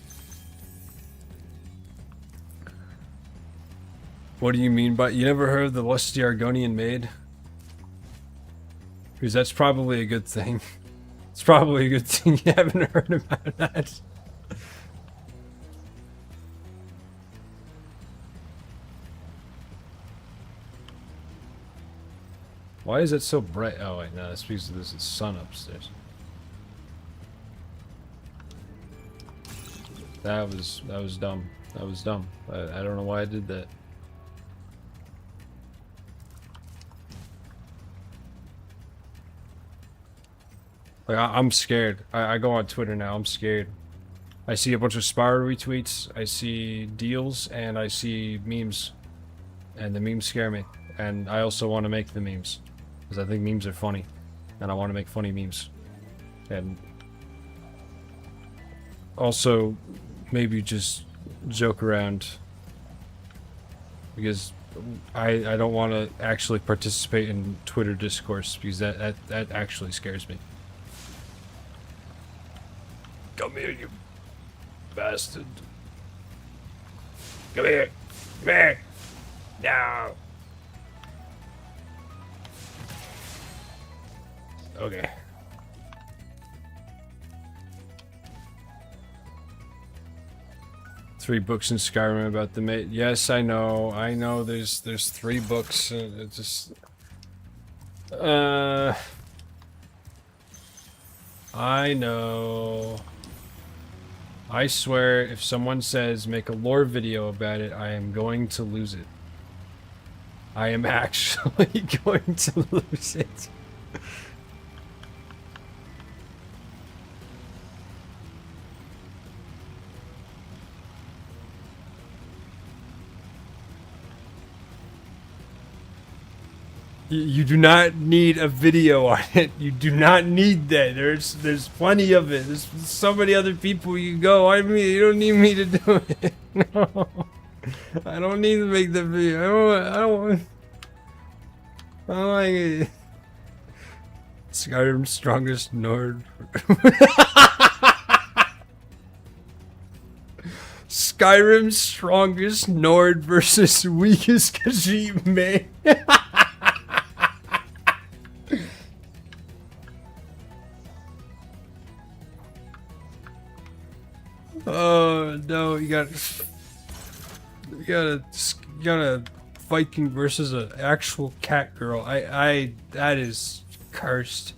What do you mean by you never heard of the lusty Argonian maid? Because that's probably a good thing. It's probably a good thing you haven't heard about that. Why is it so bright? Oh wait, no, that's because there's a sun upstairs. That was dumb. That was dumb. I don't know why I did that. Like I'm scared. I go on Twitter now. I'm scared. I see a bunch of Spyro retweets. I see deals, and I see memes, and the memes scare me. And I also want to make the memes. Because I think memes are funny, and I want to make funny memes, and also maybe just joke around, because I don't want to actually participate in Twitter discourse because that actually scares me. Come here, you bastard. Come here. Come here. No. Okay. Three books in Skyrim about the mate. Yes, I know. I know. There's 3 books. It's just. I know. I swear, if someone says make a lore video about it, I am going to lose it. I am actually going to lose it. You do not need a video on it. You do not need that. There's plenty of it. There's so many other people you go. I mean, you don't need me to do it. No. I don't need to make the video. I don't like it. Skyrim's strongest Nord. Skyrim's strongest Nord versus weakest Khajiit man. Oh no, you got a Viking versus an actual cat girl. That is cursed.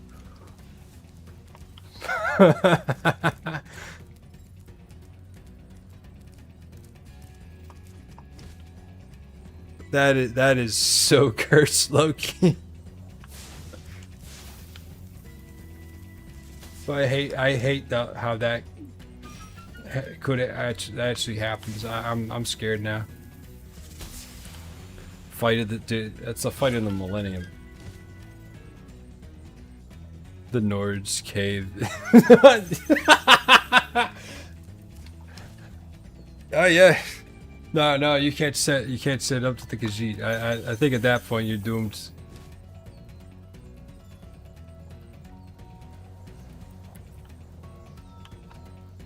That is so cursed, Loki. So I hate how that could actually happens. I'm scared now. Fight of the that's a fight in the millennium. The Nords cave. Oh yeah. No, you can't set up to the Khajiit. I think at that point you're doomed.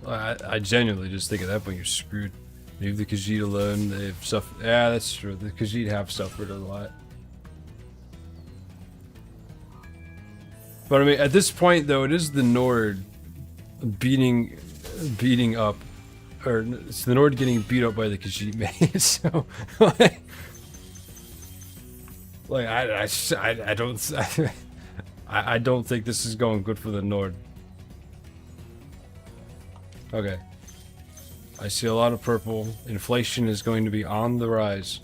I genuinely just think at that point you're screwed. Leave the Khajiit alone. They've suffered. Yeah, that's true. The Khajiit have suffered a lot. But I mean, at this point though, it is the Nord beating up, or it's the Nord getting beat up by the Khajiit man. So, I don't think this is going good for the Nord. Okay. I see a lot of purple. Inflation is going to be on the rise.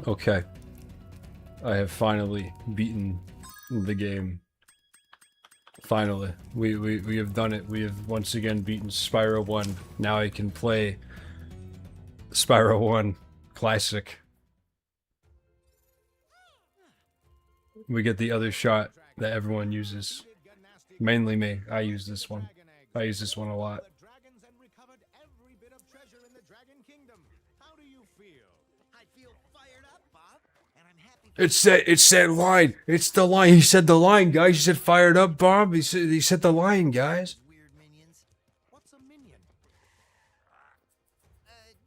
Okay. I have finally beaten the game. Finally, we have done it. We have once again beaten Spyro 1. Now I can play Spyro 1 Classic. We get the other shot that everyone uses. Mainly me. I use this one. I use this one a lot. It's that line. It's the line. He said the line, guys. He said fired up, Bob. He said the line, guys. Weird minions. What's a minion?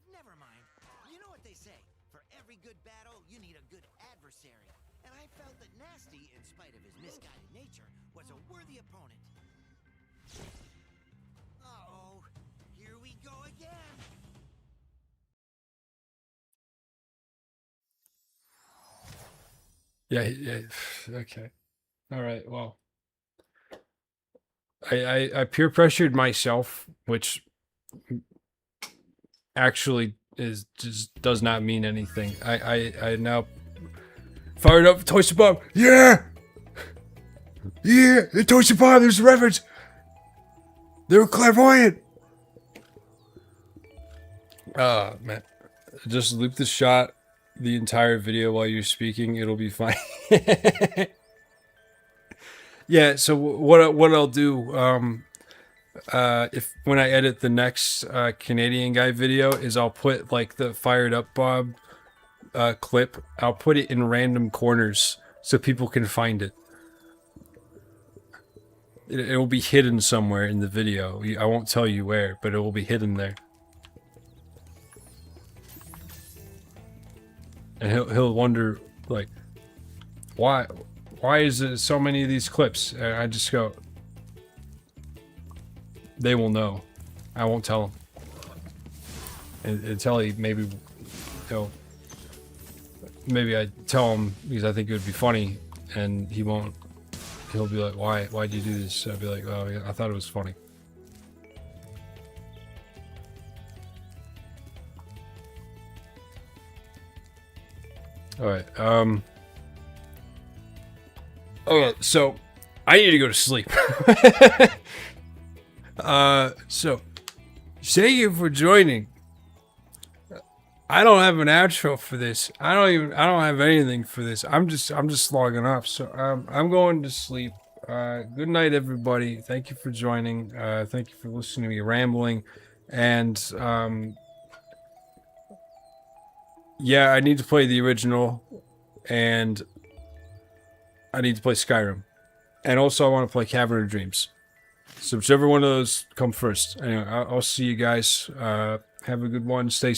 Never mind. You know what they say. For every good battle, you need a good adversary. And I felt that Nasty, in spite of his misguided nature, was a worthy opponent. Uh-oh. Here we go again. Yeah, okay. Alright, well. I peer pressured myself, which actually just does not mean anything. I now fired up Toys Bomb. Yeah! Yeah! The Toys Bomb, there's a reference! They were clairvoyant! Man. Just loop the shot the entire video while you're speaking. It'll be fine. Yeah, so what I'll do, if when I edit the next Canadian guy video, is I'll put like the Fired Up Bob clip. I'll put it in random corners so people can find it. It will be hidden somewhere in the video. I won't tell you where, but it will be hidden there. And he'll wonder, like, why is there so many of these clips? And I just go, they will know. I won't tell them. Until he maybe, maybe I tell him because I think it would be funny, and he won't. He'll be like, why'd you do this? I'd be like, oh, yeah, I thought it was funny. Alright, okay, so I need to go to sleep. So thank you for joining. I don't have an outro for this. I don't have anything for this. I'm just logging off. So I'm going to sleep. Good night, everybody. Thank you for joining. Thank you for listening to me rambling. And yeah, I need to play the original, and I need to play Skyrim, and also I want to play Cavern of Dreams. So whichever one of those come first. Anyway, I'll see you guys. Have a good one. Stay